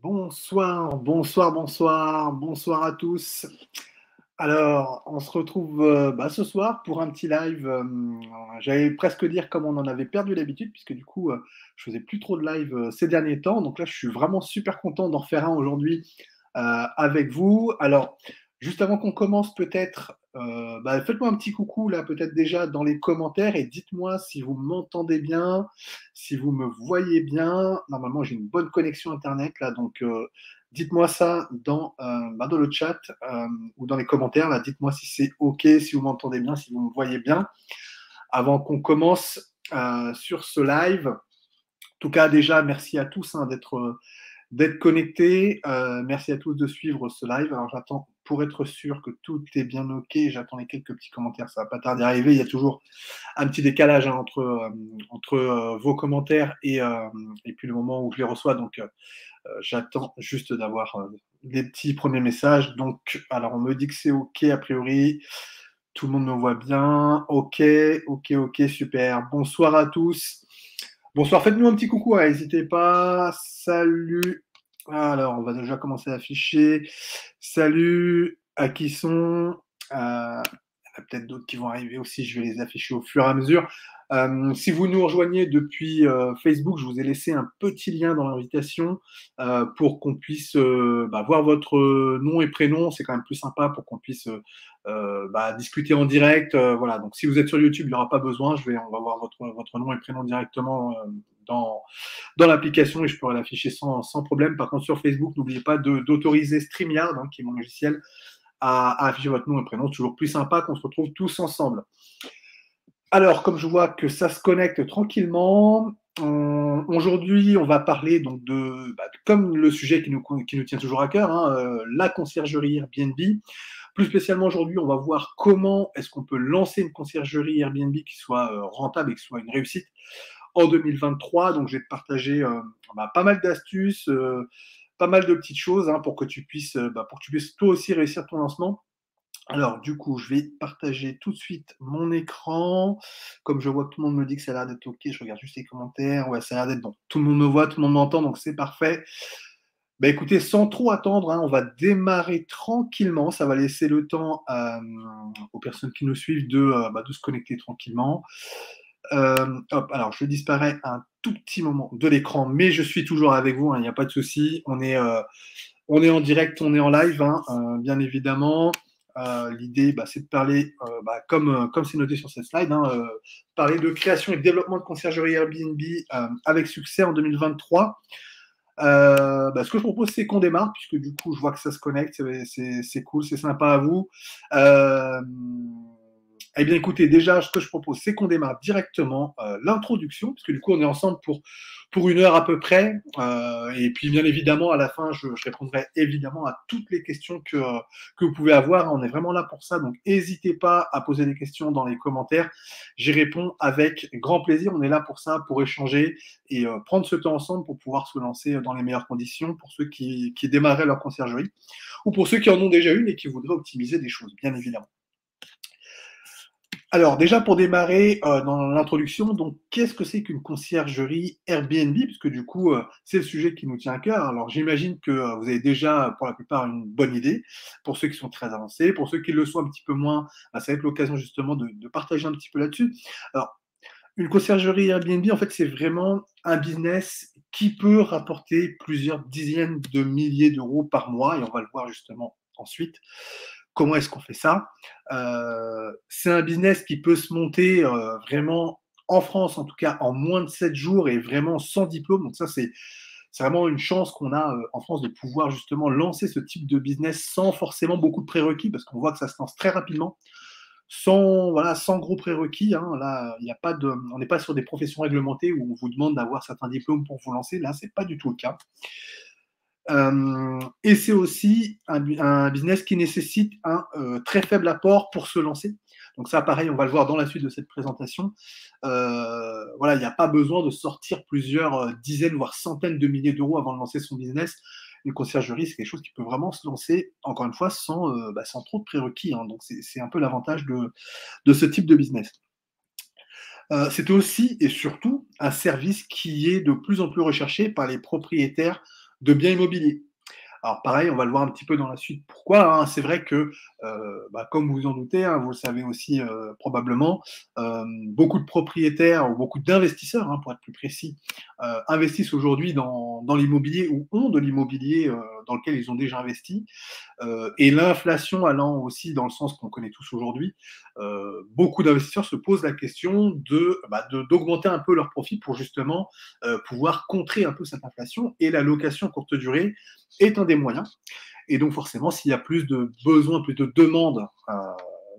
Bonsoir, bonsoir, bonsoir, bonsoir à tous. Alors, on se retrouve ce soir pour un petit live. J'allais presque dire comme on en avait perdu l'habitude, puisque du coup, je faisais plus trop de live ces derniers temps. Donc là, je suis vraiment super content d'en faire un aujourd'hui avec vous. Alors, juste avant qu'on commence, peut-être, faites-moi un petit coucou là, peut-être déjà dans les commentaires et dites-moi si vous m'entendez bien, si vous me voyez bien. Normalement, j'ai une bonne connexion Internet là, donc dites-moi ça dans le chat ou dans les commentaires. Là, dites-moi si c'est OK, si vous m'entendez bien, si vous me voyez bien. Avant qu'on commence sur ce live, en tout cas déjà, merci à tous d'être connectés. Merci à tous de suivre ce live. Alors j'attends pour être sûr que tout est bien OK. J'attends les quelques petits commentaires. Ça va pas tarder à arriver. Il y a toujours un petit décalage entre vos commentaires et puis le moment où je les reçois. Donc j'attends juste d'avoir les petits premiers messages. Donc, alors on me dit que c'est OK a priori. Tout le monde me voit bien. OK, super. Bonsoir à tous. Bonsoir, faites-nous un petit coucou, hein, n'hésitez pas. Salut. Alors, on va déjà commencer à afficher. Salut à qui sont. Il y en a peut-être d'autres qui vont arriver aussi, je vais les afficher au fur et à mesure. Si vous nous rejoignez depuis Facebook, je vous ai laissé un petit lien dans l'invitation pour qu'on puisse voir votre nom et prénom. C'est quand même plus sympa pour qu'on puisse discuter en direct. Voilà. Donc, si vous êtes sur YouTube, il n'y aura pas besoin. On va voir votre nom et prénom directement dans l'application et je pourrai l'afficher sans problème. Par contre, sur Facebook, n'oubliez pas d'autoriser StreamYard, hein, qui est mon logiciel, à afficher votre nom et prénom. C'est toujours plus sympa qu'on se retrouve tous ensemble. Alors, comme je vois que ça se connecte tranquillement, aujourd'hui, on va parler donc comme le sujet qui nous tient toujours à cœur, hein, la conciergerie Airbnb. Plus spécialement aujourd'hui, on va voir comment est-ce qu'on peut lancer une conciergerie Airbnb qui soit rentable et qui soit une réussite en 2023. Donc, je vais te partager pas mal d'astuces, pas mal de petites choses pour que tu puisses toi aussi réussir ton lancement. Alors, du coup, je vais partager tout de suite mon écran. Comme je vois que tout le monde me dit que ça a l'air d'être OK, je regarde juste les commentaires. Ouais, ça a l'air d'être bon. Tout le monde me voit, tout le monde m'entend, donc c'est parfait. Écoutez, sans trop attendre, hein, on va démarrer tranquillement. Ça va laisser le temps aux personnes qui nous suivent de se connecter tranquillement. Alors je disparais un tout petit moment de l'écran, mais je suis toujours avec vous, il n'y a pas de souci. On est en direct, on est en live, bien évidemment. L'idée, c'est de parler, comme c'est noté sur cette slide, parler de création et de développement de conciergerie Airbnb avec succès en 2023. Ce que je propose, c'est qu'on démarre, puisque du coup, je vois que ça se connecte, c'est cool, c'est sympa à vous. Eh bien, écoutez, déjà, ce que je propose, c'est qu'on démarre directement l'introduction, parce que du coup, on est ensemble pour 1 heure à peu près. Et puis, bien évidemment, à la fin, je répondrai évidemment à toutes les questions que vous pouvez avoir. On est vraiment là pour ça, donc n'hésitez pas à poser des questions dans les commentaires. J'y réponds avec grand plaisir. On est là pour ça, pour échanger et prendre ce temps ensemble pour pouvoir se lancer dans les meilleures conditions pour ceux qui démarraient leur conciergerie ou pour ceux qui en ont déjà une et qui voudraient optimiser des choses, bien évidemment. Alors déjà pour démarrer dans l'introduction, donc qu'est-ce que c'est qu'une conciergerie Airbnb, puisque du coup c'est le sujet qui nous tient à cœur. Alors j'imagine que vous avez déjà pour la plupart une bonne idée. Pour ceux qui sont très avancés, pour ceux qui le sont un petit peu moins, ça va être l'occasion justement de partager un petit peu là-dessus. Alors une conciergerie Airbnb, en fait, c'est vraiment un business qui peut rapporter plusieurs dizaines de milliers d'euros par mois, et on va le voir justement ensuite. Comment est-ce qu'on fait ça? C'est un business qui peut se monter vraiment en France, en tout cas en moins de 7 jours et vraiment sans diplôme. Donc ça, c'est vraiment une chance qu'on a en France de pouvoir justement lancer ce type de business sans forcément beaucoup de prérequis, parce qu'on voit que ça se lance très rapidement sans gros prérequis. Là, on n'est pas sur des professions réglementées où on vous demande d'avoir certains diplômes pour vous lancer. Là, c'est pas du tout le cas. Et c'est aussi un business qui nécessite un très faible apport pour se lancer. Donc ça, pareil, on va le voir dans la suite de cette présentation. Il n'y a pas besoin de sortir plusieurs dizaines, voire centaines de milliers d'euros avant de lancer son business. une conciergerie, c'est quelque chose qui peut vraiment se lancer, encore une fois, sans trop de prérequis, hein. Donc c'est un peu l'avantage de ce type de business. C'est aussi et surtout un service qui est de plus en plus recherché par les propriétaires de biens immobiliers. Alors pareil, on va le voir un petit peu dans la suite pourquoi, hein. C'est vrai que, comme vous vous en doutez, hein, vous le savez aussi, probablement, beaucoup de propriétaires ou beaucoup d'investisseurs, hein, pour être plus précis, investissent aujourd'hui dans l'immobilier ou ont de l'immobilier, dans lequel ils ont déjà investi. Et l'inflation allant aussi dans le sens qu'on connaît tous aujourd'hui, beaucoup d'investisseurs se posent la question d'augmenter un peu leurs profits pour justement, pouvoir contrer un peu cette inflation et la location courte durée est un des moyens. Et donc forcément, s'il y a plus de besoins, plus de demandes,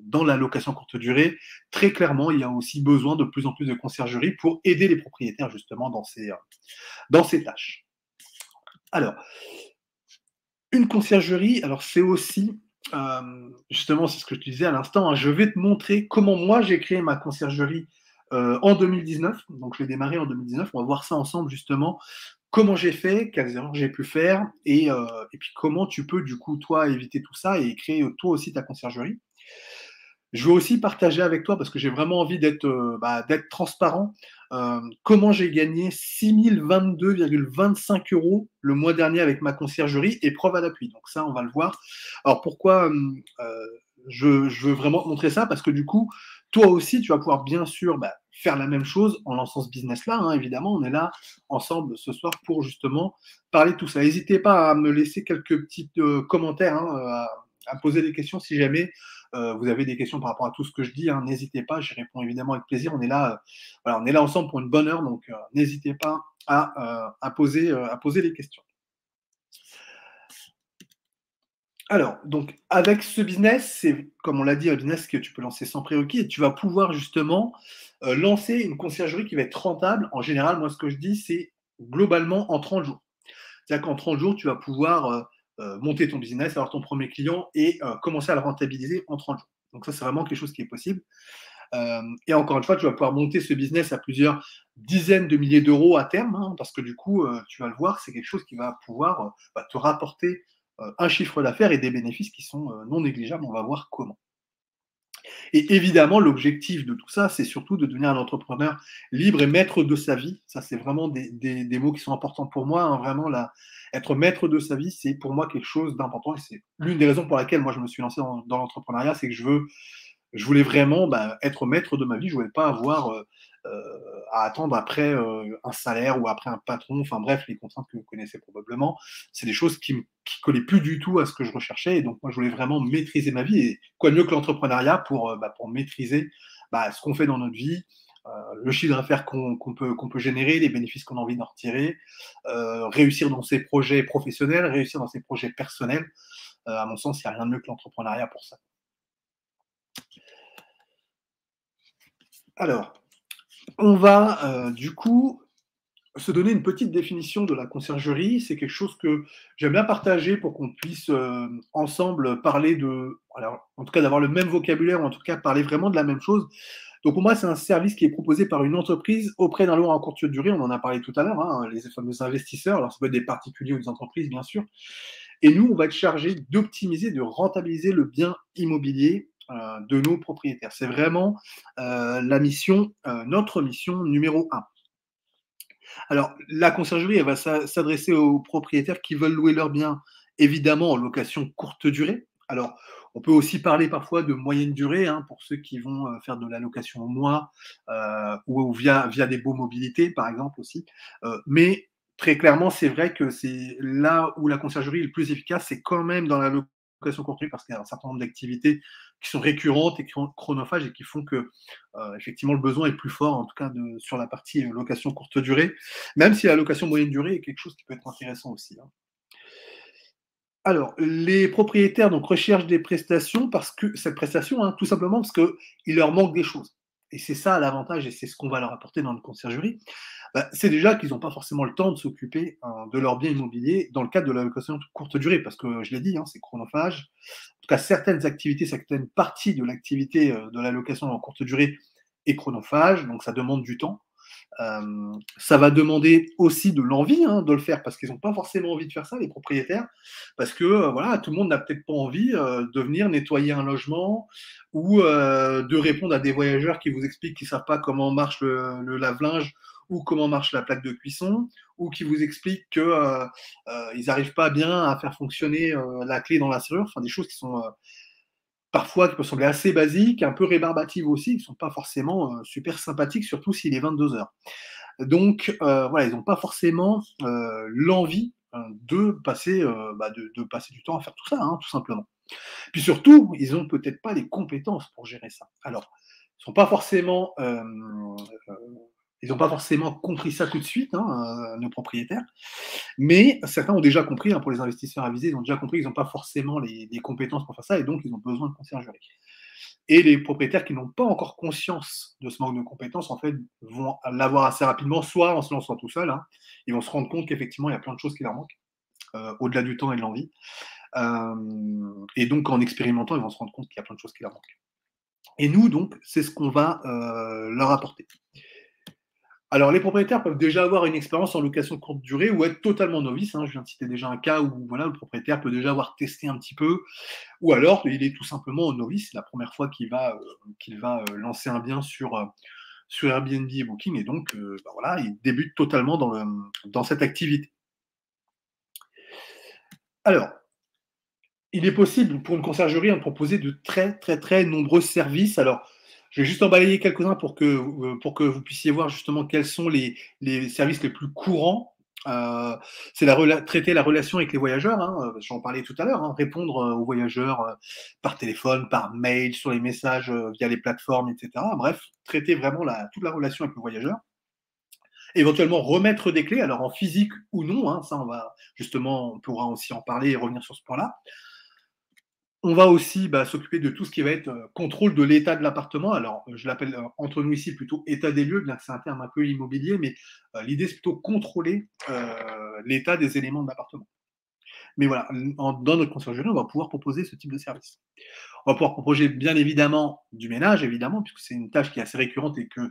dans la location courte durée, très clairement, il y a aussi besoin de plus en plus de conciergerie pour aider les propriétaires justement dans ces tâches. Alors, une conciergerie, alors c'est aussi, justement, c'est ce que je te disais à l'instant, hein, je vais te montrer comment moi j'ai créé ma conciergerie, en 2019. Donc je l'ai démarré en 2019. On va voir ça ensemble justement, comment j'ai fait, quelles erreurs j'ai pu faire et puis comment tu peux du coup toi éviter tout ça et créer, toi aussi ta conciergerie. Je veux aussi partager avec toi, parce que j'ai vraiment envie d'être transparent, comment j'ai gagné 6 022,25 € le mois dernier avec ma conciergerie et preuve à l'appui. Donc ça, on va le voir. Alors pourquoi je veux vraiment te montrer ça? Parce que du coup, toi aussi, tu vas pouvoir bien sûr faire la même chose en lançant ce business-là, hein, évidemment. On est là ensemble ce soir pour justement parler de tout ça. N'hésitez pas à me laisser quelques petits commentaires, hein, à me poser des questions si jamais vous avez des questions par rapport à tout ce que je dis, hein, n'hésitez pas, j'y réponds évidemment avec plaisir. On est là, voilà, on est là ensemble pour une bonne heure, donc n'hésitez pas à poser les questions. Alors, donc, avec ce business, c'est comme on l'a dit, un business que tu peux lancer sans prérequis et tu vas pouvoir justement lancer une conciergerie qui va être rentable. En général, moi, ce que je dis, c'est globalement en 30 jours. C'est-à-dire qu'en 30 jours, tu vas pouvoir monter ton business, avoir ton premier client et commencer à le rentabiliser en 30 jours. Donc ça, c'est vraiment quelque chose qui est possible. Et encore une fois, tu vas pouvoir monter ce business à plusieurs dizaines de milliers d'euros à terme, hein, parce que du coup, tu vas le voir, c'est quelque chose qui va pouvoir te rapporter un chiffre d'affaires et des bénéfices qui sont non négligeables. On va voir comment. Et évidemment, l'objectif de tout ça, c'est surtout de devenir un entrepreneur libre et maître de sa vie. Ça, c'est vraiment des mots qui sont importants pour moi, hein. Vraiment, là, être maître de sa vie, c'est pour moi quelque chose d'important. Et c'est l'une des raisons pour laquelle moi, je me suis lancé dans l'entrepreneuriat, c'est que je voulais vraiment être maître de ma vie. Je voulais pas avoir à attendre après un salaire ou après un patron. Enfin bref, les contraintes que vous connaissez probablement. C'est des choses qui collaient plus du tout à ce que je recherchais. Et donc moi, je voulais vraiment maîtriser ma vie. Et quoi de mieux que l'entrepreneuriat pour maîtriser ce qu'on fait dans notre vie, le chiffre d'affaires qu'on peut générer, les bénéfices qu'on a envie d'en retirer, réussir dans ses projets professionnels, réussir dans ses projets personnels. À mon sens, il n'y a rien de mieux que l'entrepreneuriat pour ça. Alors, on va du coup se donner une petite définition de la conciergerie. C'est quelque chose que j'aime bien partager pour qu'on puisse ensemble parler alors, en tout cas d'avoir le même vocabulaire, ou en tout cas parler vraiment de la même chose. Donc pour moi, c'est un service qui est proposé par une entreprise auprès d'un loueur en courte durée. On en a parlé tout à l'heure, hein, les fameux investisseurs. Alors ça peut être des particuliers ou des entreprises, bien sûr. Et nous, on va être chargé d'optimiser, de rentabiliser le bien immobilier de nos propriétaires. C'est vraiment notre mission numéro un. Alors, la conciergerie, elle va s'adresser aux propriétaires qui veulent louer leurs biens, évidemment en location courte durée. Alors, on peut aussi parler parfois de moyenne durée, hein, pour ceux qui vont faire de la location au mois ou via des beaux mobilités, par exemple aussi. Mais très clairement, c'est vrai que c'est là où la conciergerie est le plus efficace, c'est quand même dans la location courte durée, parce qu'il y a un certain nombre d'activités qui sont récurrentes et chronophages et qui font que effectivement le besoin est plus fort, en tout cas sur la partie location courte durée, même si la location moyenne durée est quelque chose qui peut être intéressant aussi, hein. Alors, les propriétaires donc recherchent des prestations parce que cette prestation, hein, tout simplement parce qu'il leur manque des choses. Et c'est ça l'avantage et c'est ce qu'on va leur apporter dans notre conciergerie. C'est déjà qu'ils n'ont pas forcément le temps de s'occuper de leurs biens immobiliers dans le cadre de la location de courte durée, parce que je l'ai dit, hein, c'est chronophage. En tout cas, certaines activités, certaines parties de l'activité de la location en courte durée est chronophage, donc ça demande du temps. Ça va demander aussi de l'envie de le faire parce qu'ils n'ont pas forcément envie de faire ça, les propriétaires, parce que voilà, tout le monde n'a peut-être pas envie de venir nettoyer un logement ou de répondre à des voyageurs qui vous expliquent qu'ils ne savent pas comment marche le lave-linge ou comment marche la plaque de cuisson, ou qui vous expliquent qu'ils n'arrivent pas bien à faire fonctionner la clé dans la serrure, enfin des choses qui sont parfois qui peuvent sembler assez basiques, un peu rébarbatives aussi, qui ne sont pas forcément super sympathiques, surtout s'il est 22 heures. Donc voilà, ils n'ont pas forcément l'envie de passer, de passer du temps à faire tout ça, tout simplement. Puis surtout, ils n'ont peut-être pas les compétences pour gérer ça. Alors, ils sont pas forcément, ils n'ont pas forcément compris ça tout de suite, nos propriétaires, mais certains ont déjà compris, pour les investisseurs avisés, ils ont déjà compris qu'ils n'ont pas forcément les compétences pour faire ça et donc ils ont besoin de conciergerie. Et les propriétaires qui n'ont pas encore conscience de ce manque de compétences, en fait, vont l'avoir assez rapidement, soit en se lançant tout seul, ils vont se rendre compte qu'effectivement, il y a plein de choses qui leur manquent, au-delà du temps et de l'envie. Et donc, en expérimentant, ils vont se rendre compte qu'il y a plein de choses qui leur manquent. Et nous, donc, c'est ce qu'on va leur apporter. Alors, les propriétaires peuvent déjà avoir une expérience en location de courte durée ou être totalement novices. Je viens de citer déjà un cas où voilà, le propriétaire peut déjà avoir testé un petit peu, ou alors il est tout simplement novice, c'est la première fois qu'il va lancer un bien sur Airbnb et Booking, et donc voilà, il débute totalement dans cette activité. Alors, il est possible pour une conciergerie de proposer de très très très nombreux services. Alors, je vais juste en balayer quelques-uns pour que vous puissiez voir justement quels sont les services les plus courants. C'est traiter la relation avec les voyageurs, j'en parlais tout à l'heure, répondre aux voyageurs par téléphone, par mail, sur les messages via les plateformes, etc. Bref, traiter vraiment toute la relation avec le voyageur. Éventuellement remettre des clés, alors en physique ou non, ça on pourra aussi en parler et revenir sur ce point-là. On va aussi s'occuper de tout ce qui va être contrôle de l'état de l'appartement. Alors, je l'appelle entre nous ici plutôt état des lieux, bien que c'est un terme un peu immobilier, mais l'idée c'est plutôt contrôler l'état des éléments de l'appartement. Mais voilà, dans notre conciergerie, on va pouvoir proposer ce type de service. On va pouvoir proposer bien évidemment du ménage, évidemment, puisque c'est une tâche qui est assez récurrente et que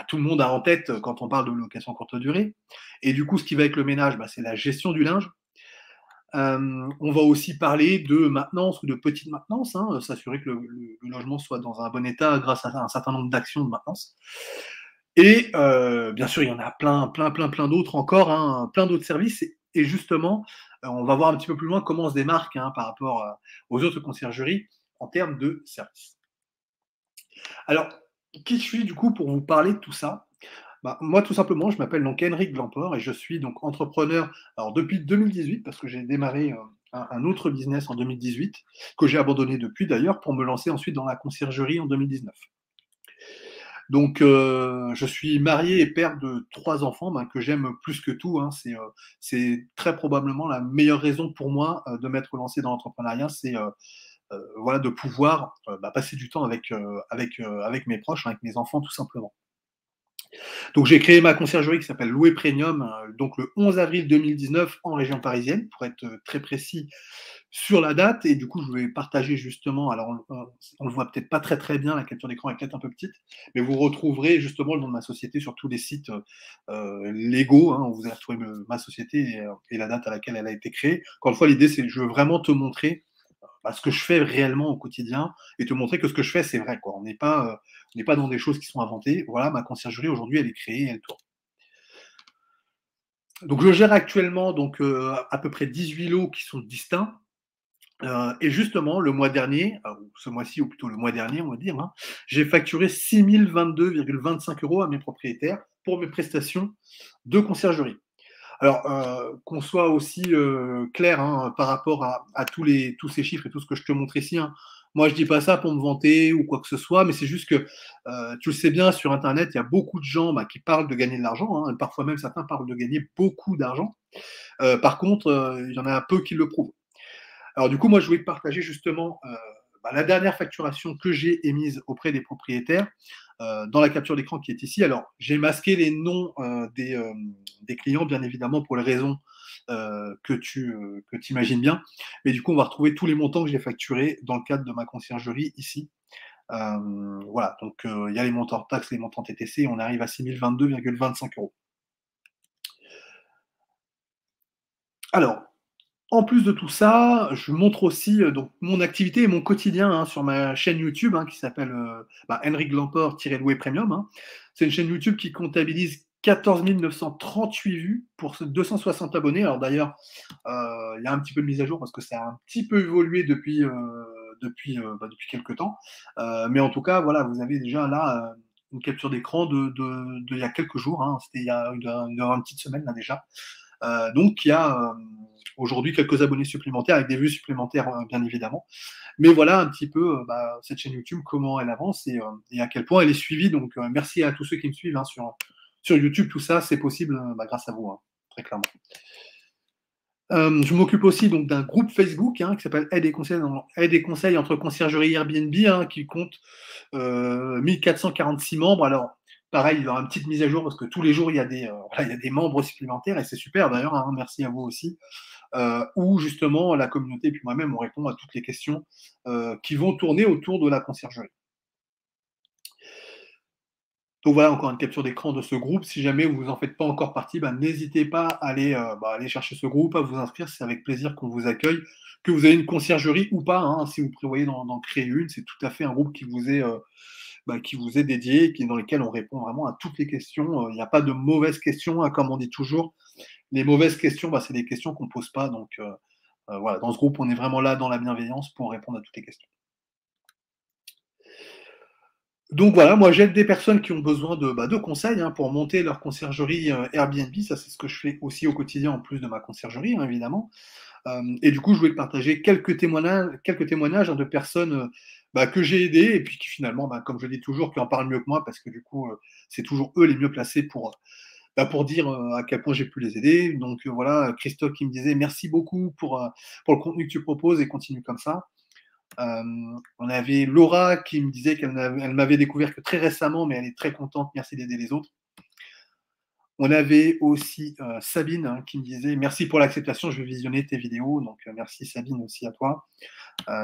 tout le monde a en tête quand on parle de location courte durée. Et du coup, ce qui va avec le ménage, c'est la gestion du linge. On va aussi parler de maintenance ou de petite maintenance, s'assurer que le logement soit dans un bon état grâce à un certain nombre d'actions de maintenance. Et bien sûr, il y en a plein d'autres encore, plein d'autres services. Et justement, on va voir un petit peu plus loin comment on se démarque par rapport aux autres conciergeries en termes de services. Alors, qui je suis du coup pour vous parler de tout ça? Moi, tout simplement, je m'appelle donc Henrik Glampor et je suis donc entrepreneur alors depuis 2018 parce que j'ai démarré un autre business en 2018 que j'ai abandonné depuis d'ailleurs pour me lancer ensuite dans la conciergerie en 2019. Donc, je suis marié et père de 3 enfants que j'aime plus que tout. C'est très probablement la meilleure raison pour moi de m'être lancé dans l'entrepreneuriat, c'est voilà, de pouvoir passer du temps avec mes proches, avec mes enfants tout simplement. Donc j'ai créé ma conciergerie qui s'appelle Louer Premium, donc le 11 avril 2019 en région parisienne, pour être très précis sur la date. Et du coup, je vais partager justement, alors on le voit peut-être pas très très bien, la capture d'écran est peut-être un peu petite, mais vous retrouverez justement le nom de ma société sur tous les sites légaux, où vous allez retrouver ma société et la date à laquelle elle a été créée. Encore une fois, l'idée c'est que je veux vraiment te montrer ce que je fais réellement au quotidien et te montrer que ce que je fais, c'est vrai. On n'est pas dans des choses qui sont inventées. Voilà, ma conciergerie, aujourd'hui, elle est créée, elle tourne. Donc, je gère actuellement à peu près 18 lots qui sont distincts. Et justement, le mois dernier, ce mois-ci, ou plutôt le mois dernier, on va dire, j'ai facturé 6 022,25 € à mes propriétaires pour mes prestations de conciergerie. Alors, qu'on soit aussi clair par rapport à tous ces chiffres et tout ce que je te montre ici. Moi, je dis pas ça pour me vanter ou quoi que ce soit, mais c'est juste que tu le sais bien, sur Internet, il y a beaucoup de gens qui parlent de gagner de l'argent. Parfois même, certains parlent de gagner beaucoup d'argent. Par contre, il y en a peu qui le prouvent. Alors, du coup, moi, je voulais te partager justement la dernière facturation que j'ai émise auprès des propriétaires dans la capture d'écran qui est ici. Alors, j'ai masqué les noms des clients, bien évidemment, pour les raisons que tu imagines bien. Mais du coup, on va retrouver tous les montants que j'ai facturés dans le cadre de ma conciergerie ici. Voilà, donc il y a les montants taxes, les montants TTC, on arrive à 6 022,25 €. Alors, en plus de tout ça, je montre aussi, donc mon activité et mon quotidien, hein, sur ma chaîne YouTube, hein, qui s'appelle, Henrik Lamport-Loué Premium, hein. C'est une chaîne YouTube qui comptabilise 14 938 vues pour 260 abonnés. Alors d'ailleurs, il y a un petit peu de mise à jour parce que ça a un petit peu évolué depuis quelque temps. Mais en tout cas, voilà, vous avez déjà là, une capture d'écran il y a quelques jours, hein. C'était il y a une petite semaine là déjà. Donc il y a aujourd'hui quelques abonnés supplémentaires avec des vues supplémentaires, bien évidemment. Mais voilà un petit peu cette chaîne YouTube, comment elle avance et à quel point elle est suivie. Donc merci à tous ceux qui me suivent, hein, sur YouTube. Tout ça, c'est possible grâce à vous, hein, très clairement. Je m'occupe aussi donc d'un groupe Facebook, hein, qui s'appelle Aide et conseils entre conciergerie et Airbnb, hein, qui compte 1446 membres. Alors, pareil, il y aura une petite mise à jour parce que tous les jours, voilà, il y a des membres supplémentaires et c'est super d'ailleurs, hein, merci à vous aussi. Où justement la communauté et puis moi-même, on répond à toutes les questions qui vont tourner autour de la conciergerie. Donc voilà, encore une capture d'écran de ce groupe. Si jamais vous en faites pas encore partie, n'hésitez pas à aller chercher ce groupe, à vous inscrire. C'est avec plaisir qu'on vous accueille. Que vous ayez une conciergerie ou pas, hein, si vous prévoyez d'en créer une, c'est tout à fait un groupe qui vous est dédié, dans lequel on répond vraiment à toutes les questions. Il n'y a pas de mauvaises questions, hein, comme on dit toujours. Les mauvaises questions, c'est des questions qu'on ne pose pas. Donc voilà, dans ce groupe, on est vraiment là dans la bienveillance pour répondre à toutes les questions. Donc voilà, moi j'aide des personnes qui ont besoin de conseils, hein, pour monter leur conciergerie Airbnb. Ça, c'est ce que je fais aussi au quotidien en plus de ma conciergerie, hein, évidemment. Et du coup, je voulais partager quelques témoignages, hein, de personnes que j'ai aidées et puis qui finalement, comme je dis toujours, qui en parlent mieux que moi parce que du coup, c'est toujours eux les mieux placés pour dire à quel point j'ai pu les aider. Donc voilà, Christophe qui me disait merci beaucoup pour le contenu que tu proposes et continue comme ça. On avait Laura qui me disait elle m'avait découvert que très récemment, mais elle est très contente, merci d'aider les autres. On avait aussi Sabine, hein, qui me disait merci pour l'acceptation, je vais visionner tes vidéos, donc merci Sabine aussi à toi.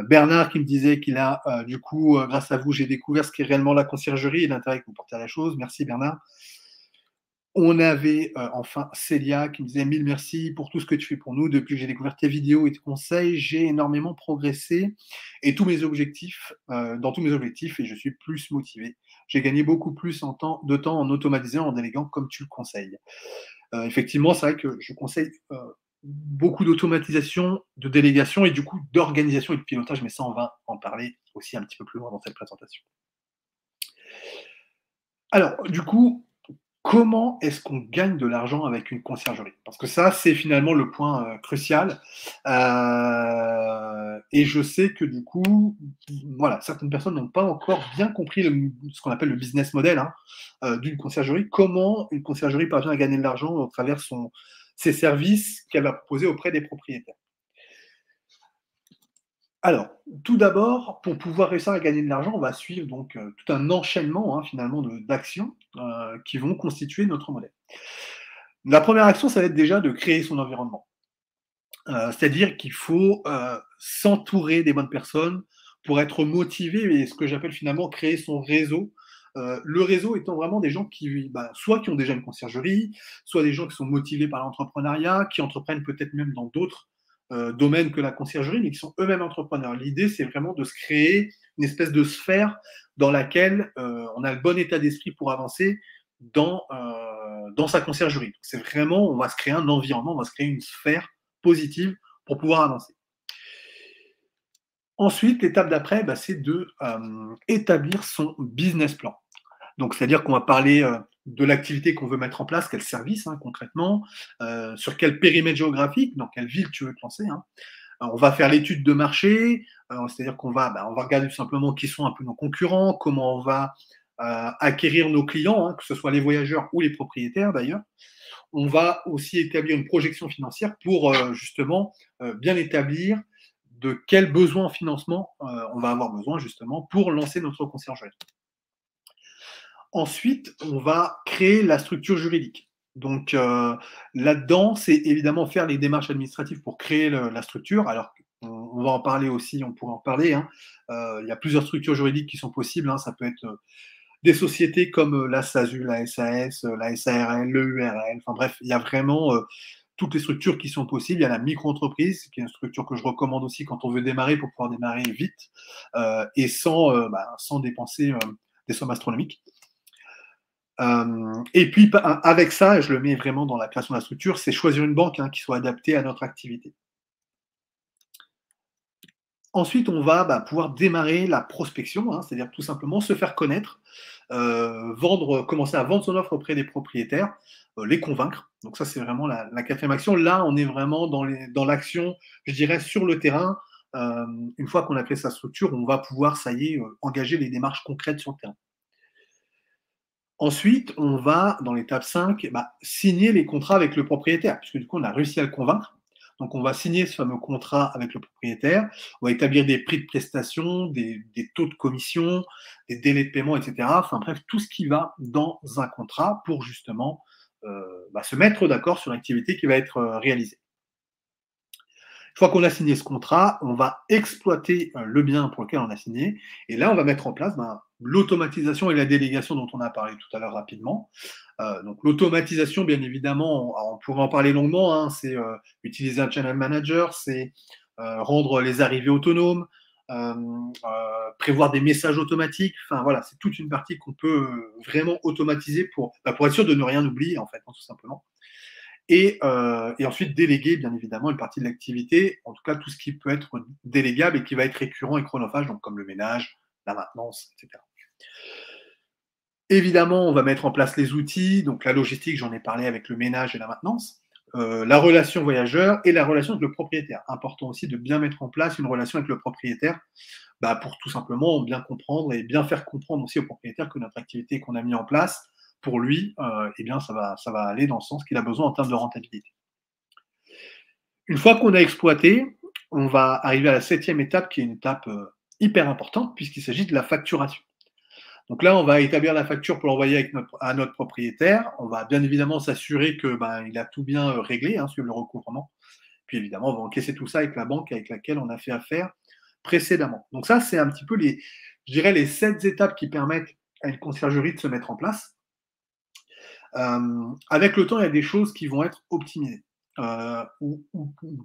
Bernard qui me disait qu'il a du coup, grâce à vous, j'ai découvert ce qu'est réellement la conciergerie et l'intérêt que vous portez à la chose. Merci Bernard. On avait enfin Célia qui me disait mille merci pour tout ce que tu fais pour nous. Depuis que j'ai découvert tes vidéos et tes conseils, j'ai énormément progressé et dans tous mes objectifs et je suis plus motivé. J'ai gagné beaucoup plus de temps en automatisant, en déléguant comme tu le conseilles. Effectivement, c'est vrai que je conseille beaucoup d'automatisation, de délégation et du coup d'organisation et de pilotage, mais ça, on va en parler aussi un petit peu plus loin dans cette présentation. Alors, du coup, comment est-ce qu'on gagne de l'argent avec une conciergerie? Parce que ça, c'est finalement le point crucial. Et je sais que du coup, voilà, certaines personnes n'ont pas encore bien compris ce qu'on appelle le business model, hein, d'une conciergerie. Comment une conciergerie parvient à gagner de l'argent au travers ses services qu'elle va proposer auprès des propriétaires. Alors, tout d'abord, pour pouvoir réussir à gagner de l'argent, on va suivre donc tout un enchaînement, hein, finalement d'actions qui vont constituer notre modèle. La première action, ça va être déjà de créer son environnement. C'est-à-dire qu'il faut s'entourer des bonnes personnes pour être motivé et ce que j'appelle finalement créer son réseau. Le réseau étant vraiment des gens soit qui ont déjà une conciergerie, soit des gens qui sont motivés par l'entrepreneuriat, qui entreprennent peut-être même dans d'autres domaines que la conciergerie, mais qui sont eux-mêmes entrepreneurs. L'idée, c'est vraiment de se créer une espèce de sphère dans laquelle on a le bon état d'esprit pour avancer dans sa conciergerie. C'est vraiment, on va se créer un environnement, on va se créer une sphère positive pour pouvoir avancer. Ensuite, l'étape d'après, c'est de établir son business plan. Donc, c'est-à-dire qu'on va parler de l'activité qu'on veut mettre en place, quel service, hein, concrètement, sur quel périmètre géographique, dans quelle ville tu veux te lancer, hein. On va faire l'étude de marché, c'est-à-dire qu'on va regarder tout simplement qui sont un peu nos concurrents, comment on va acquérir nos clients, hein, que ce soit les voyageurs ou les propriétaires d'ailleurs. On va aussi établir une projection financière pour justement bien établir de quels besoins en financement on va avoir besoin justement pour lancer notre conciergerie. Ensuite, on va créer la structure juridique. Donc là-dedans, c'est évidemment faire les démarches administratives pour créer la structure. Alors on va en parler aussi, on pourra en parler, hein. Il y a plusieurs structures juridiques qui sont possibles, hein. Ça peut être des sociétés comme la SASU, la SAS, la SARL, le URL, enfin bref, il y a vraiment toutes les structures qui sont possibles. Il y a la micro-entreprise, qui est une structure que je recommande aussi quand on veut démarrer pour pouvoir démarrer vite et sans dépenser des sommes astronomiques. Et puis, avec ça, je le mets vraiment dans la création de la structure, c'est choisir une banque qui soit adaptée à notre activité. Ensuite, on va pouvoir démarrer la prospection, hein, c'est-à-dire tout simplement se faire connaître, commencer à vendre son offre auprès des propriétaires, les convaincre. Donc ça, c'est vraiment la quatrième action. Là, on est vraiment dans l'action, je dirais, sur le terrain. Une fois qu'on a créé sa structure, on va pouvoir, ça y est, engager les démarches concrètes sur le terrain. Ensuite, on va, dans l'étape 5, signer les contrats avec le propriétaire, puisque du coup, on a réussi à le convaincre. Donc, on va signer ce fameux contrat avec le propriétaire. On va établir des prix de prestation, des taux de commission, des délais de paiement, etc. Enfin bref, tout ce qui va dans un contrat pour justement se mettre d'accord sur l'activité qui va être réalisée. Une fois qu'on a signé ce contrat, on va exploiter le bien pour lequel on a signé. Et là, on va mettre en place l'automatisation et la délégation dont on a parlé tout à l'heure rapidement. Donc l'automatisation, bien évidemment, on pourrait en parler longuement, hein, c'est utiliser un channel manager, c'est rendre les arrivées autonomes, prévoir des messages automatiques. Enfin voilà, c'est toute une partie qu'on peut vraiment automatiser pour être sûr de ne rien oublier, en fait, tout simplement. Et ensuite déléguer, bien évidemment, une partie de l'activité, en tout cas tout ce qui peut être délégable et qui va être récurrent et chronophage, donc comme le ménage, la maintenance, etc. Évidemment, on va mettre en place les outils, donc la logistique, j'en ai parlé avec le ménage et la maintenance, la relation voyageur et la relation avec le propriétaire. Important aussi de bien mettre en place une relation avec le propriétaire pour tout simplement bien comprendre et bien faire comprendre aussi au propriétaire que notre activité qu'on a mis en place, pour lui, ça va aller dans le sens qu'il a besoin en termes de rentabilité. Une fois qu'on a exploité, on va arriver à la 7e étape, qui est une étape hyper importante, puisqu'il s'agit de la facturation. Donc là, on va établir la facture pour l'envoyer à notre propriétaire. On va bien évidemment s'assurer qu'il a tout bien réglé, suivre le recouvrement. Puis évidemment, on va encaisser tout ça avec la banque avec laquelle on a fait affaire précédemment. Donc ça, c'est un petit peu je dirais, les 7 étapes qui permettent à une conciergerie de se mettre en place. Avec le temps, il y a des choses qui vont être optimisées, où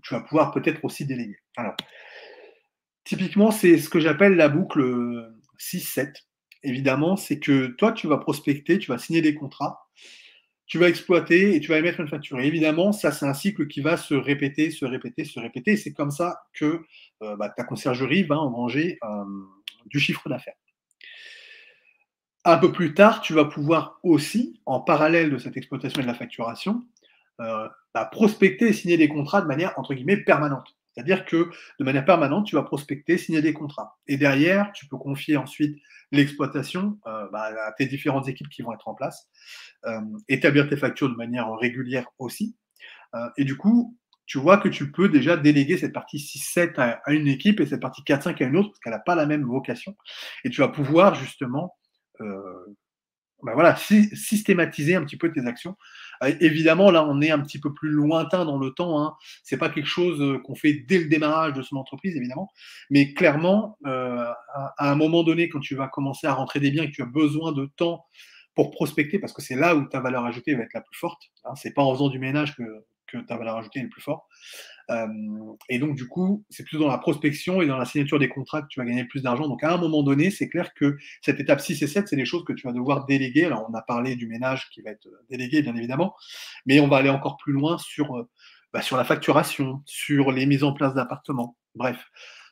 tu vas pouvoir peut-être aussi déléguer. Alors, typiquement, c'est ce que j'appelle la boucle 6-7. Évidemment, c'est que toi, tu vas prospecter, tu vas signer des contrats, tu vas exploiter et tu vas émettre une facture. Et évidemment, ça, c'est un cycle qui va se répéter, se répéter, se répéter. Et c'est comme ça que ta conciergerie va engranger du chiffre d'affaires. Un peu plus tard, tu vas pouvoir aussi, en parallèle de cette exploitation et de la facturation, prospecter et signer des contrats de manière, entre guillemets, permanente. C'est-à-dire que de manière permanente, tu vas prospecter, signer des contrats. Et derrière, tu peux confier ensuite l'exploitation à tes différentes équipes qui vont être en place, établir tes factures de manière régulière aussi. Et du coup, tu vois que tu peux déjà déléguer cette partie 6-7 à une équipe et cette partie 4-5 à une autre, parce qu'elle n'a pas la même vocation. Et tu vas pouvoir justement systématiser un petit peu tes actions. Évidemment, là, on est un petit peu plus lointain dans le temps, hein. C'est pas quelque chose qu'on fait dès le démarrage de son entreprise, évidemment. Mais clairement, à un moment donné, quand tu vas commencer à rentrer des biens et que tu as besoin de temps pour prospecter, parce que c'est là où ta valeur ajoutée va être la plus forte, hein, c'est pas en faisant du ménage que ta valeur ajoutée est le plus forte. Et donc, du coup, c'est plutôt dans la prospection et dans la signature des contrats que tu vas gagner le plus d'argent. Donc, à un moment donné, c'est clair que cette étape 6 et 7, c'est des choses que tu vas devoir déléguer. Alors, on a parlé du ménage qui va être délégué, bien évidemment, mais on va aller encore plus loin sur la facturation, sur les mises en place d'appartements. Bref,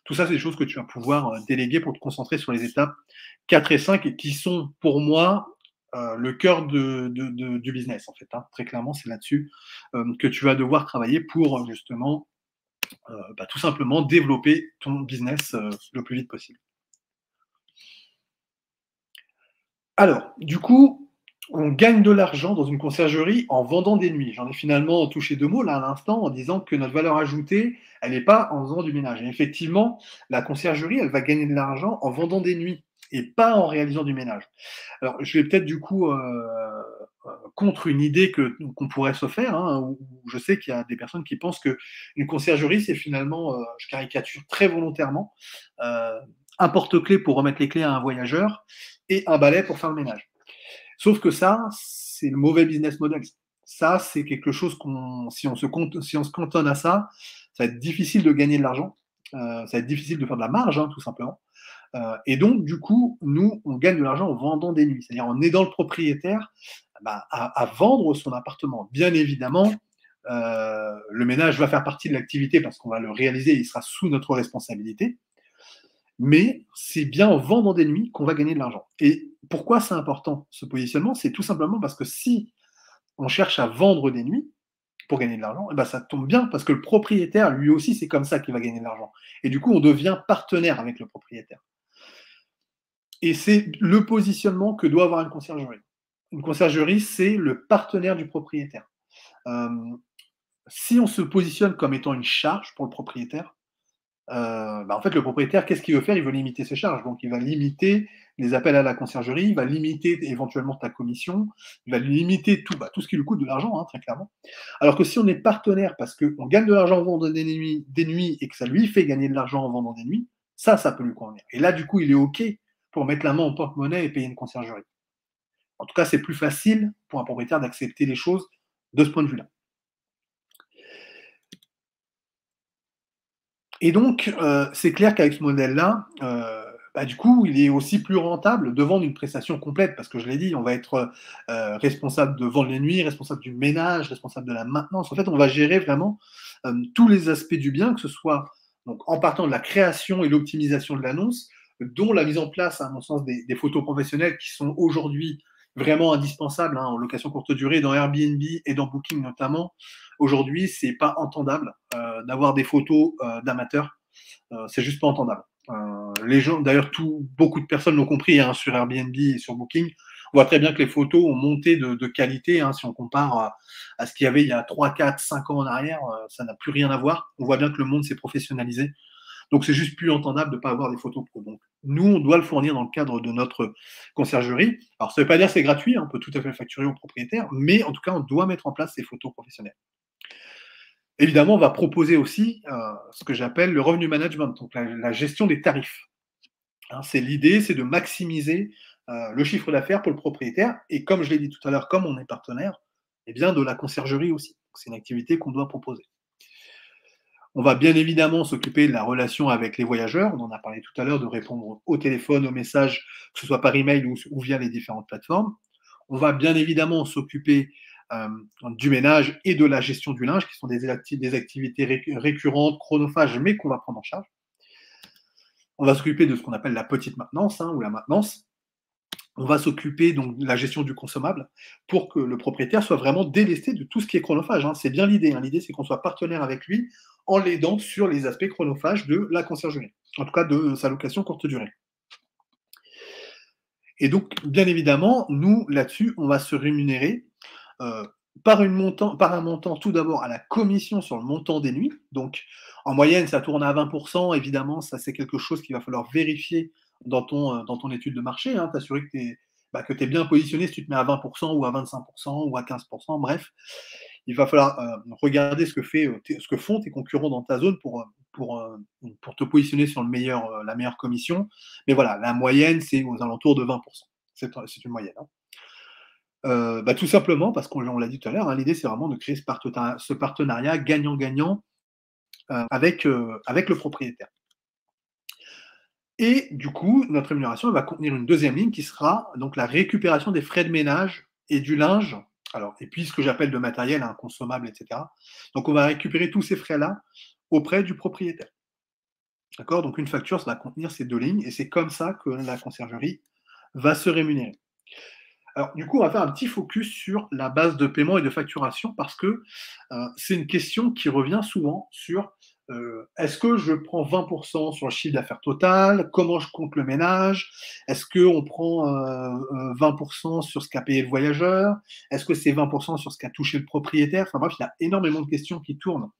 tout ça, c'est des choses que tu vas pouvoir déléguer pour te concentrer sur les étapes 4 et 5 et qui sont, pour moi, le cœur du business, en fait. Très clairement, c'est là-dessus que tu vas devoir travailler pour justement tout simplement développer ton business le plus vite possible. Alors, du coup, on gagne de l'argent dans une conciergerie en vendant des nuits. J'en ai finalement touché 2 mots là à l'instant en disant que notre valeur ajoutée, elle n'est pas en faisant du ménage. Et effectivement, la conciergerie, elle va gagner de l'argent en vendant des nuits et pas en réalisant du ménage. Alors, je vais peut-être du coup contre une idée qu'on pourrait se faire, hein, où je sais qu'il y a des personnes qui pensent qu'une conciergerie, c'est finalement, je caricature très volontairement, euh, un porte-clés pour remettre les clés à un voyageur et un balai pour faire le ménage. Sauf que ça, c'est le mauvais business model. Ça, c'est quelque chose si on se cantonne à ça, ça va être difficile de gagner de l'argent, ça va être difficile de faire de la marge, hein, tout simplement. Et donc, du coup, nous, on gagne de l'argent en vendant des nuits, c'est-à-dire en aidant le propriétaire à vendre son appartement. Bien évidemment, le ménage va faire partie de l'activité parce qu'on va le réaliser, il sera sous notre responsabilité. Mais c'est bien en vendant des nuits qu'on va gagner de l'argent. Et pourquoi c'est important ce positionnement? C'est tout simplement parce que si on cherche à vendre des nuits pour gagner de l'argent, eh ben ça tombe bien parce que le propriétaire, lui aussi, c'est comme ça qu'il va gagner de l'argent. Et du coup, on devient partenaire avec le propriétaire. Et c'est le positionnement que doit avoir une conciergerie. Une conciergerie, c'est le partenaire du propriétaire. Euh, Si on se positionne comme étant une charge pour le propriétaire, en fait, le propriétaire, qu'est-ce qu'il veut faire? Il veut limiter ses charges. Donc, il va limiter les appels à la conciergerie, il va limiter éventuellement ta commission, il va limiter tout ce qui lui coûte de l'argent, hein, très clairement. Alors que si on est partenaire parce qu'on gagne de l'argent en vendant des nuits et que ça lui fait gagner de l'argent en vendant des nuits, ça peut lui convenir. Et là, du coup, il est OK pour mettre la main au porte-monnaie et payer une conciergerie. En tout cas, c'est plus facile pour un propriétaire d'accepter les choses de ce point de vue-là. Et donc, c'est clair qu'avec ce modèle-là, du coup, il est aussi plus rentable de vendre une prestation complète parce que je l'ai dit, on va être responsable de vendre les nuits, responsable du ménage, responsable de la maintenance. En fait, on va gérer vraiment tous les aspects du bien, que ce soit donc, en partant de la création et l'optimisation de l'annonce, dont la mise en place, à mon sens, des photos professionnelles qui sont aujourd'hui vraiment indispensables, hein, en location courte durée, dans Airbnb et dans Booking notamment. Aujourd'hui, c'est pas entendable d'avoir des photos d'amateurs. C'est juste pas entendable. Les gens, d'ailleurs, beaucoup de personnes l'ont compris, hein, sur Airbnb et sur Booking. On voit très bien que les photos ont monté de qualité, hein, si on compare à ce qu'il y avait il y a 3, 4, 5 ans en arrière, ça n'a plus rien à voir. On voit bien que le monde s'est professionnalisé. Donc, c'est juste plus entendable de ne pas avoir des photos pro. Donc, nous, on doit le fournir dans le cadre de notre conciergerie. Alors, ça ne veut pas dire que c'est gratuit, hein, on peut tout à fait le facturer au propriétaire, mais en tout cas, on doit mettre en place ces photos professionnelles. Évidemment, on va proposer aussi ce que j'appelle le revenu management, donc la gestion des tarifs. Hein, l'idée, c'est de maximiser le chiffre d'affaires pour le propriétaire. Et comme je l'ai dit tout à l'heure, comme on est partenaire, eh bien de la conciergerie aussi. C'est une activité qu'on doit proposer. On va bien évidemment s'occuper de la relation avec les voyageurs. On en a parlé tout à l'heure, de répondre au téléphone, aux messages, que ce soit par email ou via les différentes plateformes. On va bien évidemment s'occuper du ménage et de la gestion du linge, qui sont des activités récurrentes, chronophages, mais qu'on va prendre en charge. On va s'occuper de ce qu'on appelle la petite maintenance, hein, ou la maintenance. On va s'occuper donc de la gestion du consommable pour que le propriétaire soit vraiment délesté de tout ce qui est chronophage, hein. C'est bien l'idée, hein. L'idée, c'est qu'on soit partenaire avec lui en l'aidant sur les aspects chronophages de la conciergerie, en tout cas de sa location courte durée. Et donc, bien évidemment, nous, là-dessus, on va se rémunérer par un montant tout d'abord à la commission sur le montant des nuits. Donc, en moyenne, ça tourne à 20%. Évidemment, ça, c'est quelque chose qu'il va falloir vérifier dans ton étude de marché, hein, t'assurer que tu es bien positionné si tu te mets à 20% ou à 25% ou à 15%. Bref, il va falloir regarder ce que font tes concurrents dans ta zone pour te positionner sur la meilleure commission. Mais voilà, la moyenne, c'est aux alentours de 20%. C'est une moyenne, hein. Tout simplement parce qu'on l'a dit tout à l'heure, hein, l'idée c'est vraiment de créer ce partenariat gagnant-gagnant avec le propriétaire. Et du coup, notre rémunération elle va contenir une deuxième ligne qui sera donc la récupération des frais de ménage et du linge, alors, et puis ce que j'appelle de matériel, hein, consommable, etc. Donc on va récupérer tous ces frais-là auprès du propriétaire. D'accord? Donc une facture, ça va contenir ces deux lignes, et c'est comme ça que la conciergerie va se rémunérer. Alors, du coup, on va faire un petit focus sur la base de paiement et de facturation parce que c'est une question qui revient souvent sur est-ce que je prends 20% sur le chiffre d'affaires total? Comment je compte le ménage? Est-ce qu'on prend 20% sur ce qu'a payé le voyageur? Est-ce que c'est 20% sur ce qu'a touché le propriétaire? Enfin bref, il y a énormément de questions qui tournent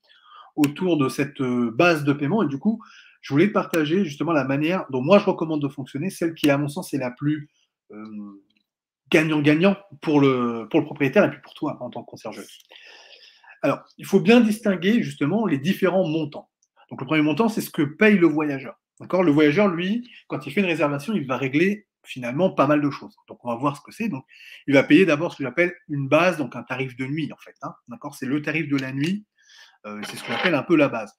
autour de cette base de paiement. Et du coup, je voulais partager justement la manière dont moi je recommande de fonctionner, celle qui, à mon sens, est la plus gagnant-gagnant pour le propriétaire et puis pour toi en tant que conciergerie. Alors, il faut bien distinguer justement les différents montants. Donc, le premier montant, c'est ce que paye le voyageur. D'accord. Le voyageur, lui, quand il fait une réservation, il va régler finalement pas mal de choses. Donc, on va voir ce que c'est. Donc, il va payer d'abord ce que j'appelle une base, donc un tarif de nuit, en fait. Hein. D'accord. C'est le tarif de la nuit. C'est ce qu'on appelle un peu la base.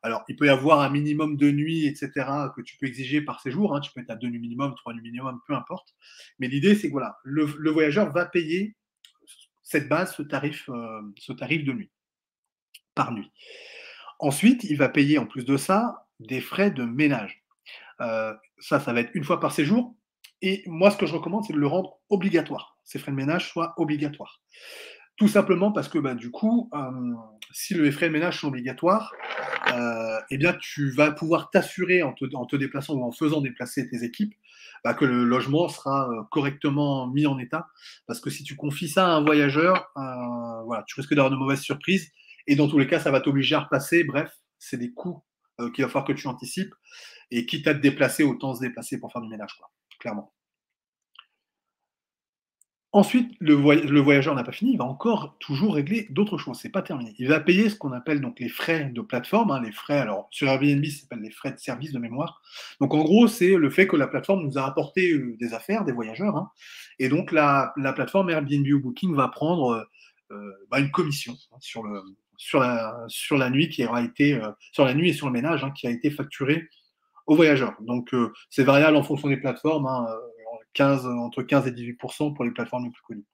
Alors, il peut y avoir un minimum de nuits, etc., que tu peux exiger par séjour. Hein. Tu peux être à 2 nuits minimum, 3 nuits minimum, peu importe. Mais l'idée, c'est que voilà, le voyageur va payer cette base, ce tarif de nuit, par nuit. Ensuite, il va payer en plus de ça des frais de ménage. Ça va être une fois par séjour. Et moi, ce que je recommande, c'est de le rendre obligatoire. Ces frais de ménage soient obligatoires. Tout simplement parce que bah, du coup, si les frais de ménage sont obligatoires, eh bien, tu vas pouvoir t'assurer en te déplaçant ou en faisant déplacer tes équipes bah, que le logement sera correctement mis en état. Parce que si tu confies ça à un voyageur, voilà, tu risques d'avoir de mauvaises surprises. Et dans tous les cas, ça va t'obliger à repasser. Bref, c'est des coûts qu'il va falloir que tu anticipes. Et quitte à te déplacer, autant se déplacer pour faire du ménage, quoi, clairement. Ensuite, le voyageur n'a pas fini, il va encore toujours régler d'autres choses, c'est pas terminé. Il va payer ce qu'on appelle donc les frais de plateforme, hein, les frais, alors sur Airbnb, ça s'appelle les frais de service de mémoire. Donc en gros, c'est le fait que la plateforme nous a apporté des affaires, des voyageurs, hein, et donc la plateforme Airbnb ou Booking va prendre bah, une commission hein, sur la nuit qui aura été, sur la nuit et sur le ménage hein, qui a été facturé aux voyageurs. Donc, c'est variable en fonction des plateformes, hein, entre 15 et 18% pour les plateformes les plus connues.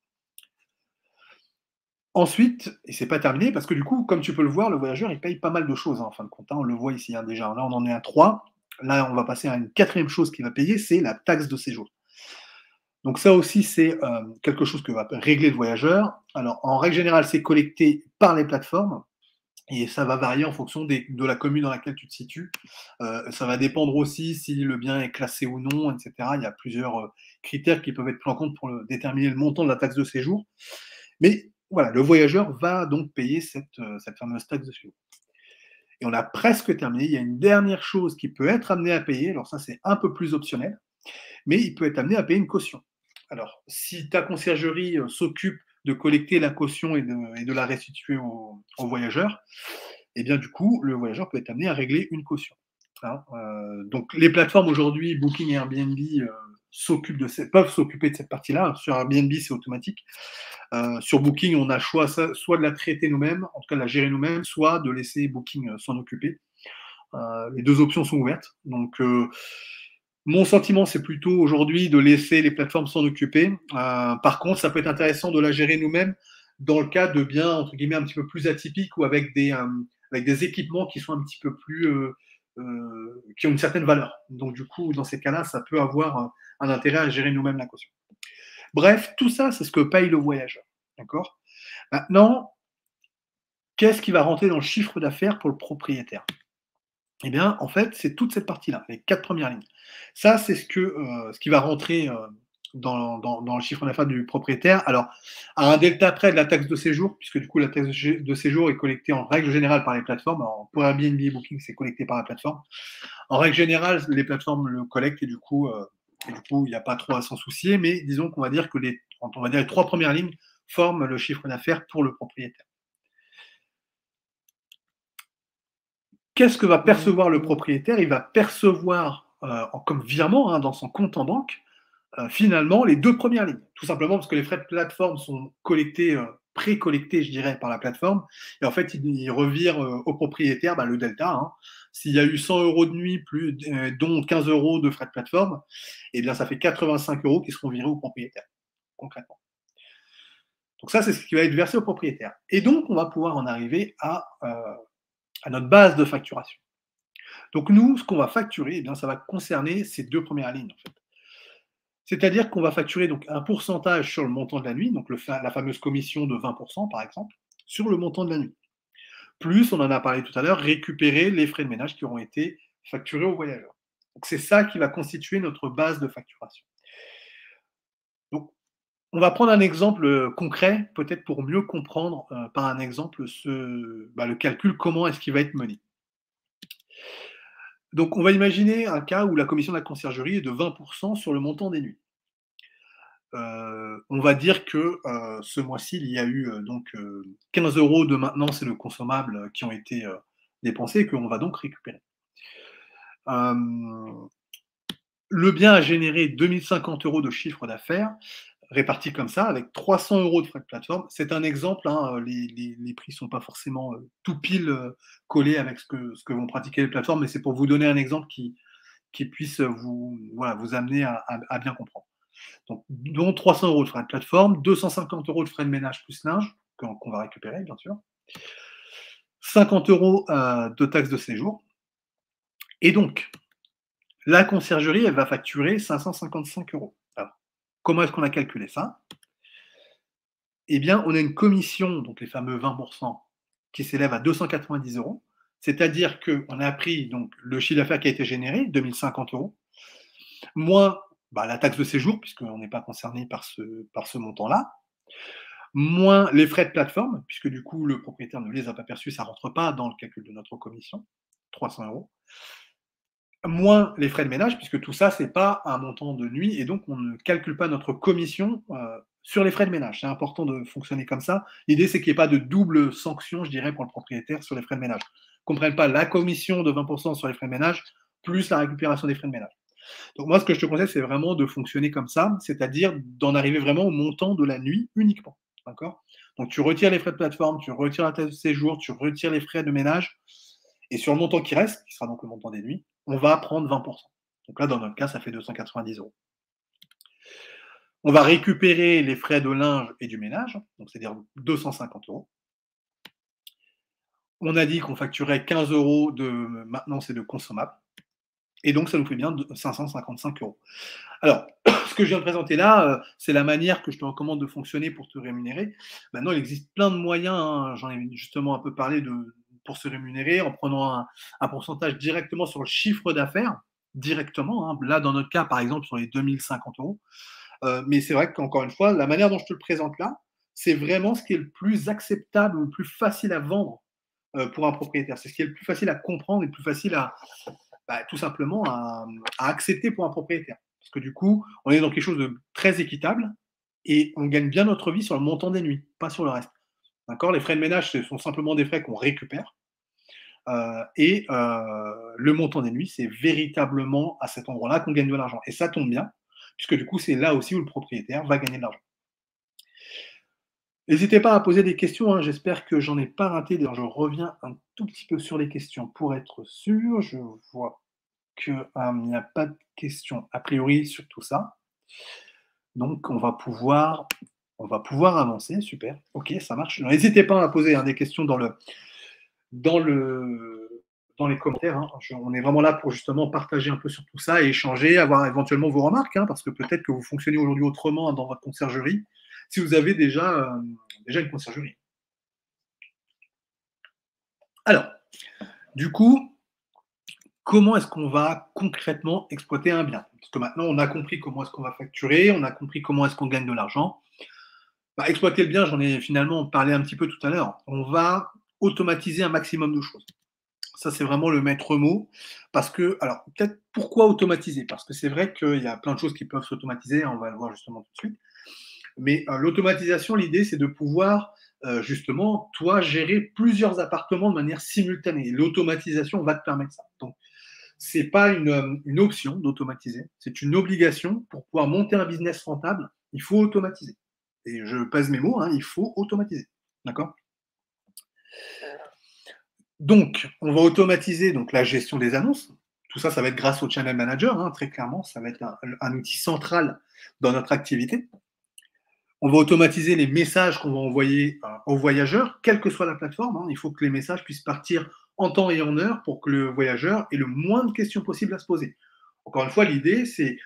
Ensuite, et c'est pas terminé, parce que du coup, comme tu peux le voir, le voyageur, il paye pas mal de choses, hein, en fin de compte. Hein, on le voit ici hein, déjà. Là, on en est à 3. Là, on va passer à une quatrième chose qu'il va payer, c'est la taxe de séjour. Donc ça aussi, c'est quelque chose que va régler le voyageur. Alors, en règle générale, c'est collecté par les plateformes. Et ça va varier en fonction de la commune dans laquelle tu te situes. Ça va dépendre aussi si le bien est classé ou non, etc. Il y a plusieurs critères qui peuvent être pris en compte pour déterminer le montant de la taxe de séjour. Mais voilà, le voyageur va donc payer cette fameuse taxe de séjour. Et on a presque terminé. Il y a une dernière chose qui peut être amené à payer. Alors ça, c'est un peu plus optionnel, mais il peut être amené à payer une caution. Alors, si ta conciergerie s'occupe de collecter la caution et de la restituer au voyageur, et bien du coup, le voyageur peut être amené à régler une caution. Hein. Donc les plateformes aujourd'hui, Booking et Airbnb, peuvent s'occuper de cette partie-là. Sur Airbnb, c'est automatique. Sur Booking, on a choix soit de la traiter nous-mêmes, en tout cas de la gérer nous-mêmes, soit de laisser Booking s'en occuper. Les deux options sont ouvertes. Donc mon sentiment, c'est plutôt aujourd'hui de laisser les plateformes s'en occuper. Par contre, ça peut être intéressant de la gérer nous-mêmes dans le cas de biens, entre guillemets, un petit peu plus atypiques ou avec des équipements qui sont un petit peu plus, qui ont une certaine valeur. Donc, du coup, dans ces cas-là, ça peut avoir un intérêt à gérer nous-mêmes la caution. Bref, tout ça, c'est ce que paye le voyageur. D'accord. Maintenant, qu'est-ce qui va rentrer dans le chiffre d'affaires pour le propriétaire? Eh bien, en fait, c'est toute cette partie-là, les 4 premières lignes. Ça, c'est ce qui va rentrer, dans le chiffre d'affaires du propriétaire. Alors, à un delta près de la taxe de séjour, puisque du coup, la taxe de séjour est collectée en règle générale par les plateformes. Alors, pour Airbnb et Booking, c'est collecté par la plateforme. En règle générale, les plateformes le collectent et du coup, il n'y a pas trop à s'en soucier. Mais disons qu'on va dire que les 3 premières lignes forment le chiffre d'affaires pour le propriétaire. Qu'est-ce que va percevoir le propriétaire? Il va percevoir comme virement hein, dans son compte en banque, finalement, les 2 premières lignes. Tout simplement parce que les frais de plateforme sont collectés, pré-collectés, je dirais, par la plateforme. Et en fait, il revire au propriétaire bah, le delta. Hein. S'il y a eu 100 € de nuit, dont 15 € de frais de plateforme, eh bien, ça fait 85 € qui seront virés au propriétaire, concrètement. Donc ça, c'est ce qui va être versé au propriétaire. Et donc, on va pouvoir en arriver à notre base de facturation. Donc nous, ce qu'on va facturer, eh bien, ça va concerner ces 2 premières lignes, en fait. C'est-à-dire qu'on va facturer donc un pourcentage sur le montant de la nuit, donc la fameuse commission de 20% par exemple, sur le montant de la nuit. Plus, on en a parlé tout à l'heure, récupérer les frais de ménage qui auront été facturés aux voyageurs. Donc c'est ça qui va constituer notre base de facturation. Donc on va prendre un exemple concret, peut-être pour mieux comprendre par un exemple le calcul, comment est-ce qu'il va être mené. Donc, on va imaginer un cas où la commission de la conciergerie est de 20% sur le montant des nuits. on va dire que ce mois-ci, il y a eu 15 € de maintenance et de consommables qui ont été dépensés et qu'on va donc récupérer. Euh, le bien a généré 2050 € de chiffre d'affaires répartis comme ça, avec 300 € de frais de plateforme. C'est un exemple, hein, les prix ne sont pas forcément tout pile collés avec ce que vont pratiquer les plateformes, mais c'est pour vous donner un exemple qui puisse vous amener à bien comprendre. Donc, dont 300 € de frais de plateforme, 250 € de frais de ménage plus linge, qu'on va récupérer, bien sûr, 50 € de taxes de séjour. Et donc, la conciergerie, elle va facturer 555 €. Alors, comment est-ce qu'on a calculé ça? Eh bien, on a une commission, donc les fameux 20%, qui s'élève à 290 €. C'est-à-dire qu'on a pris donc, le chiffre d'affaires qui a été généré, 2050 €, moins la taxe de séjour, puisqu'on n'est pas concerné par ce montant-là, moins les frais de plateforme, puisque du coup, le propriétaire ne les a pas perçus, ça ne rentre pas dans le calcul de notre commission, 300 €, moins les frais de ménage, puisque tout ça, ce n'est pas un montant de nuit, et donc on ne calcule pas notre commission sur les frais de ménage. C'est important de fonctionner comme ça. L'idée, c'est qu'il n'y ait pas de double sanction, je dirais, pour le propriétaire sur les frais de ménage. Qu'on ne prenne pas la commission de 20% sur les frais de ménage, plus la récupération des frais de ménage. Donc moi, ce que je te conseille, c'est vraiment de fonctionner comme ça, c'est-à-dire d'en arriver vraiment au montant de la nuit uniquement. D'accord? Donc tu retires les frais de plateforme, tu retires la taxe de séjour, tu retires les frais de ménage, et sur le montant qui reste, qui sera donc le montant des nuits, on va prendre 20%. Donc là, dans notre cas, ça fait 290 €. On va récupérer les frais de linge et du ménage, donc c'est-à-dire 250 €. On a dit qu'on facturait 15 € de maintenance et de consommables. Et donc, ça nous fait bien 555 €. Alors, ce que je viens de présenter là, c'est la manière que je te recommande de fonctionner pour te rémunérer. Maintenant, il existe plein de moyens, hein, j'en ai justement un peu parlé pour se rémunérer, en prenant un pourcentage directement sur le chiffre d'affaires, directement, hein. Là, dans notre cas, par exemple, sur les 2050 €. Mais c'est vrai qu'encore une fois, la manière dont je te le présente là, c'est vraiment ce qui est le plus acceptable, le plus facile à vendre pour un propriétaire. C'est ce qui est le plus facile à comprendre et le plus facile tout simplement à accepter pour un propriétaire. Parce que du coup, on est dans quelque chose de très équitable et on gagne bien notre vie sur le montant des nuits, pas sur le reste. D'accord? Les frais de ménage, ce sont simplement des frais qu'on récupère. Le montant des nuits, c'est véritablement à cet endroit-là qu'on gagne de l'argent. Et ça tombe bien, puisque du coup, c'est là aussi où le propriétaire va gagner de l'argent. N'hésitez pas à poser des questions, hein, j'espère que j'en ai pas raté. D'ailleurs, je reviens un tout petit peu sur les questions pour être sûr. Je vois qu'il n'y a pas de questions a priori sur tout ça. Donc on va pouvoir avancer, super. OK, ça marche. N'hésitez pas à poser des questions dans les commentaires, hein. On est vraiment là pour justement partager un peu sur tout ça et échanger, avoir éventuellement vos remarques, hein, parce que peut-être que vous fonctionnez aujourd'hui autrement dans votre conciergerie, si vous avez déjà une conciergerie. Alors, du coup, comment est-ce qu'on va concrètement exploiter un bien? Parce que maintenant, on a compris comment est-ce qu'on va facturer, on a compris comment est-ce qu'on gagne de l'argent. Exploiter le bien, j'en ai finalement parlé un petit peu tout à l'heure. On va automatiser un maximum de choses. Ça, c'est vraiment le maître mot. Parce que, alors, peut-être pourquoi automatiser? Parce que c'est vrai qu'il y a plein de choses qui peuvent s'automatiser, on va le voir justement tout de suite. Mais l'automatisation, l'idée, c'est de pouvoir justement, toi, gérer plusieurs appartements de manière simultanée. L'automatisation va te permettre ça. Donc, ce n'est pas une option d'automatiser, c'est une obligation. Pour pouvoir monter un business rentable, il faut automatiser. Et je pèse mes mots, hein, il faut automatiser. D'accord? Donc, on va automatiser donc, la gestion des annonces. Tout ça, ça va être grâce au Channel Manager, hein, très clairement. Ça va être un outil central dans notre activité. On va automatiser les messages qu'on va envoyer aux voyageurs, quelle que soit la plateforme, hein. Il faut que les messages puissent partir en temps et en heure pour que le voyageur ait le moins de questions possibles à se poser. Encore une fois, l'idée, c'est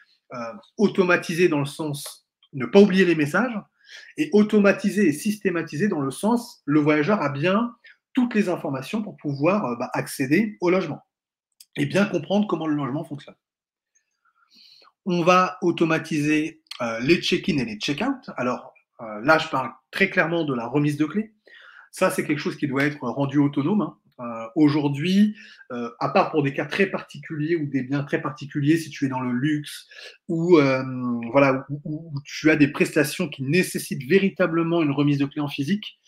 automatiser dans le sens ne pas oublier les messages et automatiser et systématiser dans le sens le voyageur a bien toutes les informations pour pouvoir accéder au logement et bien comprendre comment le logement fonctionne. On va automatiser les check-in et les check-out. Alors là, je parle très clairement de la remise de clés. Ça, c'est quelque chose qui doit être rendu autonome, hein. Aujourd'hui, à part pour des cas très particuliers ou des biens très particuliers, si tu es dans le luxe ou voilà, où tu as des prestations qui nécessitent véritablement une remise de clé en physique,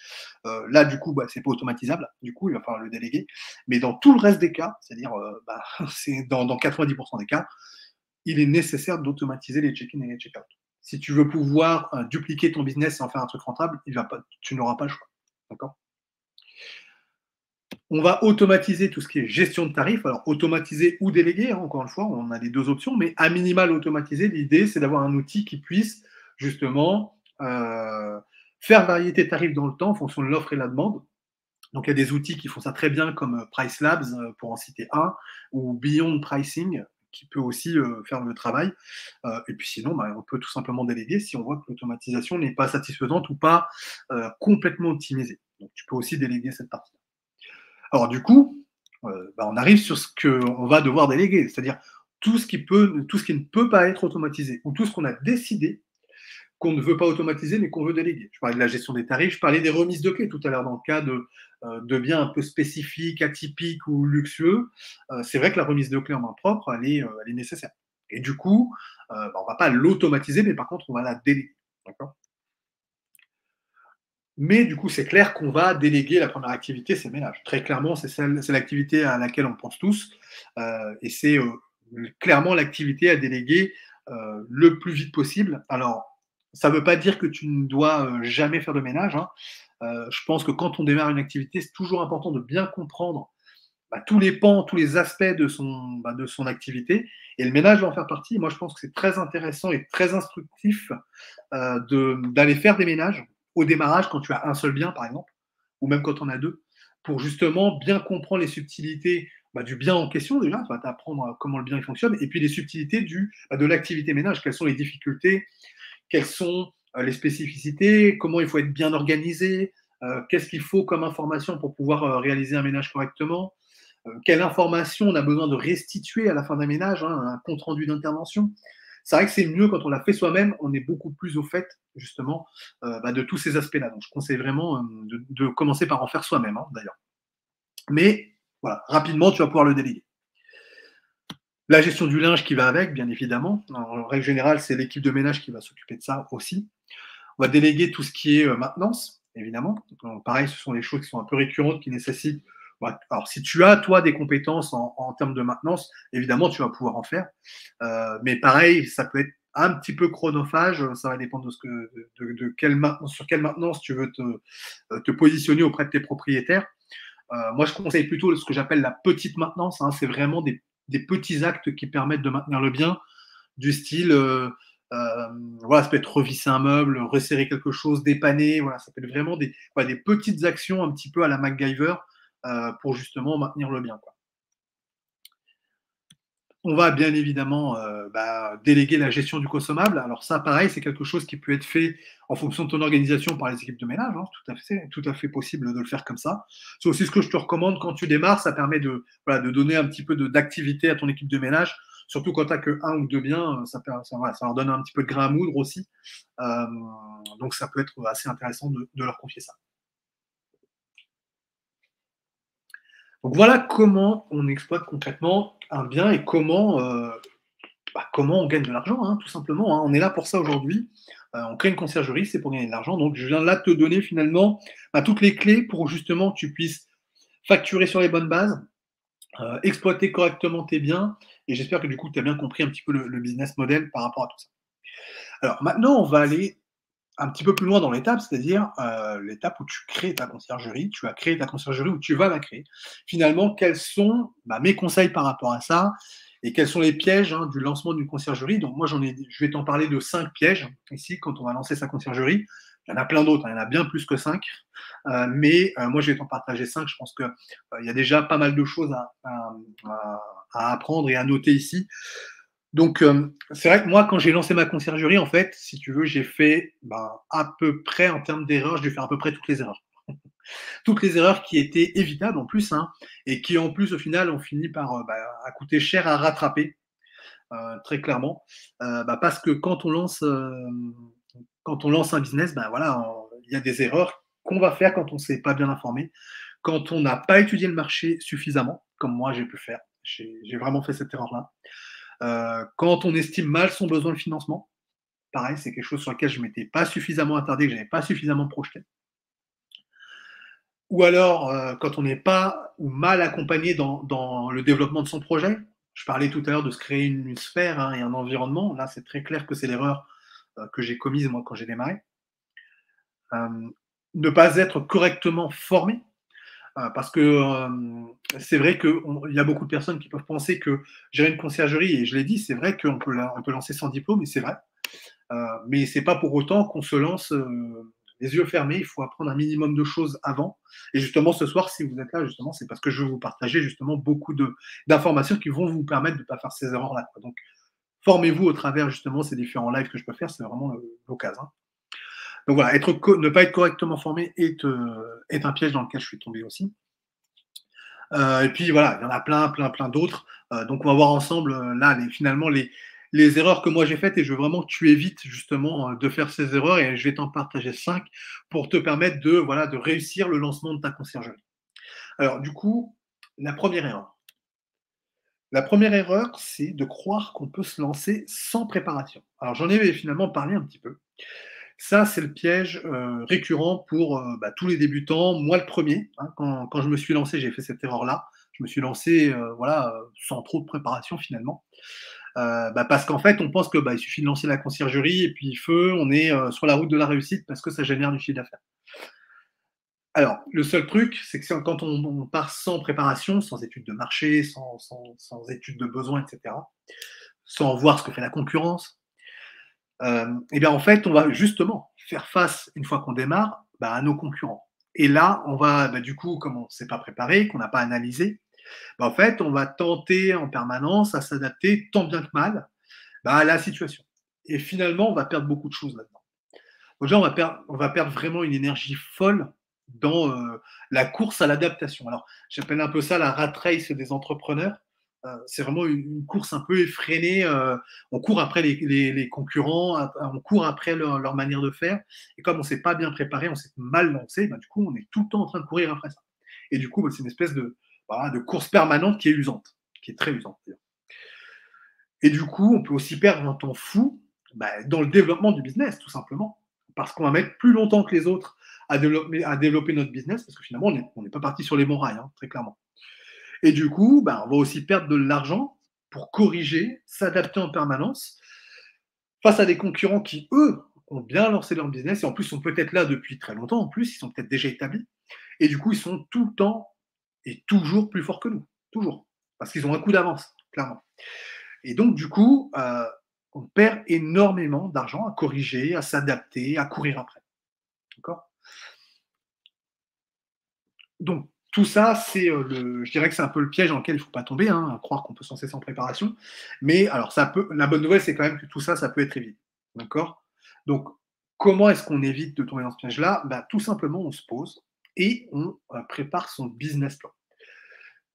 là, du coup, bah, c'est pas automatisable. Du coup, il va falloir le déléguer. Mais dans tout le reste des cas, c'est-à-dire, bah, c'est dans 90% des cas, il est nécessaire d'automatiser les check-in et les check-out. Si tu veux pouvoir dupliquer ton business et en faire un truc rentable, tu n'auras pas le choix. D'accord. On va automatiser tout ce qui est gestion de tarifs. Alors, automatiser ou déléguer, hein, encore une fois, on a les deux options, mais à minimal automatiser, l'idée, c'est d'avoir un outil qui puisse justement faire varier tes tarifs dans le temps en fonction de l'offre et la demande. Donc, il y a des outils qui font ça très bien, comme Price Labs, pour en citer un, ou Beyond Pricing, qui peut aussi faire le travail. Et puis sinon, bah, on peut tout simplement déléguer si on voit que l'automatisation n'est pas satisfaisante ou pas complètement optimisée. Donc, tu peux aussi déléguer cette partie. Alors du coup, bah, on arrive sur ce qu'on va devoir déléguer, c'est-à-dire tout ce qui ne peut pas être automatisé ou tout ce qu'on a décidé qu'on ne veut pas automatiser mais qu'on veut déléguer. Je parlais de la gestion des tarifs, je parlais des remises de clés tout à l'heure dans le cas de biens un peu spécifiques, atypiques ou luxueux. C'est vrai que la remise de clés en main propre, elle est nécessaire. Et du coup, bah, on ne va pas l'automatiser, mais par contre, on va la déléguer. D'accord. Mais du coup, c'est clair qu'on va déléguer la première activité, c'est le ménage. Très clairement, c'est l'activité à laquelle on pense tous, et c'est, clairement l'activité à déléguer, le plus vite possible. Alors, ça ne veut pas dire que tu ne dois, jamais faire de ménage, hein. Je pense que quand on démarre une activité, c'est toujours important de bien comprendre, bah, tous les pans, tous les aspects de son activité et le ménage va en faire partie. Moi, je pense que c'est très intéressant et très instructif, d'aller faire des ménages au démarrage quand tu as un seul bien, par exemple, ou même quand on a deux, pour justement bien comprendre les subtilités bah, du bien en question déjà, ça va t'apprendre comment le bien il fonctionne, et puis les subtilités de l'activité ménage, quelles sont les difficultés, quelles sont les spécificités, comment il faut être bien organisé, qu'est-ce qu'il faut comme information pour pouvoir réaliser un ménage correctement, quelle information on a besoin de restituer à la fin d'un ménage, hein, un compte rendu d'intervention. C'est vrai que c'est mieux quand on l'a fait soi-même, on est beaucoup plus au fait justement bah, de tous ces aspects-là. Donc je conseille vraiment de commencer par en faire soi-même, hein, d'ailleurs. Mais voilà, rapidement, tu vas pouvoir le déléguer. La gestion du linge qui va avec, bien évidemment. En règle générale, c'est l'équipe de ménage qui va s'occuper de ça aussi. On va déléguer tout ce qui est maintenance, évidemment. Donc, pareil, ce sont des choses qui sont un peu récurrentes, qui nécessitent. Bah, alors, si tu as, toi, des compétences en termes de maintenance, évidemment, tu vas pouvoir en faire. Mais pareil, ça peut être un petit peu chronophage. Ça va dépendre sur quelle maintenance tu veux te positionner auprès de tes propriétaires. Moi, je conseille plutôt ce que j'appelle la petite maintenance, hein. C'est vraiment des petits actes qui permettent de maintenir le bien, du style, voilà, ça peut être revisser un meuble, resserrer quelque chose, dépanner, voilà, ça peut être vraiment des petites actions un petit peu à la MacGyver pour justement maintenir le bien, quoi. On va bien évidemment bah, déléguer la gestion du consommable. Alors ça, pareil, c'est quelque chose qui peut être fait en fonction de ton organisation par les équipes de ménage, hein, tout à fait possible de le faire comme ça. C'est aussi ce que je te recommande quand tu démarres, ça permet voilà, de donner un petit peu d'activité à ton équipe de ménage, surtout quand tu n'as que un ou deux biens, voilà, ça leur donne un petit peu de grain à moudre aussi. Euh, donc ça peut être assez intéressant de leur confier ça. Donc voilà comment on exploite concrètement un bien et comment on gagne de l'argent, hein, tout simplement, hein. On est là pour ça aujourd'hui. On crée une conciergerie, c'est pour gagner de l'argent. Donc, je viens là te donner finalement bah, toutes les clés pour justement que tu puisses facturer sur les bonnes bases, exploiter correctement tes biens. Et j'espère que du coup, tu as bien compris un petit peu le business model par rapport à tout ça. Alors maintenant, on va aller un petit peu plus loin dans l'étape, c'est-à-dire l'étape où tu crées ta conciergerie, tu as créé ta conciergerie ou tu vas la créer. Finalement, quels sont bah, mes conseils par rapport à ça et quels sont les pièges hein, du lancement d'une conciergerie. Donc moi, je vais t'en parler de 5 pièges ici quand on va lancer sa conciergerie. Il y en a plein d'autres, hein, il y en a bien plus que 5. Mais moi, je vais t'en partager 5. Je pense qu'il y a déjà pas mal de choses à apprendre et à noter ici. Donc, c'est vrai que moi, quand j'ai lancé ma conciergerie, en fait, si tu veux, j'ai fait, ben, à peu près en termes d'erreurs, j'ai fait à peu près toutes les erreurs. Toutes les erreurs qui étaient évitables en plus, hein, et qui en plus, au final, ont fini par, bah, à coûter cher à rattraper, très clairement. Bah, parce que quand on lance un business, ben voilà, il y a des erreurs qu'on va faire quand on ne s'est pas bien informé, quand on n'a pas étudié le marché suffisamment, comme moi j'ai pu faire. J'ai vraiment fait cette erreur-là. Quand on estime mal son besoin de financement, pareil, c'est quelque chose sur lequel je ne m'étais pas suffisamment attardé, que je n'avais pas suffisamment projeté. Ou alors, quand on n'est pas ou mal accompagné dans le développement de son projet. Je parlais tout à l'heure de se créer une sphère, hein, et un environnement. Là, c'est très clair que c'est l'erreur que j'ai commise moi quand j'ai démarré. Ne pas être correctement formé, parce que c'est vrai qu'il y a beaucoup de personnes qui peuvent penser que gérer une conciergerie, et je l'ai dit, c'est vrai qu'on peut, on peut lancer sans diplôme, et c'est vrai. Mais c'est pas pour autant qu'on se lance les yeux fermés. Il faut apprendre un minimum de choses avant. Et justement, ce soir, si vous êtes là, justement, c'est parce que je veux vous partager justement beaucoup d'informations qui vont vous permettre de ne pas faire ces erreurs-là. Donc, formez-vous au travers justement ces différents lives que je peux faire. C'est vraiment l'occasion. Donc voilà, ne pas être correctement formé est un piège dans lequel je suis tombé aussi. Et puis voilà, il y en a plein d'autres. Donc on va voir ensemble là finalement les erreurs que moi j'ai faites, et je veux vraiment que tu évites justement de faire ces erreurs, et je vais t'en partager 5 pour te permettre de réussir le lancement de ta conciergerie. Alors du coup, la première erreur. La première erreur, c'est de croire qu'on peut se lancer sans préparation. Alors j'en ai finalement parlé un petit peu. Ça, c'est le piège récurrent pour tous les débutants. Moi, le premier, hein, quand je me suis lancé, j'ai fait cette erreur-là. Je me suis lancé sans trop de préparation finalement. Parce qu'en fait, on pense que il suffit de lancer la conciergerie et puis feu, on est sur la route de la réussite parce que ça génère du chiffre d'affaires. Alors, le seul truc, c'est que quand on part sans préparation, sans étude de marché, sans étude de besoin, etc., sans voir ce que fait la concurrence, et bien en fait, on va justement faire face, une fois qu'on démarre, à nos concurrents. Et là, on va, du coup, comme on ne s'est pas préparé, qu'on n'a pas analysé, en fait, on va tenter en permanence à s'adapter tant bien que mal à la situation. Et finalement, on va perdre beaucoup de choses là-dedans. Déjà, on va perdre vraiment une énergie folle dans la course à l'adaptation. Alors, j'appelle un peu ça la rat race des entrepreneurs. C'est vraiment une course un peu effrénée. On court après les concurrents, on court après leur manière de faire. Et comme on ne s'est pas bien préparé, on s'est mal lancé, du coup, on est tout le temps en train de courir après ça. Et du coup, c'est une espèce de course permanente qui est usante, qui est très usante. Et du coup, on peut aussi perdre un temps fou dans le développement du business, tout simplement. Parce qu'on va mettre plus longtemps que les autres à développer notre business, parce que finalement, on n'est pas parti sur les bons rails, hein, très clairement. Et du coup, on va aussi perdre de l'argent pour corriger, s'adapter en permanence face à des concurrents qui, eux, ont bien lancé leur business et en plus sont peut-être là depuis très longtemps, en plus, ils sont peut-être déjà établis. Et du coup, ils sont tout le temps et toujours plus forts que nous. Toujours. Parce qu'ils ont un coup d'avance, clairement. Et donc, du coup, on perd énormément d'argent à corriger, à s'adapter, à courir après. D'accord? Donc, tout ça, je dirais que c'est un peu le piège dans lequel il ne faut pas tomber, hein, à croire qu'on peut se lancer sans préparation. Mais alors, la bonne nouvelle, c'est quand même que tout ça, ça peut être évité. D'accord? Donc, comment est-ce qu'on évite de tomber dans ce piège-là? Tout simplement, on se pose et on prépare son business plan.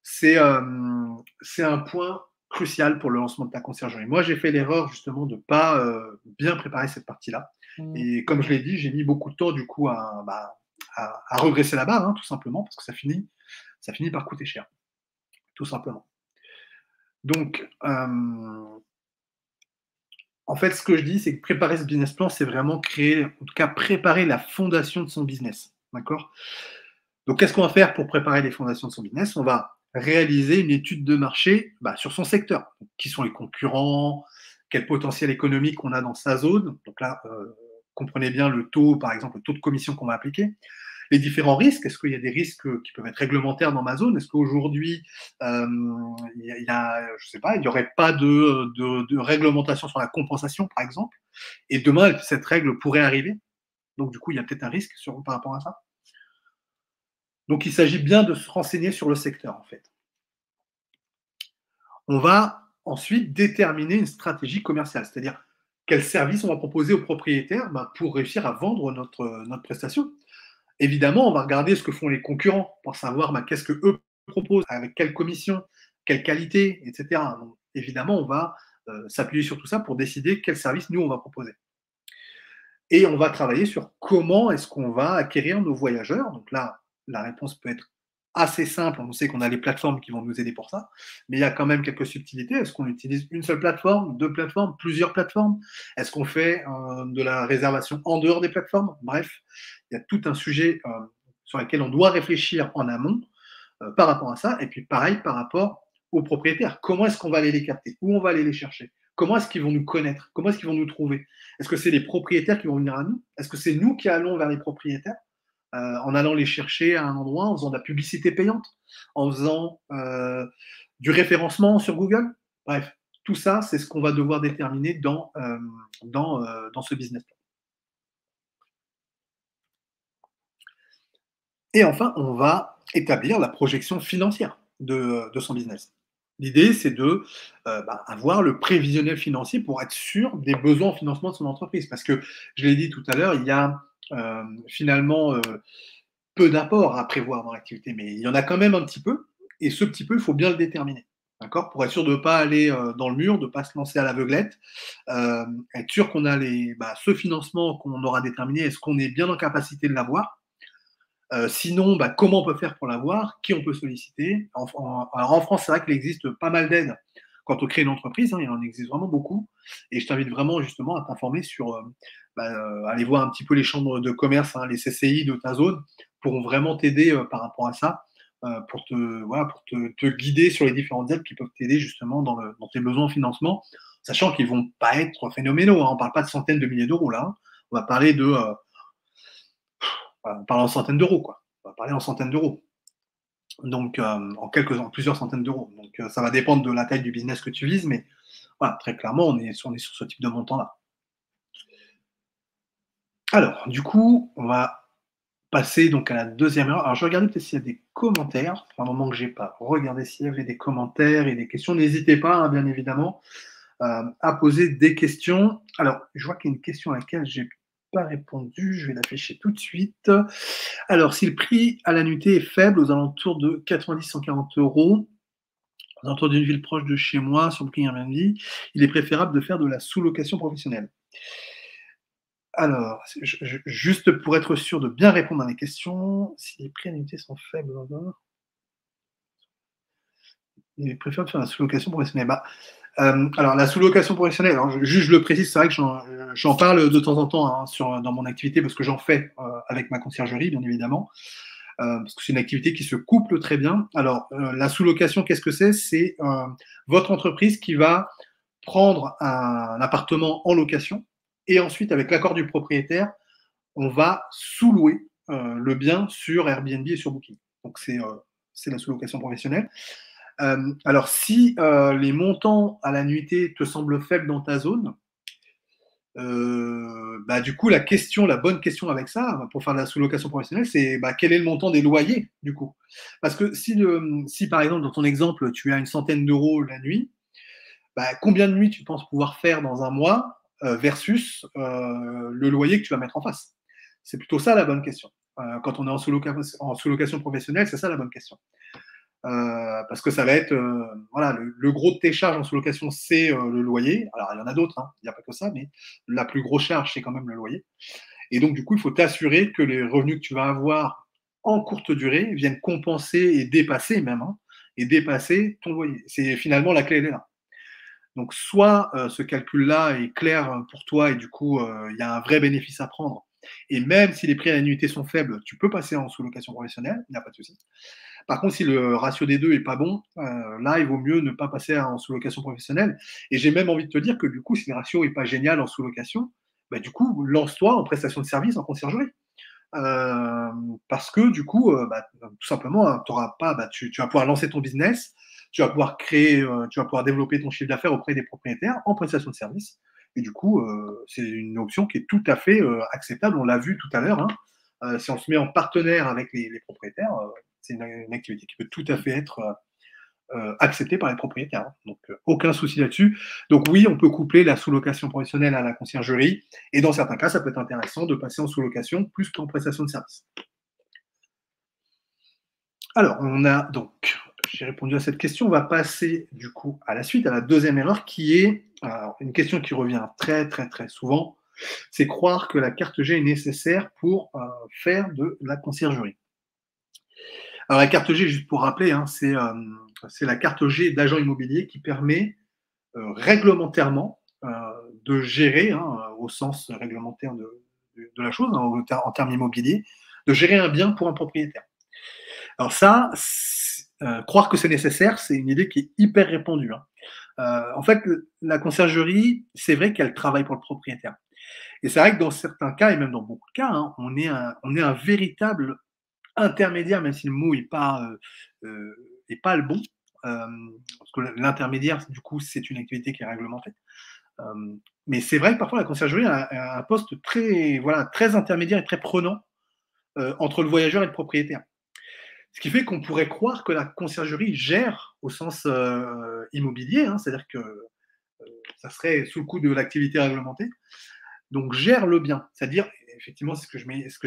C'est un point crucial pour le lancement de ta conciergerie. Moi, j'ai fait l'erreur justement de ne pas bien préparer cette partie-là. Et comme je l'ai dit, j'ai mis beaucoup de temps du coup à redresser la barre, hein, tout simplement, parce que ça finit par coûter cher, tout simplement. Donc, en fait, ce que je dis, c'est que préparer ce business plan, c'est vraiment créer, en tout cas préparer la fondation de son business. D'accord? Donc, qu'est-ce qu'on va faire pour préparer les fondations de son business? On va réaliser une étude de marché sur son secteur. Donc, qui sont les concurrents? Quel potentiel économique on a dans sa zone? Donc là, comprenez bien le taux, par exemple, le taux de commission qu'on va appliquer. Les différents risques, est-ce qu'il y a des risques qui peuvent être réglementaires dans ma zone? Est-ce qu'aujourd'hui, je sais pas, il n'y aurait pas de réglementation sur la compensation, par exemple? Et demain, cette règle pourrait arriver. Donc, du coup, il y a peut-être un risque par rapport à ça. Donc, il s'agit bien de se renseigner sur le secteur, en fait. On va ensuite déterminer une stratégie commerciale, c'est-à-dire quel service on va proposer aux propriétaires pour réussir à vendre notre prestation. Évidemment, on va regarder ce que font les concurrents pour savoir qu'est-ce qu'eux proposent, avec quelle commission, quelle qualité, etc. Donc, évidemment, on va s'appuyer sur tout ça pour décider quel service nous, on va proposer. Et on va travailler sur comment est-ce qu'on va acquérir nos voyageurs. Donc là, la réponse peut être assez simple. On sait qu'on a les plateformes qui vont nous aider pour ça, mais il y a quand même quelques subtilités. Est-ce qu'on utilise une seule plateforme, deux plateformes, plusieurs plateformes? Est-ce qu'on fait de la réservation en dehors des plateformes? Bref, il y a tout un sujet sur lequel on doit réfléchir en amont par rapport à ça. Et puis pareil par rapport aux propriétaires. Comment est-ce qu'on va aller les capter? Où on va aller les chercher? Comment est-ce qu'ils vont nous connaître? Comment est-ce qu'ils vont nous trouver? Est-ce que c'est les propriétaires qui vont venir à nous? Est-ce que c'est nous qui allons vers les propriétaires en allant les chercher à un endroit, en faisant de la publicité payante, en faisant du référencement sur Google? Bref, tout ça, c'est ce qu'on va devoir déterminer dans ce business. Et enfin, on va établir la projection financière de son business. L'idée, c'est de avoir le prévisionnel financier pour être sûr des besoins en financement de son entreprise. Parce que, je l'ai dit tout à l'heure, il y a finalement peu d'apports à prévoir dans l'activité, mais il y en a quand même un petit peu. Et ce petit peu, il faut bien le déterminer. D'accord? Pour être sûr de ne pas aller dans le mur, de ne pas se lancer à l'aveuglette, être sûr qu'on a ce financement qu'on aura déterminé, est-ce qu'on est bien en capacité de l'avoir? Sinon, comment on peut faire pour l'avoir? Qui on peut solliciter? Alors en France, c'est vrai qu'il existe pas mal d'aides quand on crée une entreprise, hein, il en existe vraiment beaucoup. Et je t'invite vraiment justement à t'informer sur, aller voir un petit peu les chambres de commerce, hein, les CCI de ta zone, pourront vraiment t'aider par rapport à ça, pour te guider sur les différentes aides qui peuvent t'aider justement dans tes besoins en financement, sachant qu'ils ne vont pas être phénoménaux, hein. On ne parle pas de centaines de milliers d'euros là, hein. On va parler on parle en centaines d'euros, quoi. On va parler en centaines d'euros. Donc, en plusieurs centaines d'euros. Donc, ça va dépendre de la taille du business que tu vises, mais voilà, très clairement, on est sur ce type de montant-là. Alors, du coup, on va passer donc à la deuxième erreur. Alors, je vais regarder peut-être s'il y a des commentaires. Ça fait un moment que je n'ai pas regardé s'il y avait des commentaires et des questions. N'hésitez pas, hein, bien évidemment, à poser des questions. Alors, je vois qu'il y a une question à laquelle je n'ai pas répondu. Je vais l'afficher tout de suite. Alors, si le prix à la nuitée est faible, aux alentours de 90-140 euros, aux alentours d'une ville proche de chez moi, sur Booking Airbnb, il est préférable de faire de la sous-location professionnelle. Alors, juste pour être sûr de bien répondre à mes questions, si les prix à la nuitée sont faibles, il est préférable de faire de la sous-location professionnelle. Alors, la sous-location professionnelle, alors, je le précise, c'est vrai que j'en parle de temps en temps, hein, dans mon activité, parce que j'en fais avec ma conciergerie, bien évidemment. Parce que c'est une activité qui se couple très bien. Alors, la sous-location, qu'est-ce que c'est? C'est votre entreprise qui va prendre un appartement en location et ensuite, avec l'accord du propriétaire, on va sous-louer le bien sur Airbnb et sur Booking. Donc, c'est la sous-location professionnelle. Alors, si les montants à la nuitée te semblent faibles dans ta zone, du coup, la bonne question avec ça, pour faire de la sous-location professionnelle, c'est quel est le montant des loyers, du coup? Parce que si par exemple, dans ton exemple, tu as une centaine d'euros la nuit, combien de nuits tu penses pouvoir faire dans un mois versus le loyer que tu vas mettre en face? C'est plutôt ça la bonne question. Quand on est en sous-location professionnelle, c'est ça la bonne question. Parce que ça va être le gros de tes charges en sous-location, c'est le loyer. Alors, il y en a d'autres, hein, il n'y a pas que ça, mais la plus grosse charge, c'est quand même le loyer. Et donc, du coup, il faut t'assurer que les revenus que tu vas avoir en courte durée viennent compenser et dépasser même, hein, et dépasser ton loyer. C'est finalement la clé, elle est là. Donc, soit ce calcul-là est clair pour toi et du coup, il y a un vrai bénéfice à prendre. Et même si les prix à la nuitée sont faibles, tu peux passer en sous-location professionnelle, il n'y a pas de souci. Par contre, si le ratio des deux est pas bon, là, il vaut mieux ne pas passer en sous-location professionnelle. Et j'ai même envie de te dire que du coup, si le ratio est pas génial en sous-location, du coup, lance-toi en prestation de service en conciergerie. Parce que du coup, tout simplement, hein, t'auras pas, tu vas pouvoir lancer ton business, tu vas pouvoir créer, tu vas pouvoir développer ton chiffre d'affaires auprès des propriétaires en prestation de service. Et du coup, c'est une option qui est tout à fait acceptable. On l'a vu tout à l'heure, hein. Si on se met en partenaire avec les propriétaires, c'est une activité qui peut tout à fait être acceptée par les propriétaires, hein. Donc, aucun souci là-dessus. Donc oui, on peut coupler la sous-location professionnelle à la conciergerie. Et dans certains cas, ça peut être intéressant de passer en sous-location plus qu'en prestation de service. Alors, j'ai répondu à cette question. On va passer du coup à la suite, à la deuxième erreur, qui est une question qui revient très très très souvent. C'est croire que la carte G est nécessaire pour faire de la conciergerie. Alors la carte G, juste pour rappeler, hein, c'est la carte G d'agent immobilier qui permet réglementairement de gérer, hein, au sens réglementaire de la chose, hein, en termes immobiliers, de gérer un bien pour un propriétaire. Alors ça, croire que c'est nécessaire, c'est une idée qui est hyper répandue, hein. En fait, la conciergerie, c'est vrai qu'elle travaille pour le propriétaire. Et c'est vrai que dans certains cas, et même dans beaucoup de cas, hein, on est un véritable intermédiaire, même si le mot est pas le bon, parce que l'intermédiaire, du coup, c'est une activité qui est réglementée. Mais c'est vrai que parfois la conciergerie a un poste très, voilà, très intermédiaire et très prenant entre le voyageur et le propriétaire. Ce qui fait qu'on pourrait croire que la conciergerie gère au sens immobilier, hein, c'est-à-dire que ça serait sous le coup de l'activité réglementée, donc gère le bien, c'est-à-dire, effectivement, ce que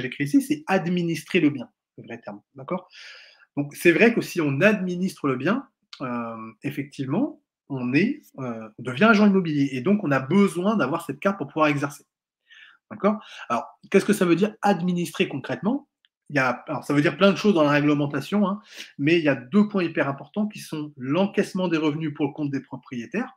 j'écris ici, c'est administrer le bien, le vrai terme, d'accord. Donc c'est vrai que si on administre le bien, effectivement, on devient agent immobilier et donc on a besoin d'avoir cette carte pour pouvoir exercer, d'accord. Alors, qu'est-ce que ça veut dire administrer concrètement? Alors ça veut dire plein de choses dans la réglementation, hein, mais il y a 2 points hyper importants qui sont l'encaissement des revenus pour le compte des propriétaires.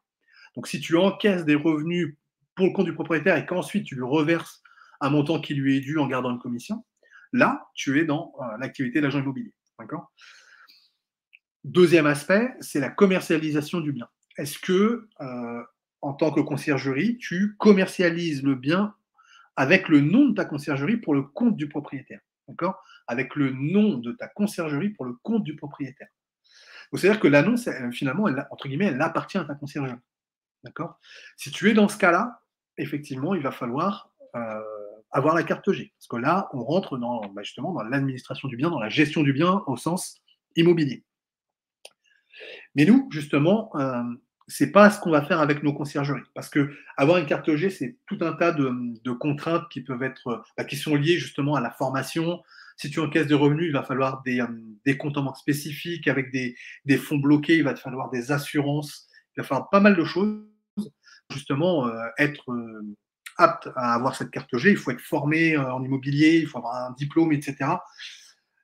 Donc si tu encaisses des revenus pour le compte du propriétaire et qu'ensuite tu lui reverses un montant qui lui est dû en gardant une commission, là, tu es dans l'activité d'agent immobilier, d'accord. Deuxième aspect, c'est la commercialisation du bien. Est-ce que, en tant que conciergerie, tu commercialises le bien avec le nom de ta conciergerie pour le compte du propriétaire, d'accord? Avec le nom de ta conciergerie pour le compte du propriétaire. Donc c'est-à-dire que l'annonce, finalement, entre guillemets, elle appartient à ta conciergerie, d'accord? Si tu es dans ce cas-là, effectivement, il va falloir avoir la carte G, parce que là, on rentre justement dans l'administration du bien, dans la gestion du bien au sens immobilier. Mais nous, justement, c'est pas ce qu'on va faire avec nos conciergeries. Parce que avoir une carte G, c'est tout un tas de contraintes qui peuvent être, qui sont liées justement à la formation. Si tu encaisses des revenus, il va falloir des comptes en banque spécifiques avec des fonds bloqués, il va te falloir des assurances, il va falloir pas mal de choses. Justement, être apte à avoir cette carte G, il faut être formé en immobilier, il faut avoir un diplôme, etc.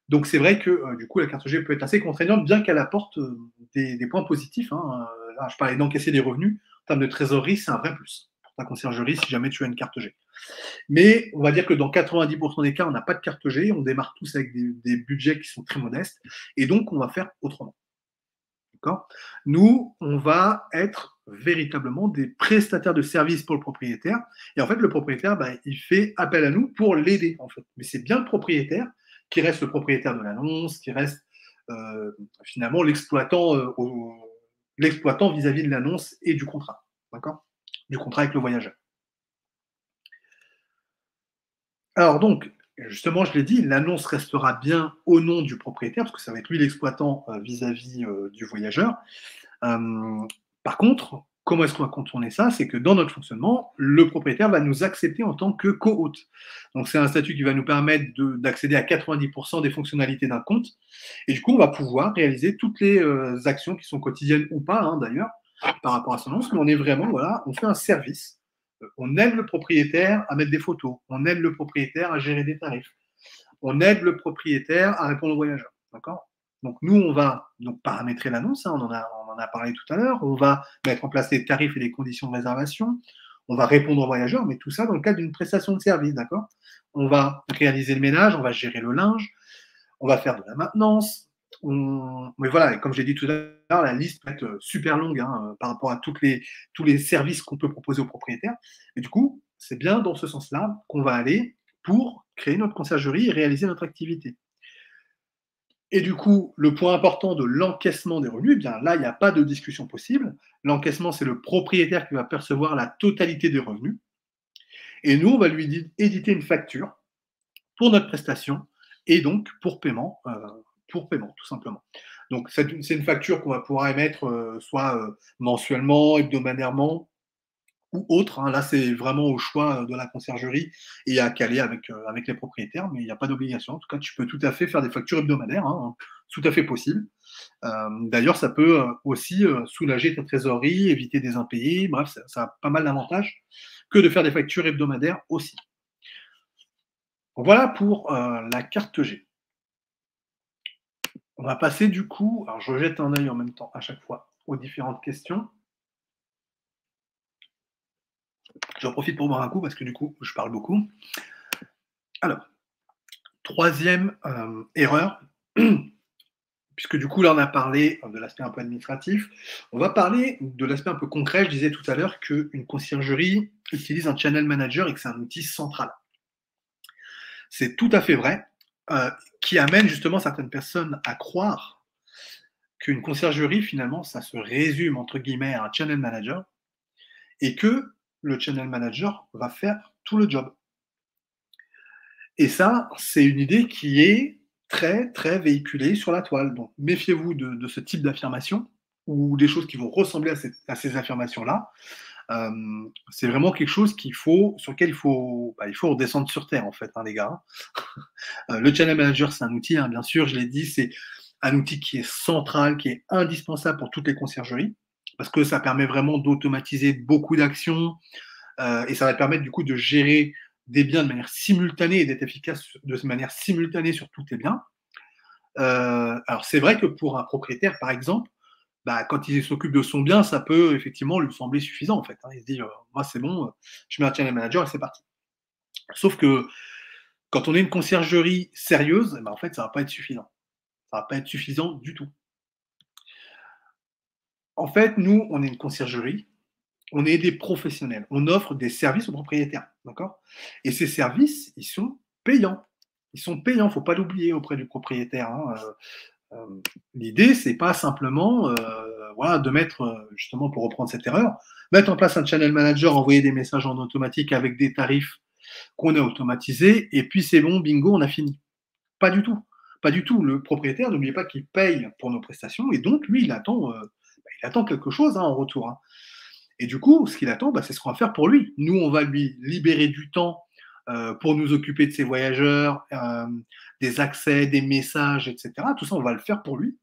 Donc c'est vrai que du coup la carte G peut être assez contraignante, bien qu'elle apporte des points positifs, hein. Là, je parlais d'encaisser des revenus. En termes de trésorerie, c'est un vrai plus pour ta conciergerie si jamais tu as une carte G. Mais on va dire que dans 90% des cas, on n'a pas de carte G, on démarre tous avec des budgets qui sont très modestes, et donc on va faire autrement. D'accord. Nous, on va être véritablement des prestataires de services pour le propriétaire. Et en fait, le propriétaire, il fait appel à nous pour l'aider, en fait. Mais c'est bien le propriétaire qui reste le propriétaire de l'annonce, qui reste finalement l'exploitant vis-à-vis de l'annonce et du contrat. D'accord. Du contrat avec le voyageur. Alors donc, justement, je l'ai dit, l'annonce restera bien au nom du propriétaire, parce que ça va être lui l'exploitant vis-à-vis du voyageur. Par contre, comment est-ce qu'on va contourner ça? C'est que dans notre fonctionnement, le propriétaire va nous accepter en tant que co-hôte. Donc c'est un statut qui va nous permettre d'accéder à 90% des fonctionnalités d'un compte. Et du coup, on va pouvoir réaliser toutes les actions qui sont quotidiennes ou pas, hein, d'ailleurs, par rapport à son annonce, mais on est vraiment, voilà, on fait un service. On aide le propriétaire à mettre des photos, on aide le propriétaire à gérer des tarifs, on aide le propriétaire à répondre aux voyageurs. D'accord. Donc nous, on va donc paramétrer l'annonce, hein, on en a parlé tout à l'heure, on va mettre en place les tarifs et les conditions de réservation, on va répondre aux voyageurs, mais tout ça dans le cadre d'une prestation de service, d'accord. On va réaliser le ménage, on va gérer le linge, on va faire de la maintenance. Mais voilà, comme j'ai dit tout à l'heure, la liste peut être super longue, hein, par rapport à tous les services qu'on peut proposer aux propriétaires. Et du coup, c'est bien dans ce sens-là qu'on va aller pour créer notre conciergerie et réaliser notre activité. Et du coup, le point important de l'encaissement des revenus, eh bien là, il n'y a pas de discussion possible. L'encaissement, c'est le propriétaire qui va percevoir la totalité des revenus. Et nous, on va lui éditer une facture pour notre prestation et donc pour paiement, tout simplement. Donc c'est une facture qu'on va pouvoir émettre soit mensuellement, hebdomadairement ou autre, hein. Là, c'est vraiment au choix de la conciergerie et à caler avec les propriétaires, mais il n'y a pas d'obligation. En tout cas, tu peux tout à fait faire des factures hebdomadaires, hein, tout à fait possible. D'ailleurs, ça peut aussi soulager ta trésorerie, éviter des impayés. Bref, ça a pas mal d'avantages que de faire des factures hebdomadaires aussi. Voilà pour la carte G. On va passer du coup, alors je jette un œil en même temps à chaque fois aux différentes questions. J'en profite pour boire un coup parce que du coup, je parle beaucoup. Alors, troisième erreur, puisque du coup là on a parlé de l'aspect un peu administratif, on va parler de l'aspect un peu concret. Je disais tout à l'heure qu'une conciergerie utilise un channel manager et que c'est un outil central. C'est tout à fait vrai, qui amène justement certaines personnes à croire qu'une conciergerie, finalement, ça se résume entre guillemets à un channel manager et que le channel manager va faire tout le job. Et ça, c'est une idée qui est très, très véhiculée sur la toile. Donc, méfiez-vous de ce type d'affirmation ou des choses qui vont ressembler à ces affirmations-là. C'est vraiment quelque chose sur lequel il faut redescendre sur terre, en fait, hein, les gars. Le channel manager, c'est un outil, hein, bien sûr, je l'ai dit, c'est un outil qui est central, qui est indispensable pour toutes les conciergeries, parce que ça permet vraiment d'automatiser beaucoup d'actions, et ça va permettre du coup de gérer des biens de manière simultanée et d'être efficace de manière simultanée sur tous tes biens. Alors c'est vrai que pour un propriétaire, par exemple, bah, quand il s'occupe de son bien, ça peut effectivement lui sembler suffisant en fait, hein. Il se dit, moi c'est bon, je mets un channel manager et c'est parti. Sauf que quand on est une conciergerie sérieuse, eh ben, en fait, ça va pas être suffisant. Ça va pas être suffisant du tout. En fait, nous, on est une conciergerie, on est des professionnels, on offre des services aux propriétaires, d'accord? Et ces services, ils sont payants. Ils sont payants, faut pas l'oublier auprès du propriétaire, hein. L'idée, c'est pas simplement, voilà, de mettre, justement pour reprendre cette erreur, mettre en place un channel manager, envoyer des messages en automatique avec des tarifs qu'on a automatisés et puis c'est bon, bingo, on a fini. Pas du tout, pas du tout. Le propriétaire, n'oubliez pas qu'il paye pour nos prestations et donc lui, il attend quelque chose, hein, en retour, hein. Et du coup, ce qu'il attend, bah, c'est ce qu'on va faire pour lui. Nous, on va lui libérer du temps pour nous occuper de ses voyageurs, des accès, des messages, etc. Tout ça, on va le faire pour lui.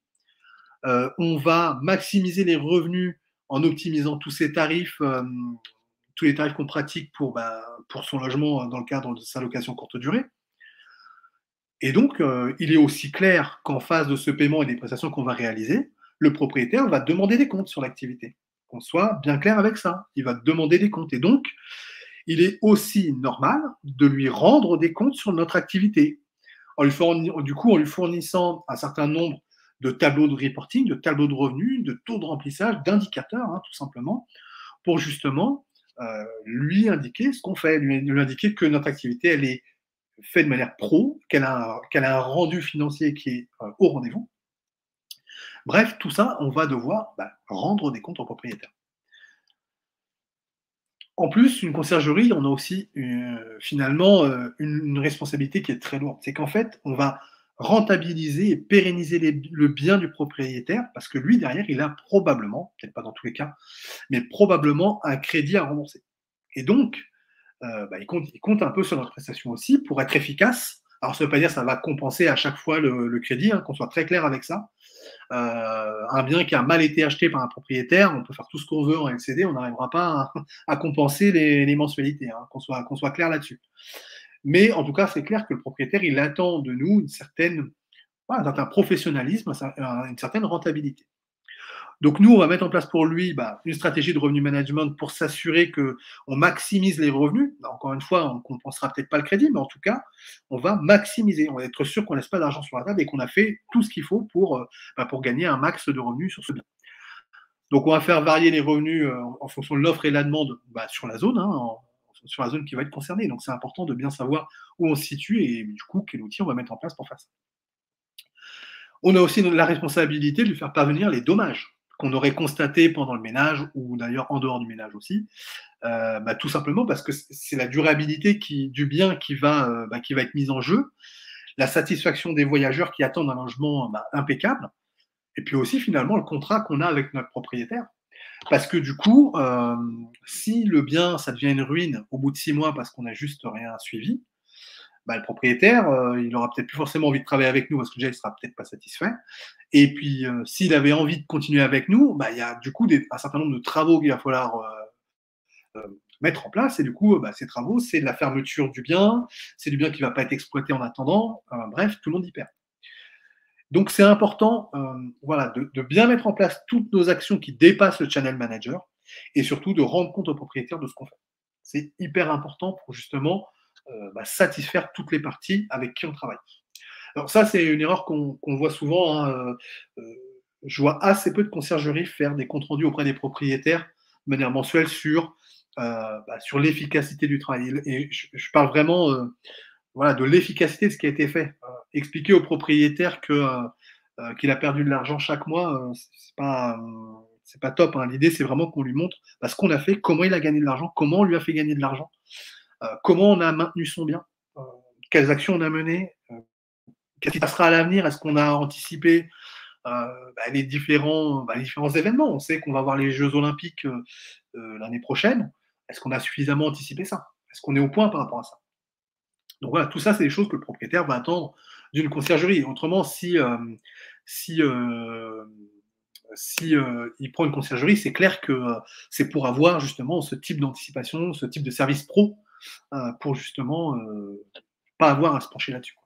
On va maximiser les revenus en optimisant tous les tarifs qu'on pratique pour son logement dans le cadre de sa location courte durée. Et donc, il est aussi clair qu'en face de ce paiement et des prestations qu'on va réaliser, le propriétaire va demander des comptes sur l'activité. Qu'on soit bien clair avec ça. Il va demander des comptes. Et donc, il est aussi normal de lui rendre des comptes sur notre activité. En lui fournissant un certain nombre de tableaux de reporting, de tableaux de revenus, de taux de remplissage, d'indicateurs, hein, tout simplement, pour justement lui indiquer ce qu'on fait, lui indiquer que notre activité, elle est faite de manière pro, qu'elle a un rendu financier qui est au rendez-vous. Bref, tout ça, on va devoir rendre des comptes au propriétaire. En plus, une conciergerie, on a aussi finalement une responsabilité qui est très lourde. C'est qu'en fait, on va rentabiliser et pérenniser le bien du propriétaire parce que lui, derrière, il a probablement, peut-être pas dans tous les cas, mais probablement un crédit à rembourser. Et donc, il compte un peu sur notre prestation aussi pour être efficace. Alors, ça ne veut pas dire que ça va compenser à chaque fois le crédit, hein, qu'on soit très clair avec ça. Un bien qui a mal été acheté par un propriétaire, on peut faire tout ce qu'on veut en LCD, on n'arrivera pas à compenser les mensualités, hein, qu'on soit clair là-dessus. Mais en tout cas, c'est clair que le propriétaire, il attend de nous un certain professionnalisme, une certaine rentabilité. Donc nous, on va mettre en place pour lui une stratégie de revenu management pour s'assurer qu'on maximise les revenus. Encore une fois, on ne compensera peut-être pas le crédit, mais en tout cas, on va maximiser. On va être sûr qu'on ne laisse pas d'argent sur la table et qu'on a fait tout ce qu'il faut pour gagner un max de revenus sur ce bien. Donc on va faire varier les revenus en fonction de l'offre et de la demande sur la zone, hein, sur la zone qui va être concernée. Donc c'est important de bien savoir où on se situe et du coup quel outil on va mettre en place pour faire ça. On a aussi la responsabilité de lui faire parvenir les dommages qu'on aurait constatés pendant le ménage ou d'ailleurs en dehors du ménage aussi, tout simplement parce que c'est la durabilité du bien qui va être mise en jeu, la satisfaction des voyageurs qui attendent un logement impeccable, et puis aussi finalement le contrat qu'on a avec notre propriétaire. Parce que du coup, si le bien, ça devient une ruine au bout de 6 mois parce qu'on n'a juste rien suivi, le propriétaire, il aura peut-être plus forcément envie de travailler avec nous parce que déjà, il sera peut-être pas satisfait. Et puis, s'il avait envie de continuer avec nous, il y a du coup un certain nombre de travaux qu'il va falloir mettre en place. Et du coup, ces travaux, c'est de la fermeture du bien, c'est du bien qui ne va pas être exploité en attendant. Bref, tout le monde y perd. Donc c'est important, voilà, de bien mettre en place toutes nos actions qui dépassent le channel manager et surtout de rendre compte aux propriétaires de ce qu'on fait. C'est hyper important pour justement, satisfaire toutes les parties avec qui on travaille. Alors ça, c'est une erreur qu'on voit souvent, hein, je vois assez peu de conciergeries faire des comptes rendus auprès des propriétaires de manière mensuelle sur l'efficacité du travail et je parle vraiment, voilà, de l'efficacité de ce qui a été fait. Expliquer au propriétaire qu'il a perdu de l'argent chaque mois, c'est pas top, hein. L'idée, c'est vraiment qu'on lui montre, ce qu'on a fait, comment il a gagné de l'argent, comment on lui a fait gagner de l'argent, comment on a maintenu son bien, quelles actions on a menées, qu'est-ce qui passera à l'avenir? Est-ce qu'on a anticipé, les différents événements? On sait qu'on va avoir les jeux olympiques, l'année prochaine. Est-ce qu'on a suffisamment anticipé ça? Est-ce qu'on est au point par rapport à ça? Donc voilà, tout ça, c'est des choses que le propriétaire va attendre d'une conciergerie. Autrement, si, hem, il prend une conciergerie, c'est clair que, c'est pour avoir justement ce type d'anticipation, ce type de service pro, pour justement, pas avoir à se pencher là-dessus, quoi.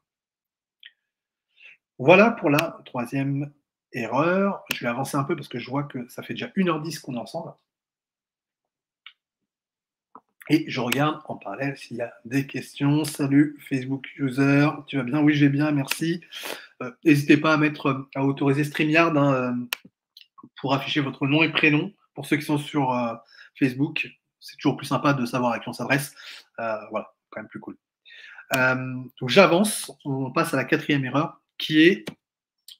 Voilà pour la troisième erreur. Je vais avancer un peu parce que je vois que ça fait déjà 1h10 qu'on est ensemble et je regarde en parallèle s'il y a des questions. Salut Facebook user, tu vas bien? Oui, je vais bien, merci. N'hésitez pas à à autoriser StreamYard, hein, pour afficher votre nom et prénom pour ceux qui sont sur, Facebook. C'est toujours plus sympa de savoir à qui on s'adresse. Voilà, quand même plus cool. Donc j'avance, on passe à la quatrième erreur qui est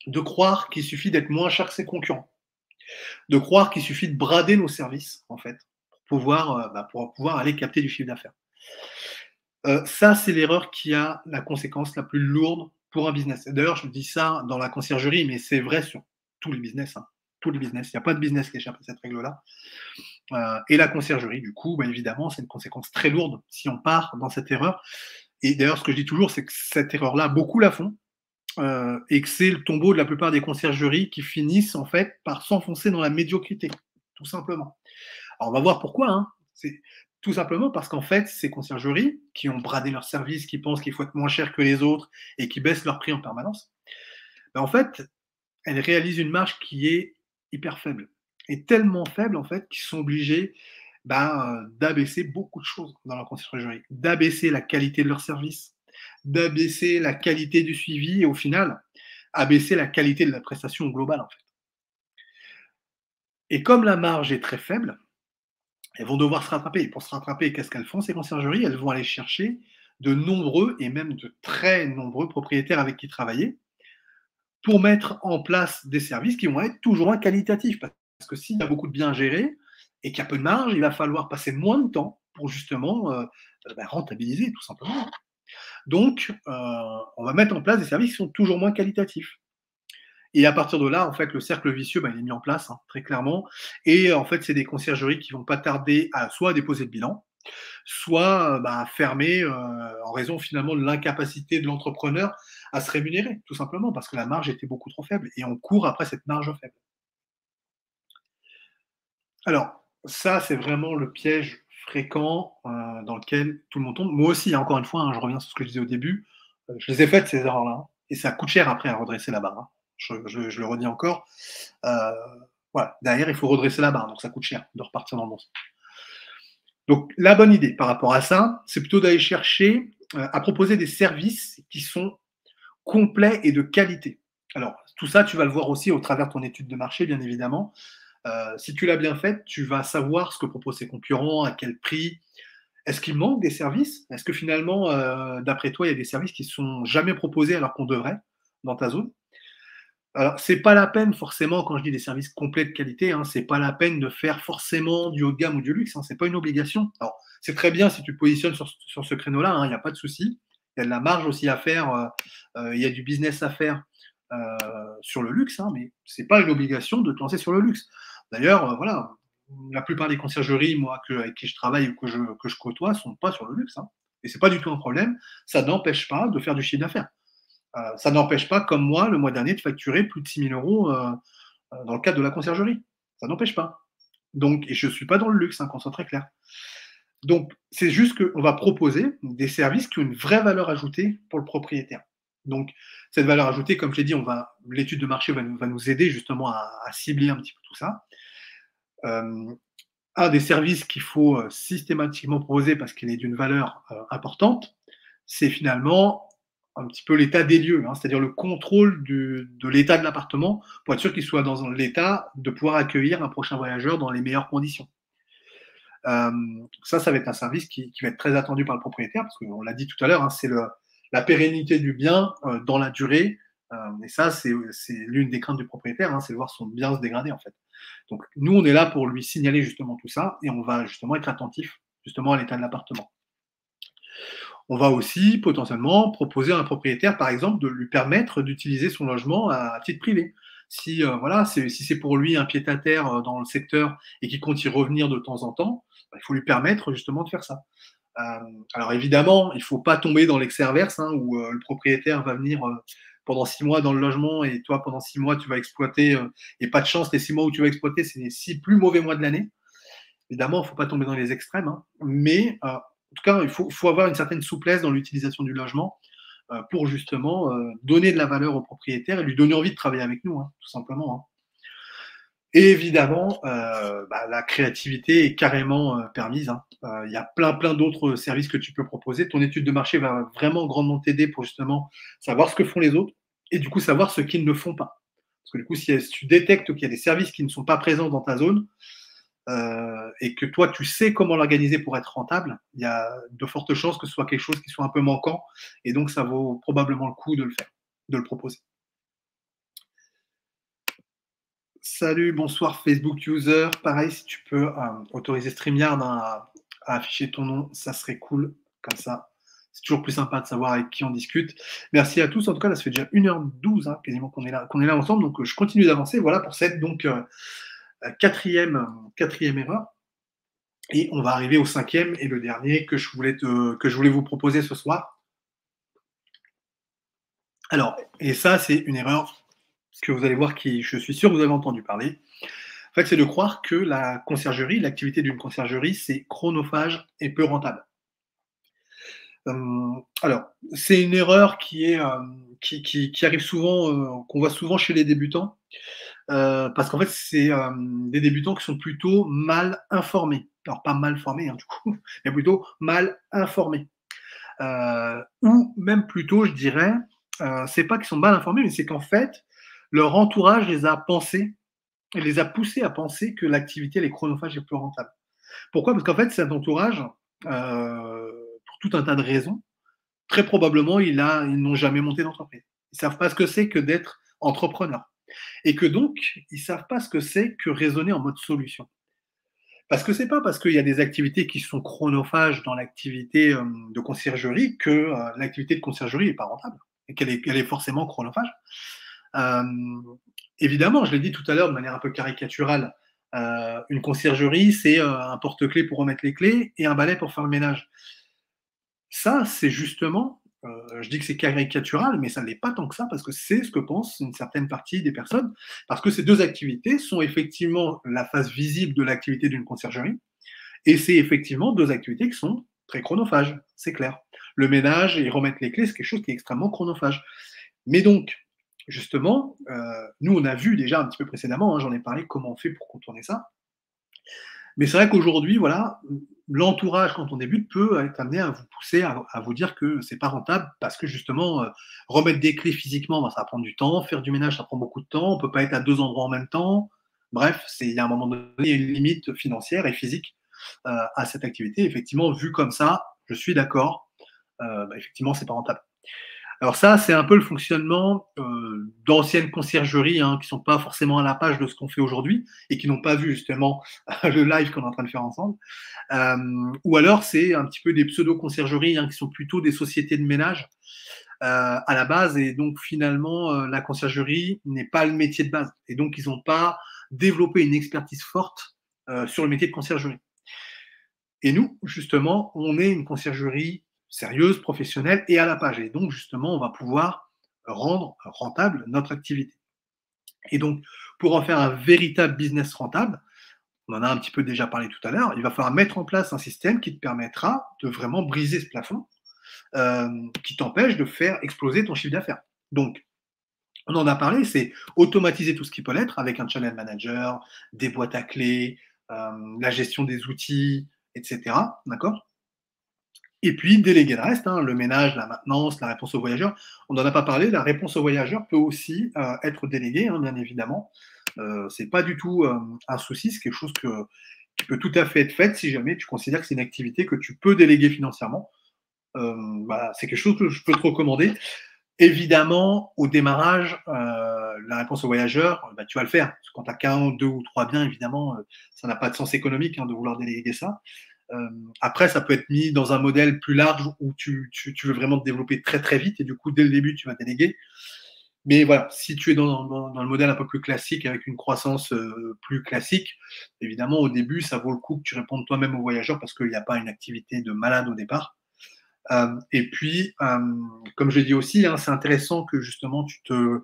de croire qu'il suffit d'être moins cher que ses concurrents. De croire qu'il suffit de brader nos services, en fait, pour pouvoir aller capter du chiffre d'affaires. Ça, c'est l'erreur qui a la conséquence la plus lourde pour un business. Et d'ailleurs, je dis ça dans la conciergerie, mais c'est vrai sur tous les business, hein, tous les business. Il n'y a pas de business qui échappe à cette règle-là. Et la conciergerie, du coup, évidemment, c'est une conséquence très lourde si on part dans cette erreur. Et d'ailleurs, ce que je dis toujours, c'est que cette erreur-là, beaucoup la font, et que c'est le tombeau de la plupart des conciergeries qui finissent en fait par s'enfoncer dans la médiocrité, tout simplement. Alors on va voir pourquoi, hein. C'est tout simplement parce qu'en fait, ces conciergeries qui ont bradé leurs services, qui pensent qu'il faut être moins cher que les autres et qui baissent leurs prix en permanence, en fait, elles réalisent une marge qui est hyper faible. Et tellement faible en fait qu'ils sont obligés d'abaisser beaucoup de choses dans leur conciergerie, d'abaisser la qualité de leur service, d'abaisser la qualité du suivi et au final, abaisser la qualité de la prestation globale en fait. Et comme la marge est très faible, elles vont devoir se rattraper. Et pour se rattraper, qu'est-ce qu'elles font ces conciergeries? Elles vont aller chercher de nombreux et même de très nombreux propriétaires avec qui travailler pour mettre en place des services qui vont être toujours moins qualitatifs. Parce que s'il y a beaucoup de biens gérés et qu'il y a peu de marge, il va falloir passer moins de temps pour justement rentabiliser tout simplement. Donc, on va mettre en place des services qui sont toujours moins qualitatifs. Et à partir de là, en fait, le cercle vicieux, il est mis en place, hein, très clairement. Et en fait, c'est des conciergeries qui vont pas tarder à soit déposer le bilan, soit fermer en raison finalement de l'incapacité de l'entrepreneur à se rémunérer, tout simplement, parce que la marge était beaucoup trop faible. Et on court après cette marge faible. Alors, ça, c'est vraiment le piège fréquent dans lequel tout le monde tombe. Moi aussi, hein, encore une fois, hein, je reviens sur ce que je disais au début, je les ai faites ces erreurs-là, hein, et ça coûte cher après à redresser la barre, hein. Je le redis encore. Euh, voilà, derrière, il faut redresser la barre, donc ça coûte cher de repartir dans le bon sens. Donc, la bonne idée par rapport à ça, c'est plutôt d'aller chercher à proposer des services qui sont complets et de qualité. Alors, tout ça, tu vas le voir aussi au travers de ton étude de marché, bien évidemment. Si tu l'as bien faite, tu vas savoir ce que proposent tes concurrents, à quel prix. Est-ce qu'il manque des services? Est-ce que finalement, d'après toi, il y a des services qui ne sont jamais proposés alors qu'on devrait dans ta zone? Alors, c'est pas la peine forcément, quand je dis des services complets de qualité, hein, c'est pas la peine de faire forcément du haut de gamme ou du luxe, hein, c'est pas une obligation. Alors, c'est très bien si tu te positionnes sur ce créneau-là, hein, il n'y a pas de souci. Il y a de la marge aussi à faire, il y a du business à faire sur le luxe, hein, mais c'est pas une obligation de te lancer sur le luxe. D'ailleurs, voilà, la plupart des conciergeries, moi, avec qui je travaille ou que je côtoie, sont pas sur le luxe, hein, et c'est pas du tout un problème. Ça n'empêche pas de faire du chiffre d'affaires. Ça n'empêche pas, comme moi, le mois dernier, de facturer plus de 6 000 euros dans le cadre de la conciergerie. Ça n'empêche pas. Donc, et je ne suis pas dans le luxe, hein, qu'on soit très clair. Donc, c'est juste qu'on va proposer des services qui ont une vraie valeur ajoutée pour le propriétaire. Donc, cette valeur ajoutée, comme je l'ai dit, l'étude de marché va nous aider justement à cibler un petit peu tout ça. Un des services qu'il faut systématiquement proposer parce qu'il est d'une valeur importante, c'est finalement un petit peu l'état des lieux, hein, c'est-à-dire le contrôle de l'état de l'appartement pour être sûr qu'il soit dans l'état de pouvoir accueillir un prochain voyageur dans les meilleures conditions. Ça va être un service qui va être très attendu par le propriétaire parce qu'on l'a dit tout à l'heure, hein, c'est la pérennité du bien dans la durée. Et ça, c'est l'une des craintes du propriétaire, hein, c'est de voir son bien se dégrader en fait. Donc nous, on est là pour lui signaler justement tout ça et on va justement être attentif justement à l'état de l'appartement. On va aussi potentiellement proposer à un propriétaire, par exemple, de lui permettre d'utiliser son logement à titre privé. Si voilà, si c'est pour lui un pied-à-terre dans le secteur et qu'il compte y revenir de temps en temps, bah, il faut lui permettre justement de faire ça. Alors évidemment, il ne faut pas tomber dans l'excès inverse, hein, où le propriétaire va venir pendant 6 mois dans le logement et toi, pendant 6 mois, tu vas exploiter, et pas de chance, les 6 mois où tu vas exploiter, c'est les 6 plus mauvais mois de l'année. Évidemment, il ne faut pas tomber dans les extrêmes, hein, mais en tout cas, il faut avoir une certaine souplesse dans l'utilisation du logement pour justement donner de la valeur au propriétaire et lui donner envie de travailler avec nous, hein, tout simplement. Hein. Et évidemment, la créativité est carrément permise. Hein. Il y a plein d'autres services que tu peux proposer. Ton étude de marché va vraiment grandement t'aider pour justement savoir ce que font les autres et du coup savoir ce qu'ils ne font pas. Parce que du coup, si tu détectes qu'il y a des services qui ne sont pas présents dans ta zone et que toi, tu sais comment l'organiser pour être rentable, il y a de fortes chances que ce soit quelque chose qui soit un peu manquant et donc ça vaut probablement le coup de le faire, de le proposer. Salut, bonsoir Facebook user. Pareil, si tu peux autoriser StreamYard à afficher ton nom, ça serait cool. Comme ça, c'est toujours plus sympa de savoir avec qui on discute. Merci à tous. En tout cas, là, ça fait déjà 1h12 hein, quasiment qu'on est là ensemble. Donc, je continue d'avancer. Voilà pour cette donc quatrième erreur. Et on va arriver au cinquième et le dernier que je voulais vous proposer ce soir. Alors, et ça, c'est une erreur que vous allez voir qui, je suis sûr, que vous avez entendu parler. En fait, c'est de croire que la conciergerie, l'activité d'une conciergerie, c'est chronophage et peu rentable. Alors, c'est une erreur qui arrive souvent, qu'on voit souvent chez les débutants, parce qu'en fait, c'est des débutants qui sont plutôt mal informés. Alors, pas mal formés, hein, du coup, mais plutôt mal informés. Ou même plutôt, je dirais, c'est pas qu'ils sont mal informés, mais c'est qu'en fait, leur entourage les a poussés à penser que l'activité, elle est chronophage et peu rentable. Pourquoi? Parce qu'en fait, cet entourage, pour tout un tas de raisons, très probablement, ils n'ont jamais monté d'entreprise. Ils ne savent pas ce que c'est que d'être entrepreneur. Et que donc, ils ne savent pas ce que c'est que raisonner en mode solution. Parce que c'est pas parce qu'il y a des activités qui sont chronophages dans l'activité de conciergerie que l'activité de conciergerie n'est pas rentable et qu'elle est forcément chronophage. Euh, Évidemment, je l'ai dit tout à l'heure de manière un peu caricaturale, une conciergerie, c'est un porte-clés pour remettre les clés et un balai pour faire le ménage. Ça, c'est justement, je dis que c'est caricatural, mais ça ne l'est pas tant que ça, parce que c'est ce que pense une certaine partie des personnes, parce que ces deux activités sont effectivement la face visible de l'activité d'une conciergerie, et c'est effectivement deux activités qui sont très chronophages, c'est clair. Le ménage et remettre les clés, c'est quelque chose qui est extrêmement chronophage. Mais donc, justement, nous, on a vu déjà un petit peu précédemment, hein, j'en ai parlé, comment on fait pour contourner ça. Mais c'est vrai qu'aujourd'hui, voilà, l'entourage, quand on débute, peut être amené à vous pousser à vous dire que c'est pas rentable parce que justement, remettre des clés physiquement, ben, ça va prendre du temps, faire du ménage, ça prend beaucoup de temps, on peut pas être à 2 endroits en même temps. Bref, il y a un moment donné, il y a une limite financière et physique à cette activité. Effectivement, vu comme ça, je suis d'accord, effectivement, c'est pas rentable. Alors ça, c'est un peu le fonctionnement d'anciennes conciergeries hein, qui sont pas forcément à la page de ce qu'on fait aujourd'hui et qui n'ont pas vu justement le live qu'on est en train de faire ensemble. Ou alors, c'est un petit peu des pseudo-conciergeries hein, qui sont plutôt des sociétés de ménage à la base. Et donc, finalement, la conciergerie n'est pas le métier de base. Et donc, ils n'ont pas développé une expertise forte sur le métier de conciergerie. Et nous, justement, on est une conciergerie sérieuse, professionnelle et à la page. Et donc, justement, on va pouvoir rendre rentable notre activité. Et donc, pour en faire un véritable business rentable, on en a un petit peu déjà parlé tout à l'heure, il va falloir mettre en place un système qui te permettra de vraiment briser ce plafond qui t'empêchent de faire exploser ton chiffre d'affaires. Donc, on en a parlé, c'est automatiser tout ce qui peut l'être avec un channel manager, des boîtes à clés, la gestion des outils, etc. D'accord? Et puis déléguer le reste, hein, le ménage, la maintenance, la réponse aux voyageurs. On n'en a pas parlé, la réponse aux voyageurs peut aussi être déléguée, hein, bien évidemment. C'est pas du tout un souci, c'est quelque chose qui peut tout à fait être fait si jamais tu considères que c'est une activité que tu peux déléguer financièrement. C'est quelque chose que je peux te recommander. Évidemment, au démarrage, la réponse aux voyageurs, tu vas le faire. Parce que quand tu as qu'un, deux ou trois biens, évidemment, ça n'a pas de sens économique hein, de vouloir déléguer ça. Après, ça peut être mis dans un modèle plus large où tu veux vraiment te développer très très vite et du coup, dès le début, tu vas déléguer. Mais voilà, si tu es dans le modèle un peu plus classique, avec une croissance plus classique, évidemment, au début, ça vaut le coup que tu répondes toi-même aux voyageurs parce qu'il n'y a pas une activité de malade au départ. Et puis, comme je l'ai dit aussi, hein, c'est intéressant que justement que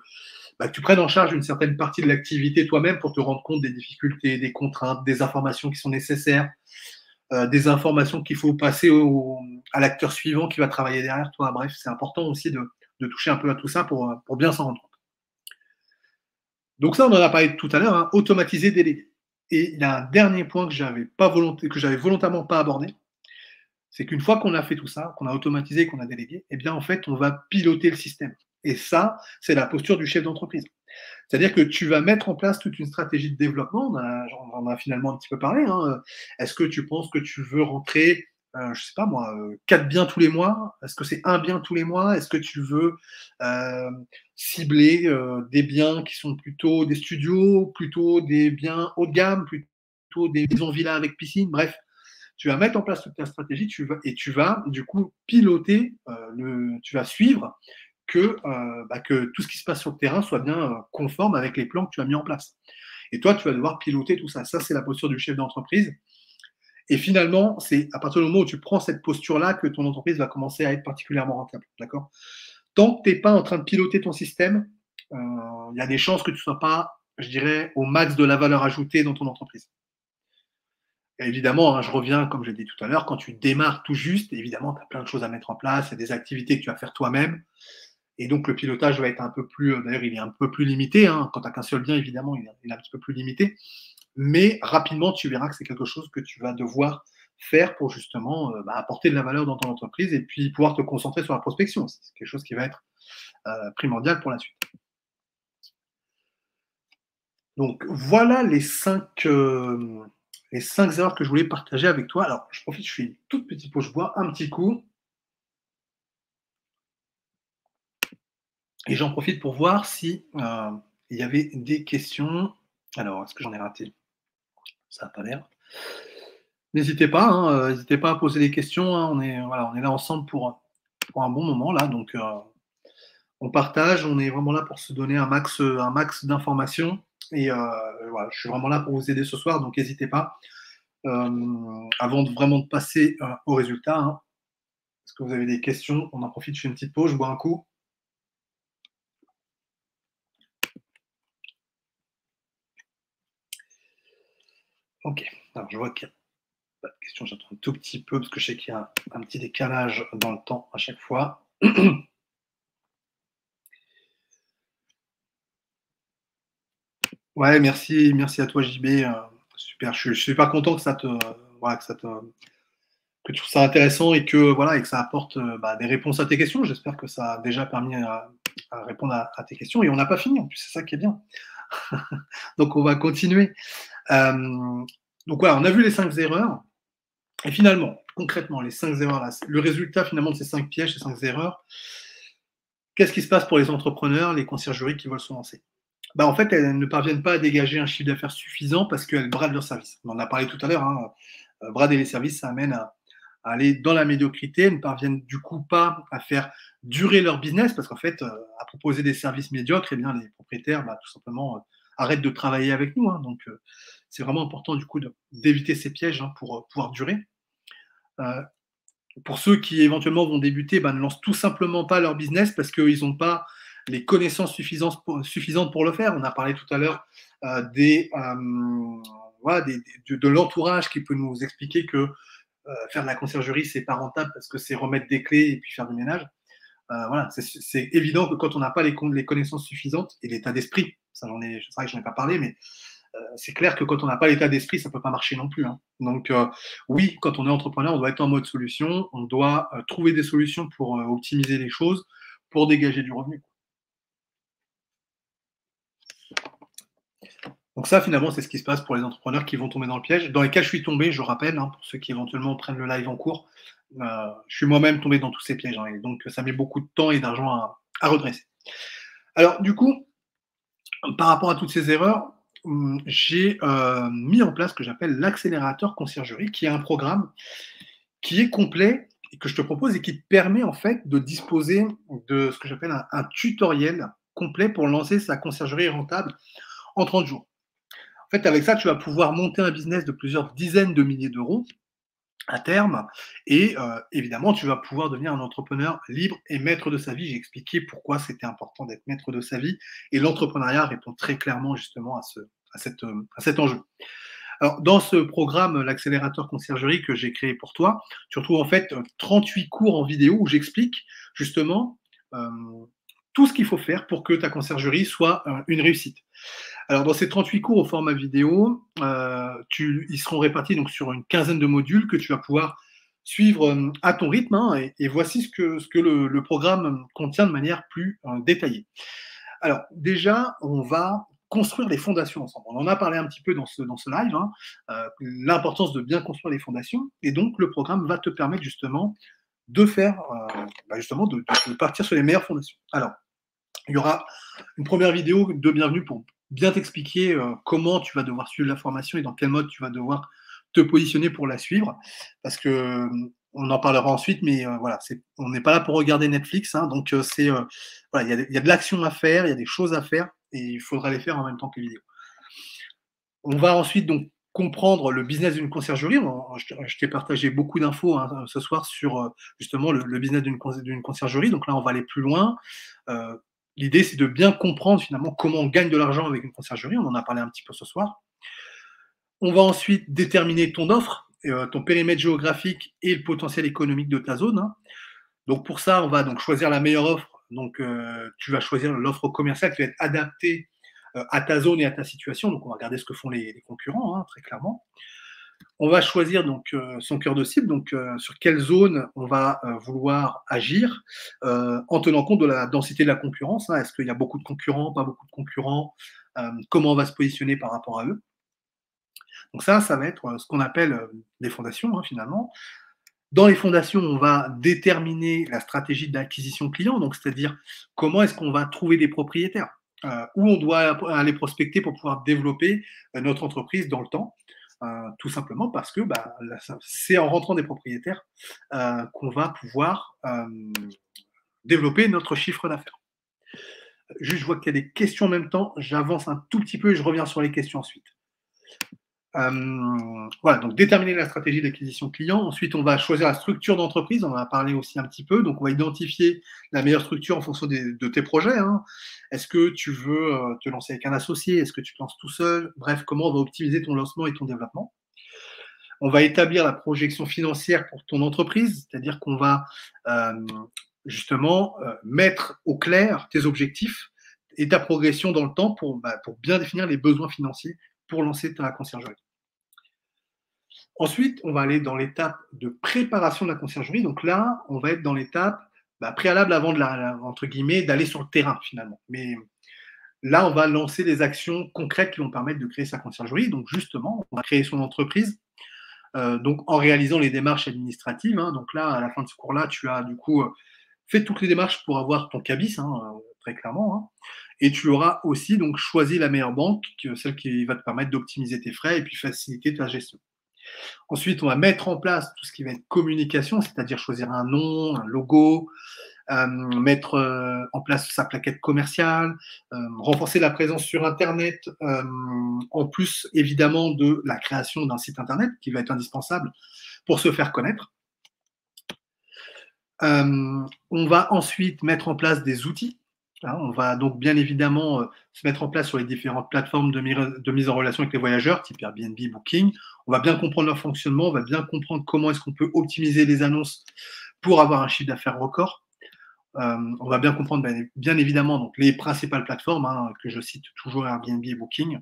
tu prennes en charge une certaine partie de l'activité toi-même pour te rendre compte des difficultés, des contraintes, des informations qui sont nécessaires, des informations qu'il faut passer à l'acteur suivant qui va travailler derrière toi. Bref, c'est important aussi de toucher un peu à tout ça pour bien s'en rendre compte. Donc ça, on en a parlé tout à l'heure, hein, automatiser, déléguer. Et il y a un dernier point que j'avais volontairement pas abordé, c'est qu'une fois qu'on a fait tout ça, qu'on a automatisé, qu'on a délégué, eh bien, en fait, on va piloter le système. Et ça, c'est la posture du chef d'entreprise. C'est-à-dire que tu vas mettre en place toute une stratégie de développement. On en a finalement un petit peu parlé. Hein. Est-ce que tu penses que tu veux rentrer, je sais pas moi, 4 biens tous les mois? Est-ce que c'est un bien tous les mois? Est-ce que tu veux euh, cibler des biens qui sont plutôt des studios, plutôt des biens haut de gamme, plutôt des maisons villas avec piscine? Bref, tu vas mettre en place toute ta stratégie tu vas du coup piloter, tu vas suivre que tout ce qui se passe sur le terrain soit bien conforme avec les plans que tu as mis en place. Et toi, tu vas devoir piloter tout ça. Ça, c'est la posture du chef d'entreprise. Et finalement, c'est à partir du moment où tu prends cette posture-là que ton entreprise va commencer à être particulièrement rentable. D'accord? Tant que tu n'es pas en train de piloter ton système, il y a des chances que tu ne sois pas, je dirais, au max de la valeur ajoutée dans ton entreprise. Et évidemment, hein, je reviens, comme je l'ai dit tout à l'heure, quand tu démarres tout juste, évidemment, tu as plein de choses à mettre en place, il y a des activités que tu vas faire toi-même. Et donc, le pilotage va être un peu plus, d'ailleurs, il est un peu plus limité. Hein. Quand tu n'as qu'un seul bien, évidemment, il est un petit peu plus limité. Mais rapidement, tu verras que c'est quelque chose que tu vas devoir faire pour justement apporter de la valeur dans ton entreprise et puis pouvoir te concentrer sur la prospection. C'est quelque chose qui va être primordial pour la suite. Donc, voilà les 5 erreurs que je voulais partager avec toi. Alors, je profite, je fais une toute petite pause, je bois un petit coup. Et j'en profite pour voir si il y avait des questions. Alors, est-ce que j'en ai raté? Ça n'a pas l'air. N'hésitez pas, hein, n'hésitez pas à poser des questions. Hein, on est là ensemble pour un bon moment là, donc on partage. On est vraiment là pour se donner un max d'informations. Et voilà, je suis vraiment là pour vous aider ce soir, donc n'hésitez pas. Avant vraiment de passer au résultat, hein, est-ce que vous avez des questions? On en profite, je fais une petite pause, je bois un coup. Ok, alors je vois qu'il y a pas de questions, j'attends un tout petit peu parce que je sais qu'il y a un petit décalage dans le temps à chaque fois. Ouais, merci à toi JB. Super, je suis super content que voilà, que tu trouves ça intéressant et que voilà et que ça apporte des réponses à tes questions. J'espère que ça a déjà permis à répondre à tes questions et on n'a pas fini en plus, c'est ça qui est bien. Donc on va continuer. Donc voilà, on a vu les 5 erreurs. Et finalement, concrètement, les 5 erreurs là, le résultat finalement de ces 5 pièges, ces 5 erreurs, qu'est-ce qui se passe pour les entrepreneurs, les conciergeries qui veulent se lancer? En fait, elles ne parviennent pas à dégager un chiffre d'affaires suffisant parce qu'elles bradent leurs services. On en a parlé tout à l'heure, hein, brader les services, ça amène à aller dans la médiocrité. Elles ne parviennent du coup pas à faire durer leur business parce qu'en fait, à proposer des services médiocres, eh bien, les propriétaires, tout simplement, arrêtent de travailler avec nous. Hein. Donc, c'est vraiment important du coup d'éviter ces pièges hein, pour pouvoir durer. Euh, pour ceux qui éventuellement vont débuter, ne lancent tout simplement pas leur business parce qu'ils n'ont pas les connaissances suffisantes pour le faire. On a parlé tout à l'heure voilà, de l'entourage qui peut nous expliquer que faire de la conciergerie, c'est pas rentable parce que c'est remettre des clés et puis faire du ménage. Voilà, c'est évident que quand on n'a pas les connaissances suffisantes et l'état d'esprit, ça c'est vrai que j'en ai pas parlé, mais c'est clair que quand on n'a pas l'état d'esprit, ça peut pas marcher non plus, hein. Donc oui, quand on est entrepreneur, on doit être en mode solution, on doit trouver des solutions pour optimiser les choses, pour dégager du revenu. Donc ça, finalement, c'est ce qui se passe pour les entrepreneurs qui vont tomber dans le piège, dans lesquels je suis tombé, je rappelle, hein, pour ceux qui éventuellement prennent le live en cours. Je suis moi-même tombé dans tous ces pièges, hein, et donc ça met beaucoup de temps et d'argent à redresser. Alors du coup, par rapport à toutes ces erreurs, j'ai mis en place ce que j'appelle l'accélérateur conciergerie, qui est un programme qui est complet et que je te propose et qui te permet en fait de disposer de ce que j'appelle un tutoriel complet pour lancer sa conciergerie rentable en 30 jours. En fait, avec ça, tu vas pouvoir monter un business de plusieurs dizaines de milliers d'euros à terme et évidemment, tu vas pouvoir devenir un entrepreneur libre et maître de sa vie. J'ai expliqué pourquoi c'était important d'être maître de sa vie et l'entrepreneuriat répond très clairement justement à cet enjeu. Alors, dans ce programme, l'accélérateur conciergerie que j'ai créé pour toi, tu retrouves en fait 38 cours en vidéo où j'explique justement euh, tout ce qu'il faut faire pour que ta conciergerie soit une réussite. Alors, dans ces 38 cours au format vidéo, ils seront répartis donc, sur une quinzaine de modules que tu vas pouvoir suivre à ton rythme, hein, et voici ce que le programme contient de manière plus détaillée. Alors, déjà, on va construire les fondations ensemble. On en a parlé un petit peu dans ce live, hein, l'importance de bien construire les fondations. Et donc, le programme va te permettre justement de faire, justement, de partir sur les meilleures fondations. Alors, il y aura une première vidéo de bienvenue pour bien t'expliquer comment tu vas devoir suivre la formation et dans quel mode tu vas devoir te positionner pour la suivre. Parce que on en parlera ensuite, mais voilà, on n'est pas là pour regarder Netflix, hein, donc voilà, il y a de l'action à faire, il y a des choses à faire, et il faudra les faire en même temps que les vidéos. On va ensuite donc comprendre le business d'une conciergerie. Je t'ai partagé beaucoup d'infos, hein, ce soir sur justement le business d'une conciergerie. Donc là, on va aller plus loin. L'idée, c'est de bien comprendre finalement comment on gagne de l'argent avec une conciergerie. On en a parlé un petit peu ce soir. On va ensuite déterminer ton offre, ton périmètre géographique et le potentiel économique de ta zone, hein. Donc pour ça, on va donc choisir la meilleure offre. Donc tu vas choisir l'offre commerciale qui va être adaptée à ta zone et à ta situation. Donc on va regarder ce que font les concurrents, hein, très clairement. On va choisir donc son cœur de cible, donc sur quelle zone on va vouloir agir, en tenant compte de la densité de la concurrence, hein. Est-ce qu'il y a beaucoup de concurrents, pas beaucoup de concurrents, comment on va se positionner par rapport à eux. Donc ça va être ce qu'on appelle les fondations, hein, finalement. Dans les fondations, on va déterminer la stratégie d'acquisition client, donc c'est-à-dire comment est-ce qu'on va trouver des propriétaires, où on doit aller prospecter pour pouvoir développer notre entreprise dans le temps, tout simplement parce que c'est en rentrant des propriétaires qu'on va pouvoir développer notre chiffre d'affaires. Juste, je vois qu'il y a des questions en même temps, j'avance un tout petit peu et je reviens sur les questions ensuite. Voilà, donc déterminer la stratégie d'acquisition client. Ensuite, on va choisir la structure d'entreprise. On en a parlé aussi un petit peu. Donc, on va identifier la meilleure structure en fonction de tes projets, hein. Est-ce que tu veux te lancer avec un associé? Est-ce que tu te lances tout seul? Bref, comment on va optimiser ton lancement et ton développement? On va établir la projection financière pour ton entreprise, c'est-à-dire qu'on va justement mettre au clair tes objectifs et ta progression dans le temps pour bien définir les besoins financiers pour lancer ta conciergerie. Ensuite, on va aller dans l'étape de préparation de la conciergerie. Donc là, on va être dans l'étape préalable avant entre guillemets, d'aller sur le terrain finalement. Mais là, on va lancer des actions concrètes qui vont permettre de créer sa conciergerie. Donc justement, on va créer son entreprise. Donc en réalisant les démarches administratives, hein. Donc là, à la fin de ce cours-là, tu as du coup fait toutes les démarches pour avoir ton cabis, hein, très clairement, hein. Et tu auras aussi donc choisi la meilleure banque, celle qui va te permettre d'optimiser tes frais et puis faciliter ta gestion. Ensuite, on va mettre en place tout ce qui va être communication, c'est-à-dire choisir un nom, un logo, mettre en place sa plaquette commerciale, renforcer la présence sur Internet, en plus évidemment de la création d'un site Internet qui va être indispensable pour se faire connaître. On va ensuite mettre en place des outils. Hein. On va donc bien évidemment se mettre en place sur les différentes plateformes de mise en relation avec les voyageurs, type Airbnb, Booking. On va bien comprendre leur fonctionnement, on va bien comprendre comment est-ce qu'on peut optimiser les annonces pour avoir un chiffre d'affaires record. On va bien comprendre, bien évidemment, donc les principales plateformes hein, que je cite toujours, Airbnb et Booking.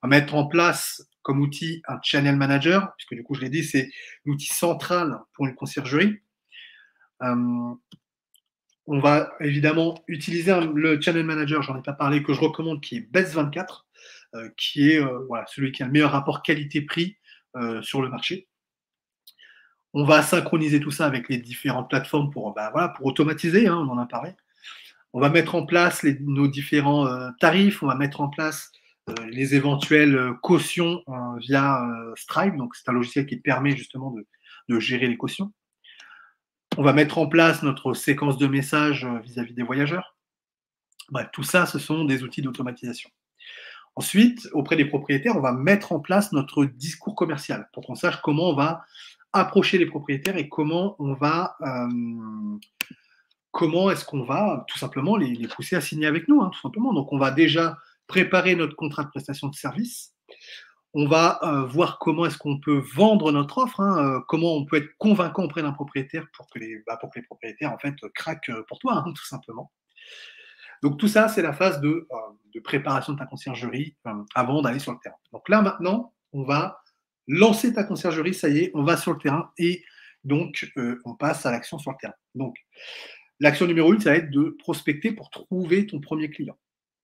On va mettre en place comme outil un channel manager, puisque du coup, je l'ai dit, c'est l'outil central pour une conciergerie. Euh, on va évidemment utiliser le channel manager, j'en ai pas parlé, que je recommande, qui est Best24, qui est voilà, celui qui a le meilleur rapport qualité-prix sur le marché. On va synchroniser tout ça avec les différentes plateformes pour, voilà, pour automatiser, hein, on en a parlé. On va mettre en place nos différents tarifs, on va mettre en place les éventuelles cautions via Stripe, donc c'est un logiciel qui permet justement de gérer les cautions. On va mettre en place notre séquence de messages vis-à-vis des voyageurs. Bref, tout ça, ce sont des outils d'automatisation. Ensuite, auprès des propriétaires, on va mettre en place notre discours commercial pour qu'on sache comment on va approcher les propriétaires et comment est-ce qu'on va tout simplement les pousser à signer avec nous, hein, tout simplement. Donc, on va déjà préparer notre contrat de prestation de service. On va voir comment est-ce qu'on peut vendre notre offre, hein, comment on peut être convaincant auprès d'un propriétaire pour que les propriétaires en fait craquent pour toi, hein, tout simplement. Donc tout ça, c'est la phase de préparation de ta conciergerie avant d'aller sur le terrain. Donc là maintenant, on va lancer ta conciergerie, ça y est, on va sur le terrain et donc on passe à l'action sur le terrain. Donc l'action numéro 1, ça va être de prospecter pour trouver ton premier client.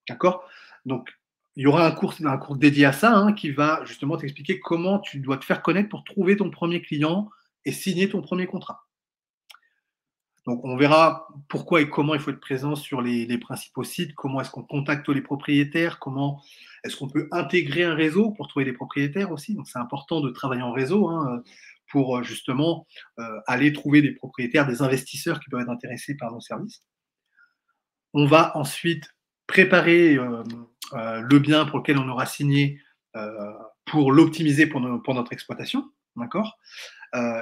D'accord? Donc, il y aura un cours dédié à ça hein, qui va justement t'expliquer comment tu dois te faire connaître pour trouver ton premier client et signer ton premier contrat. Donc, on verra pourquoi et comment il faut être présent sur les principaux sites, comment est-ce qu'on contacte les propriétaires, comment est-ce qu'on peut intégrer un réseau pour trouver des propriétaires aussi. Donc, c'est important de travailler en réseau hein, pour justement aller trouver des propriétaires, des investisseurs qui peuvent être intéressés par nos services. On va ensuite préparer le bien pour lequel on aura signé pour l'optimiser pour notre exploitation. D'accord?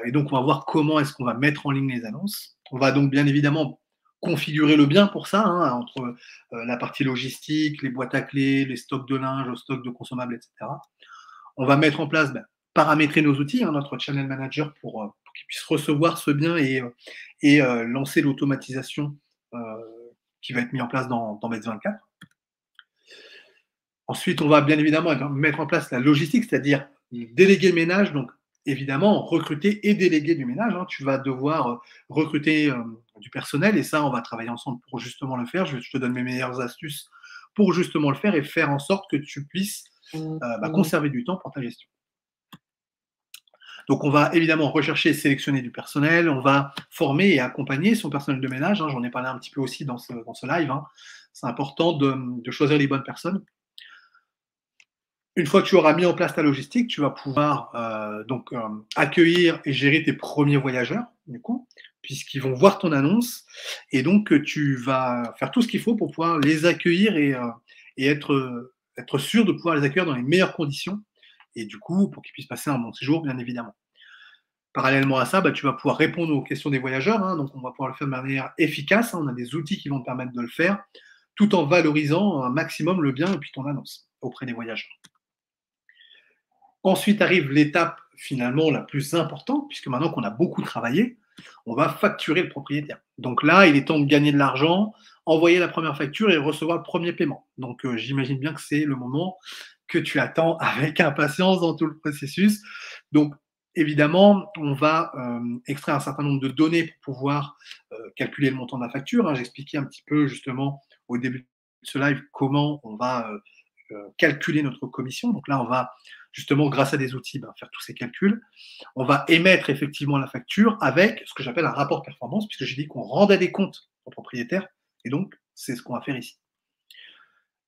Et donc, on va voir comment est-ce qu'on va mettre en ligne les annonces. On va donc bien évidemment configurer le bien pour ça, hein, entre la partie logistique, les boîtes à clés, les stocks de linge, le stock de consommables, etc. On va mettre en place, paramétrer nos outils, hein, notre channel manager pour qu'il puisse recevoir ce bien et lancer l'automatisation qui va être mis en place dans Bets24. Ensuite, on va bien évidemment mettre en place la logistique, c'est-à-dire déléguer le ménage. Donc, évidemment, recruter et déléguer du ménage. Hein. Tu vas devoir recruter du personnel et ça, on va travailler ensemble pour justement le faire. Je te donne mes meilleures astuces pour justement le faire et faire en sorte que tu puisses conserver du temps pour ta gestion. Donc, on va évidemment rechercher et sélectionner du personnel. On va former et accompagner son personnel de ménage. Hein. J'en ai parlé un petit peu aussi dans ce live. Hein. C'est important de choisir les bonnes personnes. Une fois que tu auras mis en place ta logistique, tu vas pouvoir accueillir et gérer tes premiers voyageurs, du coup, puisqu'ils vont voir ton annonce. Et donc, tu vas faire tout ce qu'il faut pour pouvoir les accueillir et être sûr de pouvoir les accueillir dans les meilleures conditions. Et du coup, pour qu'ils puissent passer un bon séjour, bien évidemment. Parallèlement à ça, tu vas pouvoir répondre aux questions des voyageurs. Hein, donc, on va pouvoir le faire de manière efficace. Hein, on a des outils qui vont te permettre de le faire, tout en valorisant un maximum le bien et puis ton annonce auprès des voyageurs. Ensuite arrive l'étape finalement la plus importante, puisque maintenant qu'on a beaucoup travaillé, on va facturer le propriétaire. Donc là, il est temps de gagner de l'argent, envoyer la première facture et recevoir le premier paiement. Donc j'imagine bien que c'est le moment que tu attends avec impatience dans tout le processus. Donc évidemment, on va extraire un certain nombre de données pour pouvoir calculer le montant de la facture. Hein. J'expliquais un petit peu justement au début de ce live comment on va calculer notre commission. Donc là, on va justement, grâce à des outils, faire tous ces calculs. On va émettre effectivement la facture avec ce que j'appelle un rapport de performance, puisque j'ai dit qu'on rendait des comptes au propriétaire. Et donc, c'est ce qu'on va faire ici.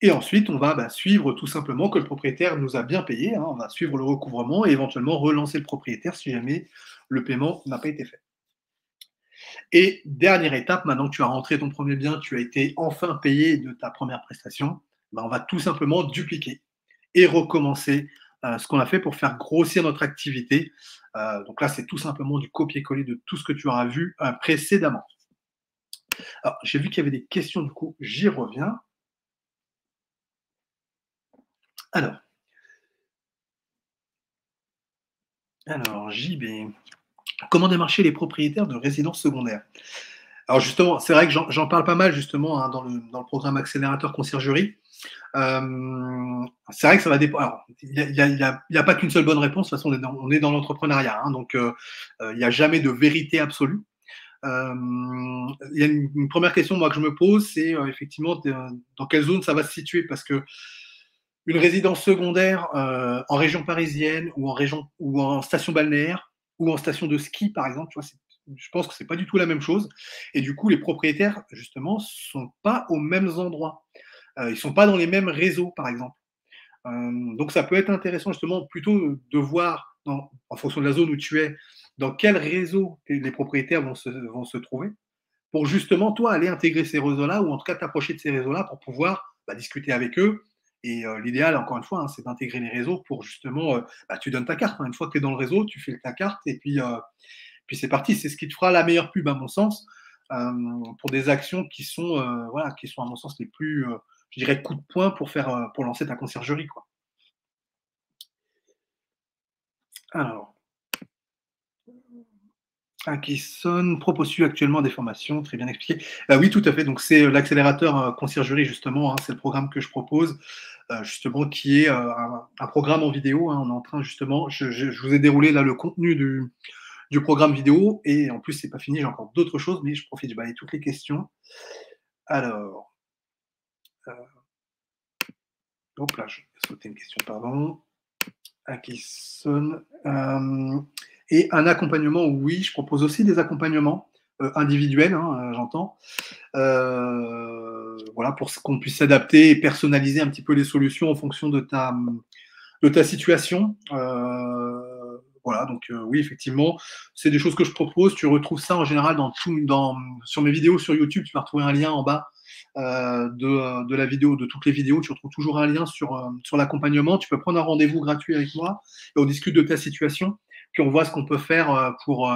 Et ensuite, on va suivre tout simplement que le propriétaire nous a bien payé. Hein, on va suivre le recouvrement et éventuellement relancer le propriétaire si jamais le paiement n'a pas été fait. Et dernière étape, maintenant que tu as rentré ton premier bien, tu as été enfin payé de ta première prestation, on va tout simplement dupliquer et recommencer ce qu'on a fait pour faire grossir notre activité. Donc là, c'est tout simplement du copier-coller de tout ce que tu auras vu précédemment. Alors, j'ai vu qu'il y avait des questions, du coup, j'y reviens. Alors, JB, comment démarcher les propriétaires de résidences secondaires? Alors justement, c'est vrai que j'en parle pas mal justement hein, dans le programme accélérateur conciergerie. C'est vrai que ça va dépendre. Alors, il y a pas qu'une seule bonne réponse. De toute façon, on est dans l'entrepreneuriat, hein, donc il n'y a jamais de vérité absolue. Il y a une première question moi que je me pose, c'est effectivement dans quelle zone ça va se situer, parce que une résidence secondaire en région parisienne ou en région ou en station balnéaire ou en station de ski par exemple, tu vois, je pense que c'est pas du tout la même chose. Et du coup, les propriétaires justement sont pas aux mêmes endroits. Ils sont pas dans les mêmes réseaux par exemple. Donc ça peut être intéressant justement plutôt de voir en fonction de la zone où tu es, dans quel réseau les propriétaires vont se trouver, pour justement, toi, aller intégrer ces réseaux-là, ou en tout cas t'approcher de ces réseaux-là pour pouvoir discuter avec eux. Et l'idéal, encore une fois, hein, c'est d'intégrer les réseaux pour justement, tu donnes ta carte. Hein. Une fois que tu es dans le réseau, tu fais ta carte et puis c'est parti. C'est ce qui te fera la meilleure pub, à mon sens, pour des actions qui sont, voilà, qui sont, à mon sens, les plus, je dirais, coup de poing pour lancer ta conciergerie, quoi. Alors, qui sonne, propose-tu actuellement des formations? Très bien expliqué. Oui, tout à fait. Donc, c'est l'accélérateur conciergerie, justement. Hein, c'est le programme que je propose, justement, qui est un programme en vidéo. Hein, on est en train, justement, je vous ai déroulé là le contenu du programme vidéo. Et en plus, c'est pas fini, j'ai encore d'autres choses, mais je profite, je balaye toutes les questions. Alors, hop là, je vais sauter une question, pardon. Qui sonne. Et un accompagnement, oui, je propose aussi des accompagnements individuels, hein, j'entends. Voilà, pour qu'on puisse s'adapter et personnaliser un petit peu les solutions en fonction de ta situation. Voilà, donc oui, effectivement, c'est des choses que je propose. Tu retrouves ça en général sur mes vidéos sur YouTube. Tu vas retrouver un lien en bas de la vidéo, de toutes les vidéos. Tu retrouves toujours un lien sur l'accompagnement. Tu peux prendre un rendez-vous gratuit avec moi et on discute de ta situation, puis on voit ce qu'on peut faire pour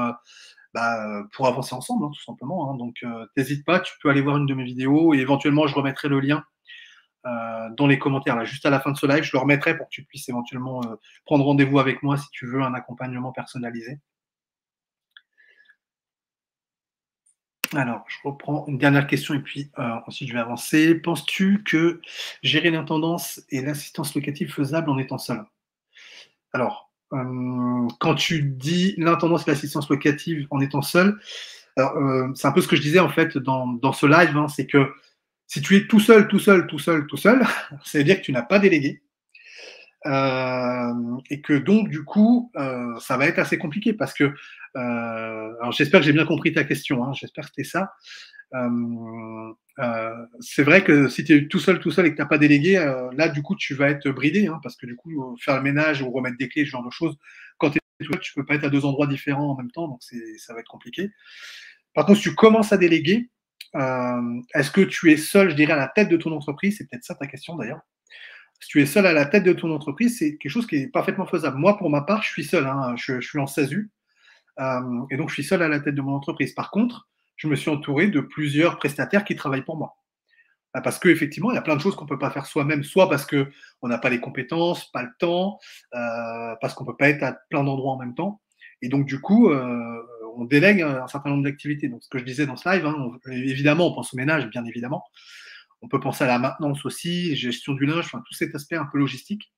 avancer ensemble, hein, tout simplement. Hein. Donc, n'hésite pas, tu peux aller voir une de mes vidéos et éventuellement, je remettrai le lien dans les commentaires, là, juste à la fin de ce live. Je le remettrai pour que tu puisses éventuellement prendre rendez-vous avec moi si tu veux un accompagnement personnalisé. Alors, je reprends une dernière question et puis ensuite je vais avancer. Penses-tu que gérer l'intendance et l'assistance locative faisable en étant seul? Alors, quand tu dis l'intendance et l'assistance locative en étant seul, alors, c'est un peu ce que je disais en fait dans ce live, hein, c'est que si tu es tout seul, tout seul, tout seul, tout seul, ça veut dire que tu n'as pas délégué. Et que donc, du coup, ça va être assez compliqué parce que, alors j'espère que j'ai bien compris ta question, hein, j'espère que c'était ça. C'est vrai que si tu es tout seul et que tu n'as pas délégué, là, du coup, tu vas être bridé, hein, parce que du coup, faire le ménage ou remettre des clés, ce genre de choses, quand tu es tout seul, tu peux pas être à deux endroits différents en même temps, donc ça va être compliqué. Par contre, si tu commences à déléguer, est-ce que tu es seul, je dirais, à la tête de ton entreprise? C'est peut-être ça ta question d'ailleurs. Si tu es seul à la tête de ton entreprise, c'est quelque chose qui est parfaitement faisable. Moi, pour ma part, je suis seul, hein, je suis en SASU, et donc je suis seul à la tête de mon entreprise. Par contre, je me suis entouré de plusieurs prestataires qui travaillent pour moi. Parce qu'effectivement, il y a plein de choses qu'on ne peut pas faire soi-même, soit parce qu'on n'a pas les compétences, pas le temps, parce qu'on ne peut pas être à plein d'endroits en même temps. Et donc, du coup, on délègue un certain nombre d'activités. Donc, ce que je disais dans ce live, hein, évidemment, on pense au ménage, bien évidemment. On peut penser à la maintenance aussi, gestion du linge, enfin, tout cet aspect un peu logistique.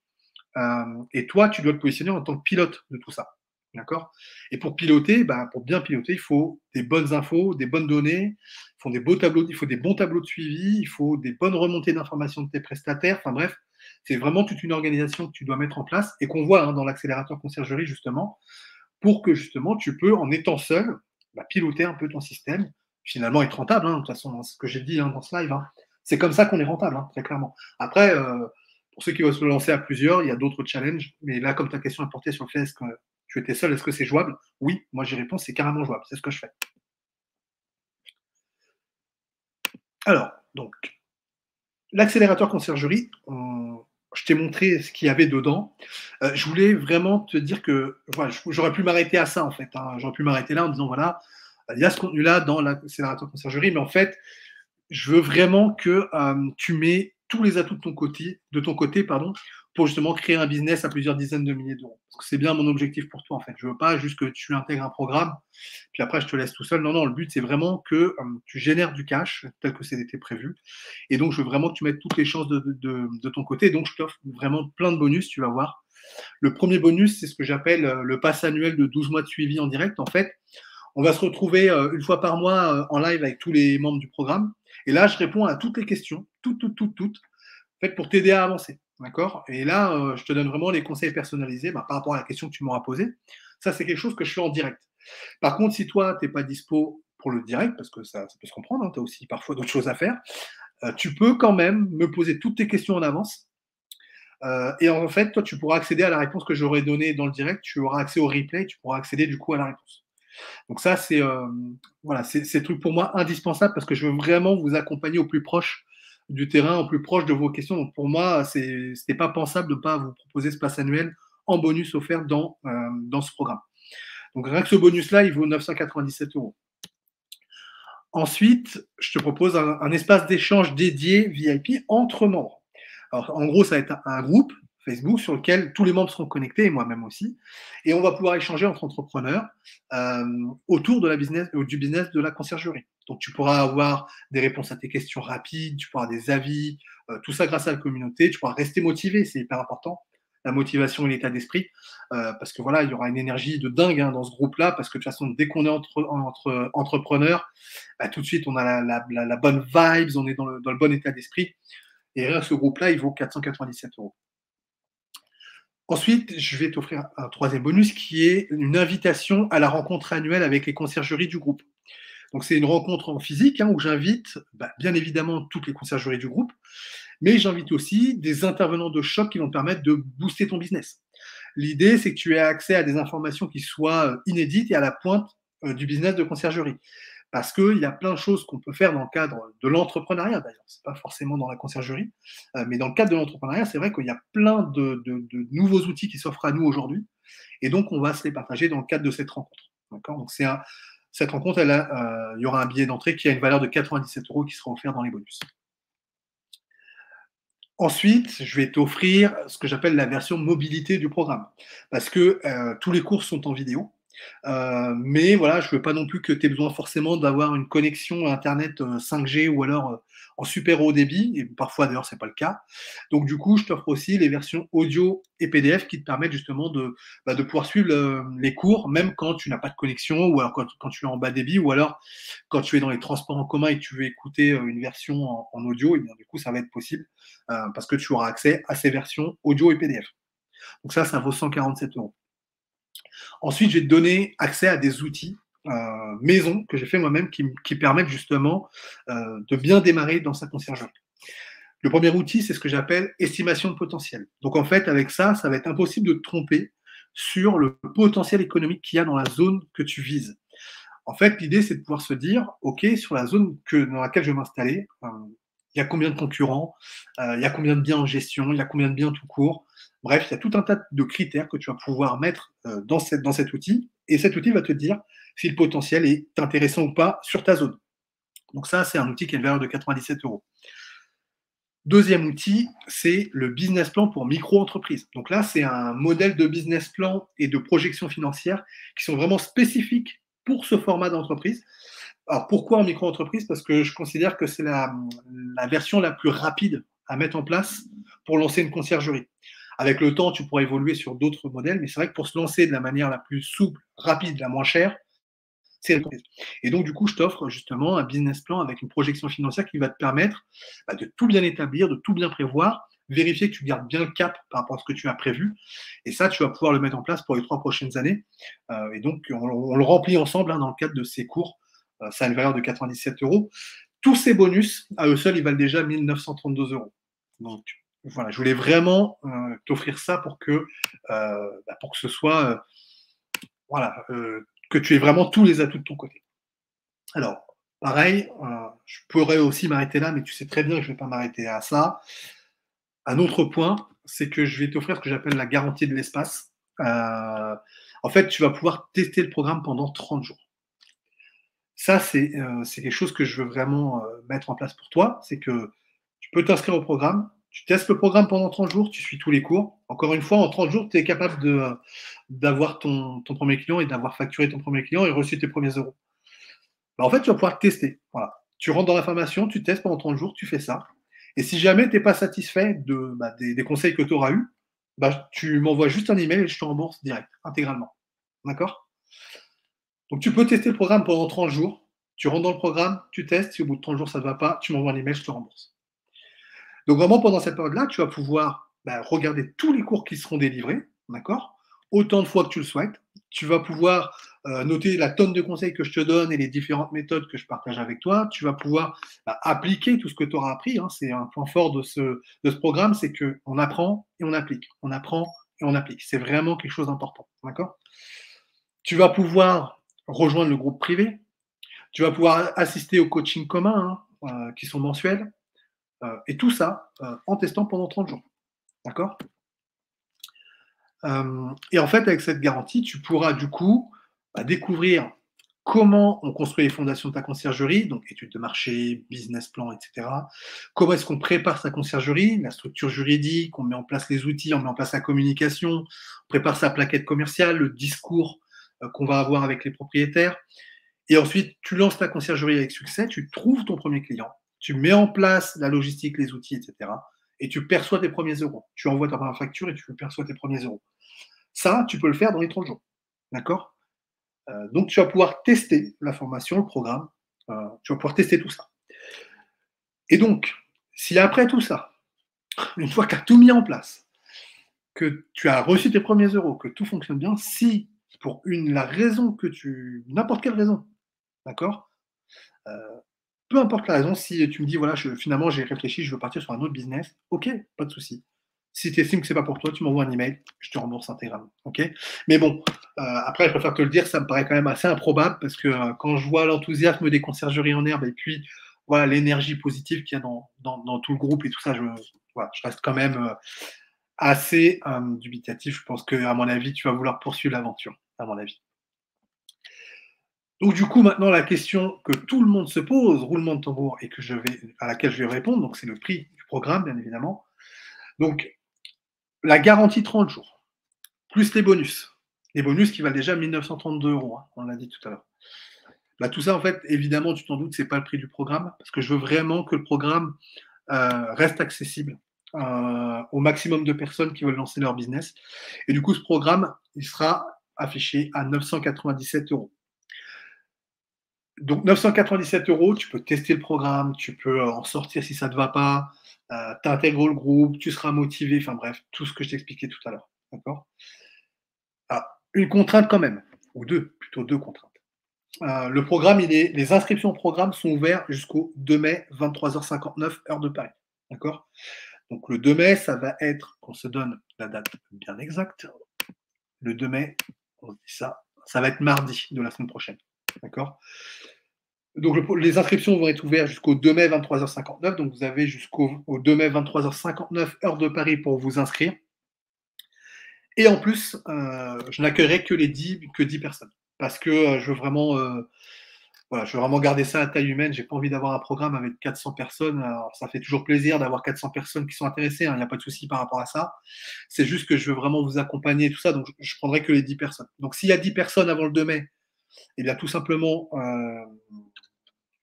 Et toi, tu dois te positionner en tant que pilote de tout ça. D'accord? Et pour piloter, pour bien piloter, il faut des bonnes infos, des bonnes données, il faut des bons tableaux de suivi, il faut des bonnes remontées d'informations de tes prestataires. Enfin bref, c'est vraiment toute une organisation que tu dois mettre en place et qu'on voit hein, dans l'accélérateur conciergerie justement, pour que justement tu peux, en étant seul, piloter un peu ton système, finalement être rentable. Hein, de toute façon, c'est ce que j'ai dit hein, dans ce live. Hein. C'est comme ça qu'on est rentable, hein, très clairement. Après, pour ceux qui veulent se lancer à plusieurs, il y a d'autres challenges. Mais là, comme ta question est portée sur le fait est-ce que tu étais seul, est-ce que c'est jouable? Oui, moi j'y réponds, c'est carrément jouable. C'est ce que je fais. Alors, donc, l'accélérateur conciergerie, je t'ai montré ce qu'il y avait dedans. Je voulais vraiment te dire que voilà, j'aurais pu m'arrêter à ça en fait. Hein. J'aurais pu m'arrêter là en disant voilà, il y a ce contenu-là dans l'accélérateur conciergerie, mais en fait, je veux vraiment que tu mets tous les atouts de ton côté, pardon, pour justement créer un business à plusieurs dizaines de milliers d'euros. Parce que c'est bien mon objectif pour toi, en fait. Je veux pas juste que tu intègres un programme, puis après je te laisse tout seul. Non, non, le but c'est vraiment que tu génères du cash tel que c'était prévu. Et donc je veux vraiment que tu mettes toutes les chances de ton côté. Donc je t'offre vraiment plein de bonus, tu vas voir. Le premier bonus, c'est ce que j'appelle le pass annuel de 12 mois de suivi en direct. En fait, on va se retrouver une fois par mois en live avec tous les membres du programme. Et là, je réponds à toutes les questions, toutes, en fait, pour t'aider à avancer. D'accord. Et là, je te donne vraiment les conseils personnalisés par rapport à la question que tu m'auras posée. Ça, c'est quelque chose que je fais en direct. Par contre, si toi, tu n'es pas dispo pour le direct, parce que ça peut se comprendre, hein, tu as aussi parfois d'autres choses à faire, tu peux quand même me poser toutes tes questions en avance. Et en fait, toi, tu pourras accéder à la réponse que j'aurais donnée dans le direct. Tu auras accès au replay, tu pourras accéder du coup à la réponse. Donc ça, c'est voilà, c'est le truc pour moi indispensable parce que je veux vraiment vous accompagner au plus proche du terrain, au plus proche de vos questions. Donc pour moi, c'était pas pensable de ne pas vous proposer ce pass annuel en bonus offert dans ce programme. Donc rien que ce bonus-là, il vaut 997 euros. Ensuite, je te propose un espace d'échange dédié VIP entre membres. Alors, en gros, ça va être un groupe Facebook sur lequel tous les membres seront connectés, et moi-même aussi. Et on va pouvoir échanger entre entrepreneurs autour de du business de la conciergerie. Donc, tu pourras avoir des réponses à tes questions rapides, tu pourras avoir des avis, tout ça grâce à la communauté. Tu pourras rester motivé, c'est hyper important. La motivation et l'état d'esprit, parce que voilà, il y aura une énergie de dingue dans ce groupe-là, parce que de toute façon, dès qu'on est entre entrepreneurs, tout de suite, on a la bonne vibes, on est dans le bon état d'esprit. Et rien que ce groupe-là, il vaut 497 euros. Ensuite, je vais t'offrir un troisième bonus qui est une invitation à la rencontre annuelle avec les conciergeries du groupe. Donc, c'est une rencontre en physique où j'invite bien évidemment toutes les conciergeries du groupe, mais j'invite aussi des intervenants de choc qui vont te permettre de booster ton business. L'idée, c'est que tu aies accès à des informations qui soient inédites et à la pointe du business de conciergerie. Parce qu'il y a plein de choses qu'on peut faire dans le cadre de l'entrepreneuriat, d'ailleurs. Ce n'est pas forcément dans la conciergerie, mais dans le cadre de l'entrepreneuriat, c'est vrai qu'il y a plein de nouveaux outils qui s'offrent à nous aujourd'hui. Et donc, on va se les partager dans le cadre de cette rencontre. D'accord. Donc, cette rencontre, il y aura un billet d'entrée qui a une valeur de 97 euros qui sera offert dans les bonus. Ensuite, je vais t'offrir ce que j'appelle la version mobilité du programme. Parce que tous les cours sont en vidéo. Mais voilà, je ne veux pas non plus que tu aies besoin forcément d'avoir une connexion Internet 5G ou alors en super haut débit. Et parfois, d'ailleurs, ce n'est pas le cas. Donc, du coup, je t'offre aussi les versions audio et PDF qui te permettent justement de pouvoir suivre les cours, même quand tu n'as pas de connexion ou alors quand tu es en bas débit ou alors quand tu es dans les transports en commun et que tu veux écouter une version en audio. Et bien, du coup, ça va être possible parce que tu auras accès à ces versions audio et PDF. Donc, ça vaut 147 euros. Ensuite, je vais te donner accès à des outils maison que j'ai fait moi-même qui permettent justement de bien démarrer dans sa conciergerie. Le premier outil, c'est ce que j'appelle estimation de potentiel. Donc en fait, avec ça, ça va être impossible de te tromper sur le potentiel économique qu'il y a dans la zone que tu vises. En fait, l'idée, c'est de pouvoir se dire, OK, sur la zone dans laquelle je vais m'installer, il y a combien de concurrents, il y a combien de biens en gestion, il y a combien de biens tout court. Bref, il y a tout un tas de critères que tu vas pouvoir mettre dans cet outil. Et cet outil va te dire si le potentiel est intéressant ou pas sur ta zone. Donc ça, c'est un outil qui a une valeur de 97 euros. Deuxième outil, c'est le business plan pour micro-entreprises. Donc là, c'est un modèle de business plan et de projection financière qui sont vraiment spécifiques pour ce format d'entreprise. Alors pourquoi en micro-entreprise? Parce que je considère que c'est la version la plus rapide à mettre en place pour lancer une conciergerie. Avec le temps, tu pourras évoluer sur d'autres modèles, mais c'est vrai que pour se lancer de la manière la plus souple, rapide, la moins chère, c'est l'entreprise. Et donc, du coup, je t'offre justement un business plan avec une projection financière qui va te permettre de tout bien établir, de tout bien prévoir, vérifier que tu gardes bien le cap par rapport à ce que tu as prévu. Et ça, tu vas pouvoir le mettre en place pour les 3 prochaines années. Et donc, on le remplit ensemble dans le cadre de ces cours. Ça a une valeur de 97 euros. Tous ces bonus, à eux seuls, ils valent déjà 1 932 euros. Donc, voilà, je voulais vraiment t'offrir ça pour que ce soit que tu aies vraiment tous les atouts de ton côté. Alors, pareil, je pourrais aussi m'arrêter là, mais tu sais très bien que je ne vais pas m'arrêter à ça. Un autre point, c'est que je vais t'offrir ce que j'appelle la garantie de l'espace. En fait, tu vas pouvoir tester le programme pendant 30 jours. Ça, c'est quelque chose que je veux vraiment mettre en place pour toi. C'est que tu peux t'inscrire au programme, tu testes le programme pendant 30 jours, tu suis tous les cours. Encore une fois, en 30 jours, tu es capable d'avoir ton premier client et d'avoir facturé ton premier client et reçu tes premiers euros. Bah, en fait, tu vas pouvoir tester. Voilà. Tu rentres dans la formation, tu testes pendant 30 jours, tu fais ça. Et si jamais tu n'es pas satisfait des conseils que tu auras eus, bah, tu m'envoies juste un email et je te rembourse direct, intégralement. D'accord? Donc tu peux tester le programme pendant 30 jours. Tu rentres dans le programme, tu testes. Si au bout de 30 jours ça ne va pas, tu m'envoies un email, je te rembourse. Donc vraiment, pendant cette période-là, tu vas pouvoir regarder tous les cours qui seront délivrés, d'accord? Autant de fois que tu le souhaites. Tu vas pouvoir noter la tonne de conseils que je te donne et les différentes méthodes que je partage avec toi. Tu vas pouvoir appliquer tout ce que tu auras appris, hein. C'est un point fort de ce programme, c'est qu'on apprend et on applique. On apprend et on applique. C'est vraiment quelque chose d'important, d'accord? Tu vas pouvoir rejoindre le groupe privé. Tu vas pouvoir assister aux coachings communs, hein, qui sont mensuels. Et tout ça en testant pendant 30 jours. D'accord? Et en fait, avec cette garantie, tu pourras du coup découvrir comment on construit les fondations de ta conciergerie, donc études de marché, business plan, etc. Comment est-ce qu'on prépare sa conciergerie, la structure juridique, on met en place les outils, on met en place la communication, on prépare sa plaquette commerciale, le discours qu'on va avoir avec les propriétaires. Et ensuite, tu lances ta conciergerie avec succès, tu trouves ton premier client, tu mets en place la logistique, les outils, etc. Et tu perçois tes premiers euros. Tu envoies ta première facture et tu perçois tes premiers euros. Ça, tu peux le faire dans les 30 jours. D'accord? Donc, tu vas pouvoir tester la formation, le programme. Tu vas pouvoir tester tout ça. Et donc, si après tout ça, une fois que tu as tout mis en place, que tu as reçu tes premiers euros, que tout fonctionne bien, si pour la raison que n'importe quelle raison, d'accord? Euh, Peu importe la raison, si tu me dis, voilà, finalement, j'ai réfléchi, je veux partir sur un autre business, ok, pas de souci. Si tu estimes que c'est pas pour toi, tu m'envoies un email, je te rembourse intégralement. Ok. Mais bon, après, je préfère te le dire, ça me paraît quand même assez improbable parce que quand je vois l'enthousiasme des conciergeries en herbe et puis voilà l'énergie positive qu'il y a dans tout le groupe et tout ça, voilà, je reste quand même assez dubitatif. Je pense que, à mon avis, tu vas vouloir poursuivre l'aventure, à mon avis. Donc du coup, maintenant, la question que tout le monde se pose, roulement de tambour, et à laquelle je vais répondre, donc c'est le prix du programme, bien évidemment. Donc, la garantie 30 jours, plus les bonus. Les bonus qui valent déjà 1 932 €, hein, on l'a dit tout à l'heure. Tout ça, en fait, évidemment, tu t'en doutes, c'est pas le prix du programme, parce que je veux vraiment que le programme reste accessible au maximum de personnes qui veulent lancer leur business. Et du coup, ce programme, il sera affiché à 997 €. Donc 997 €, tu peux tester le programme, tu peux en sortir si ça ne te va pas, tu intègres le groupe, tu seras motivé, enfin bref, tout ce que je t'expliquais tout à l'heure. D'accord? Ah, une contrainte quand même, ou deux, plutôt deux contraintes. Le programme, les inscriptions au programme sont ouvertes jusqu'au 2 mai, 23h59, heure de Paris. D'accord? Donc le 2 mai, ça va être, on se donne la date bien exacte, le 2 mai, on se dit ça va être mardi de la semaine prochaine. D'accord? Donc les inscriptions vont être ouvertes jusqu'au 2 mai 23h59. Donc vous avez jusqu'au 2 mai 23h59 heure de Paris pour vous inscrire. Et en plus, je n'accueillerai que 10 personnes. Parce que je veux vraiment garder ça à taille humaine. J'ai pas envie d'avoir un programme avec 400 personnes. Alors, ça fait toujours plaisir d'avoir 400 personnes qui sont intéressées, hein, il n'y a pas de souci par rapport à ça. C'est juste que je veux vraiment vous accompagner et tout ça. Donc je prendrai que les 10 personnes. Donc s'il y a 10 personnes avant le 2 mai, eh bien tout simplement,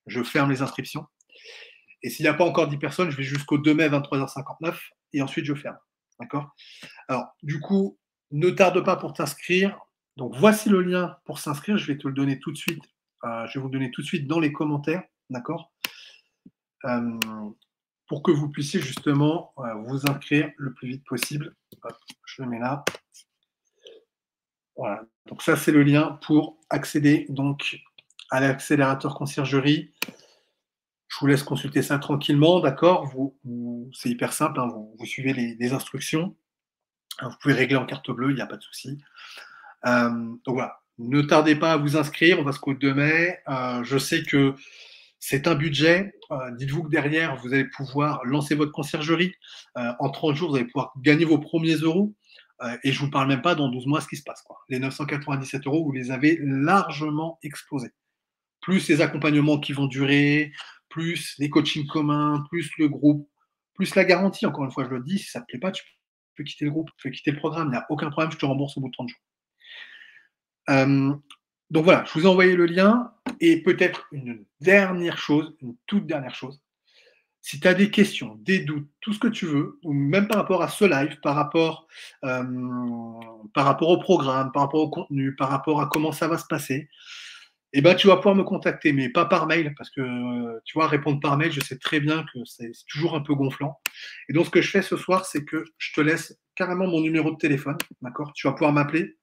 je ferme les inscriptions. Et s'il n'y a pas encore 10 personnes, je vais jusqu'au 2 mai 23h59 et ensuite je ferme. D'accord? Alors, du coup, ne tarde pas pour t'inscrire. Donc, voici le lien pour s'inscrire. Je vais te le donner tout de suite. Je vais vous le donner tout de suite dans les commentaires. D'accord? Euh, pour que vous puissiez justement vous inscrire le plus vite possible. Hop, je le mets là. Voilà. Donc, ça, c'est le lien pour accéder donc à l'accélérateur conciergerie. Je vous laisse consulter ça tranquillement, d'accord? C'est hyper simple, hein, vous suivez les instructions. Vous pouvez régler en carte bleue, il n'y a pas de souci. Donc voilà, ne tardez pas à vous inscrire, on va jusqu'au 2 mai. Je sais que c'est un budget. Dites-vous que derrière, vous allez pouvoir lancer votre conciergerie. En 30 jours, vous allez pouvoir gagner vos premiers euros. Et je ne vous parle même pas dans 12 mois ce qui se passe, quoi. Les 997 €, vous les avez largement explosés. plus les accompagnements qui vont durer, plus les coachings communs, plus le groupe, plus la garantie. Encore une fois, je le dis, si ça ne te plaît pas, tu peux quitter le groupe, tu peux quitter le programme, il n'y a aucun problème, je te rembourse au bout de 30 jours. Donc voilà, je vous ai envoyé le lien et peut-être une dernière chose, une toute dernière chose. Si tu as des questions, des doutes, tout ce que tu veux, ou même par rapport à ce live, par rapport au programme, par rapport au contenu, par rapport à comment ça va se passer, eh ben, tu vas pouvoir me contacter, mais pas par mail, parce que tu vois, répondre par mail, je sais très bien que c'est toujours un peu gonflant. Et donc, ce que je fais ce soir, c'est que je te laisse carrément mon numéro de téléphone, d'accord? Tu vas pouvoir m'appeler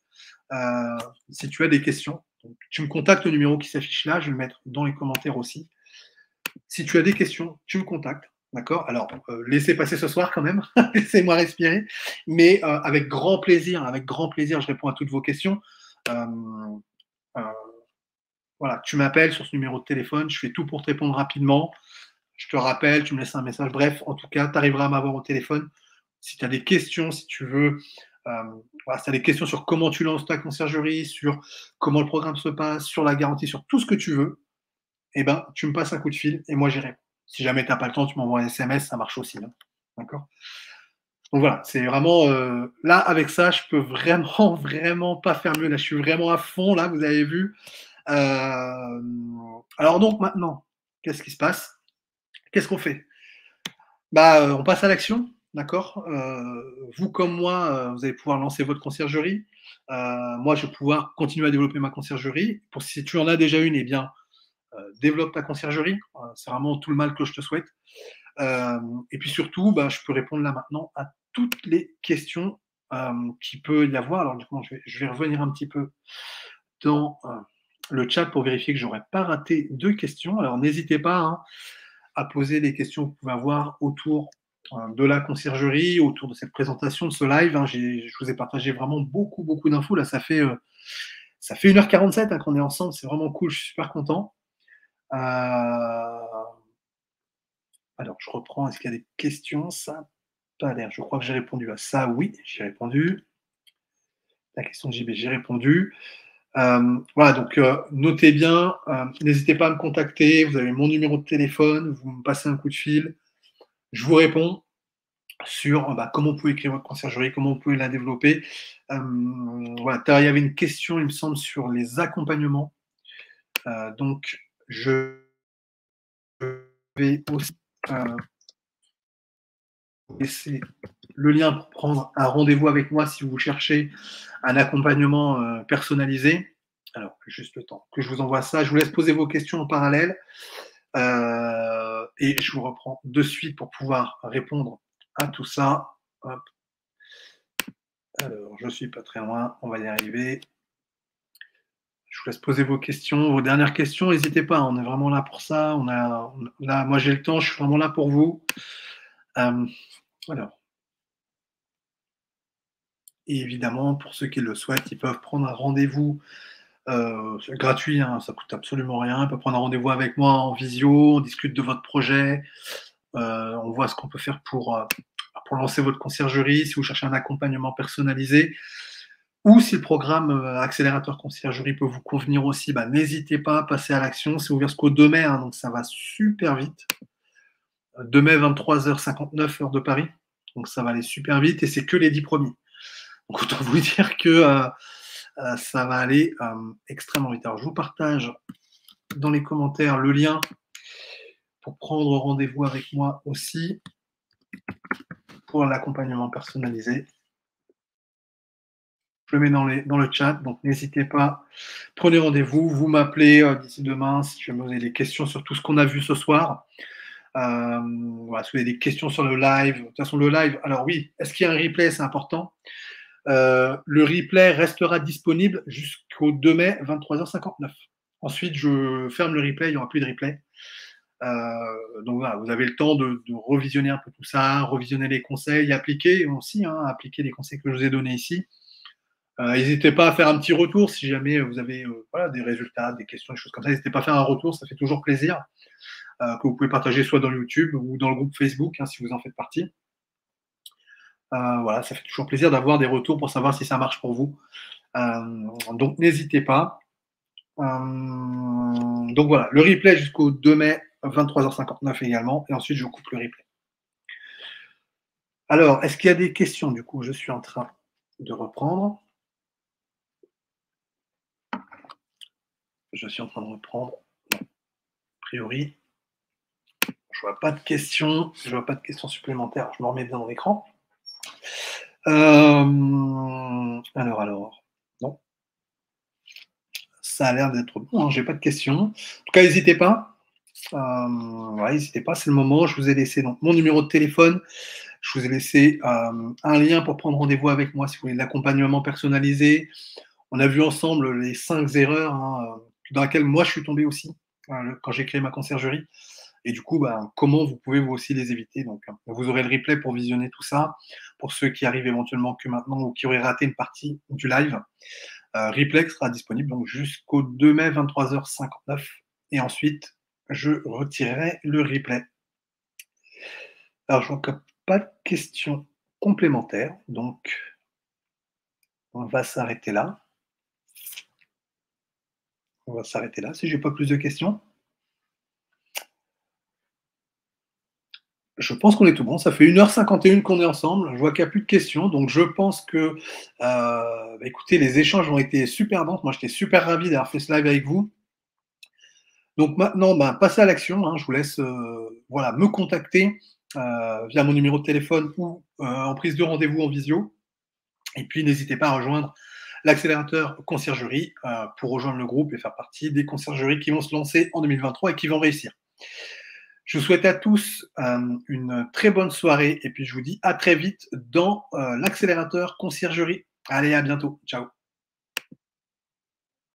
si tu as des questions. Donc, tu me contactes au numéro qui s'affiche là, je vais le mettre dans les commentaires aussi. Si tu as des questions, tu me contactes. D'accord. Alors, laissez passer ce soir quand même, laissez-moi respirer, mais avec grand plaisir, je réponds à toutes vos questions. Euh, euh, voilà, tu m'appelles sur ce numéro de téléphone, je fais tout pour te répondre rapidement. Je te rappelle, tu me laisses un message. Bref, en tout cas, tu arriveras à m'avoir au téléphone. Si tu as des questions, si tu veux, voilà, si tu as des questions sur comment tu lances ta conciergerie, sur comment le programme se passe, sur la garantie, sur tout ce que tu veux, eh ben, tu me passes un coup de fil et moi j'irai. Si jamais tu n'as pas le temps, tu m'envoies un SMS, ça marche aussi. Hein. D'accord. Donc voilà, c'est vraiment là avec ça, je peux vraiment, vraiment pas faire mieux. Là, je suis vraiment à fond. Là, vous avez vu. Alors donc maintenant, qu'est-ce qui se passe? Qu'est-ce qu'on fait? Bah, on passe à l'action, d'accord? Vous comme moi, vous allez pouvoir lancer votre conciergerie. Moi, je vais pouvoir continuer à développer ma conciergerie. Pour si tu en as déjà une, eh bien, développe ta conciergerie. C'est vraiment tout le mal que je te souhaite. Et puis surtout, bah, je peux répondre là maintenant à toutes les questions qu'il peut y avoir. Alors, du coup, je vais revenir un petit peu dans le chat pour vérifier que je n'aurais pas raté de questions. Alors, n'hésitez pas hein, à poser les questions que vous pouvez avoir autour de la conciergerie, autour de cette présentation, de ce live. Hein. Je vous ai partagé vraiment beaucoup, beaucoup d'infos. Là, ça fait 1h47 hein, qu'on est ensemble. C'est vraiment cool. Je suis super content. Alors, je reprends. Est-ce qu'il y a des questions? Ça n'a pas l'air. Je crois que j'ai répondu à ça. Oui, j'ai répondu. La question de JB, j'ai répondu. Voilà, donc notez bien. N'hésitez pas à me contacter. Vous avez mon numéro de téléphone. Vous me passez un coup de fil. Je vous réponds sur comment vous pouvez créer votre conciergerie, comment vous pouvez la développer. Voilà, il y avait une question, il me semble, sur les accompagnements. Donc, je vais aussi laisser le lien pour prendre un rendez-vous avec moi si vous cherchez un accompagnement personnalisé. Alors, juste le temps que je vous envoie ça. Je vous laisse poser vos questions en parallèle et je vous reprends de suite pour pouvoir répondre à tout ça. Hop. Alors, je ne suis pas très loin, on va y arriver. Je vous laisse poser vos questions, vos dernières questions. N'hésitez pas, on est vraiment là pour ça. Moi, j'ai le temps, je suis vraiment là pour vous. Alors, et évidemment, pour ceux qui le souhaitent, ils peuvent prendre un rendez-vous gratuit, hein, ça coûte absolument rien. Ils peuvent prendre un rendez-vous avec moi en visio, on discute de votre projet, on voit ce qu'on peut faire pour lancer votre conciergerie, si vous cherchez un accompagnement personnalisé, ou si le programme accélérateur conciergerie peut vous convenir aussi, n'hésitez pas à passer à l'action. C'est ouvert jusqu'au 2 mai, hein, donc ça va super vite. 2 mai, 23h59, heure de Paris. Donc ça va aller super vite et c'est que les 10 premiers. Donc autant vous dire que ça va aller extrêmement vite. Alors je vous partage dans les commentaires le lien pour prendre rendez-vous avec moi aussi pour l'accompagnement personnalisé. Je le mets dans le chat, donc n'hésitez pas. Prenez rendez-vous, vous m'appelez d'ici demain si jamais vous avez des questions sur tout ce qu'on a vu ce soir. Voilà, si vous avez des questions sur le live, de toute façon le live, alors oui, est-ce qu'il y a un replay? C'est important. Le replay restera disponible jusqu'au 2 mai, 23h59. Ensuite, je ferme le replay, il n'y aura plus de replay. Donc voilà, vous avez le temps de revisionner un peu tout ça, revisionner les conseils, appliquer aussi, hein, appliquer les conseils que je vous ai donnés ici. N'hésitez pas à faire un petit retour si jamais vous avez des résultats, des questions, des choses comme ça. N'hésitez pas à faire un retour, ça fait toujours plaisir. Que vous pouvez partager soit dans YouTube ou dans le groupe Facebook, hein, si vous en faites partie. Voilà, ça fait toujours plaisir d'avoir des retours pour savoir si ça marche pour vous. Donc n'hésitez pas. Donc voilà, le replay jusqu'au 2 mai, 23h59 également, et ensuite je coupe le replay. Alors, est-ce qu'il y a des questions du coup? Je suis en train de reprendre. Je suis en train de reprendre. A priori, je vois pas de questions. Je vois pas de questions supplémentaires. Je me remets bien dans l'écran. Alors, non, ça a l'air d'être bon, hein, j'ai pas de questions. En tout cas, n'hésitez pas. Ouais, n'hésitez pas, c'est le moment. Je vous ai laissé donc mon numéro de téléphone. Je vous ai laissé un lien pour prendre rendez-vous avec moi si vous voulez de l'accompagnement personnalisé. On a vu ensemble les 5 erreurs, hein, dans lesquelles moi je suis tombé aussi, quand j'ai créé ma conciergerie. Et du coup, ben, comment vous pouvez vous aussi les éviter. Donc, vous aurez le replay pour visionner tout ça. Pour ceux qui arrivent éventuellement que maintenant ou qui auraient raté une partie du live, replay sera disponible donc jusqu'au 2 mai 23h59. Et ensuite, je retirerai le replay. Alors, je vois qu'il n'y a pas de questions complémentaires, donc on va s'arrêter là. On va s'arrêter là si j'ai pas plus de questions. Je pense qu'on est tout bon. Ça fait 1h51 qu'on est ensemble. Je vois qu'il n'y a plus de questions. Donc, je pense que, écoutez, les échanges ont été super denses. Moi, j'étais super ravi d'avoir fait ce live avec vous. Donc, maintenant, ben, passez à l'action, hein. Je vous laisse voilà, me contacter via mon numéro de téléphone ou en prise de rendez-vous en visio. Et puis, n'hésitez pas à rejoindre l'accélérateur conciergerie pour rejoindre le groupe et faire partie des conciergeries qui vont se lancer en 2023 et qui vont réussir. Je vous souhaite à tous une très bonne soirée et puis je vous dis à très vite dans l'accélérateur conciergerie. Allez, à bientôt. Ciao.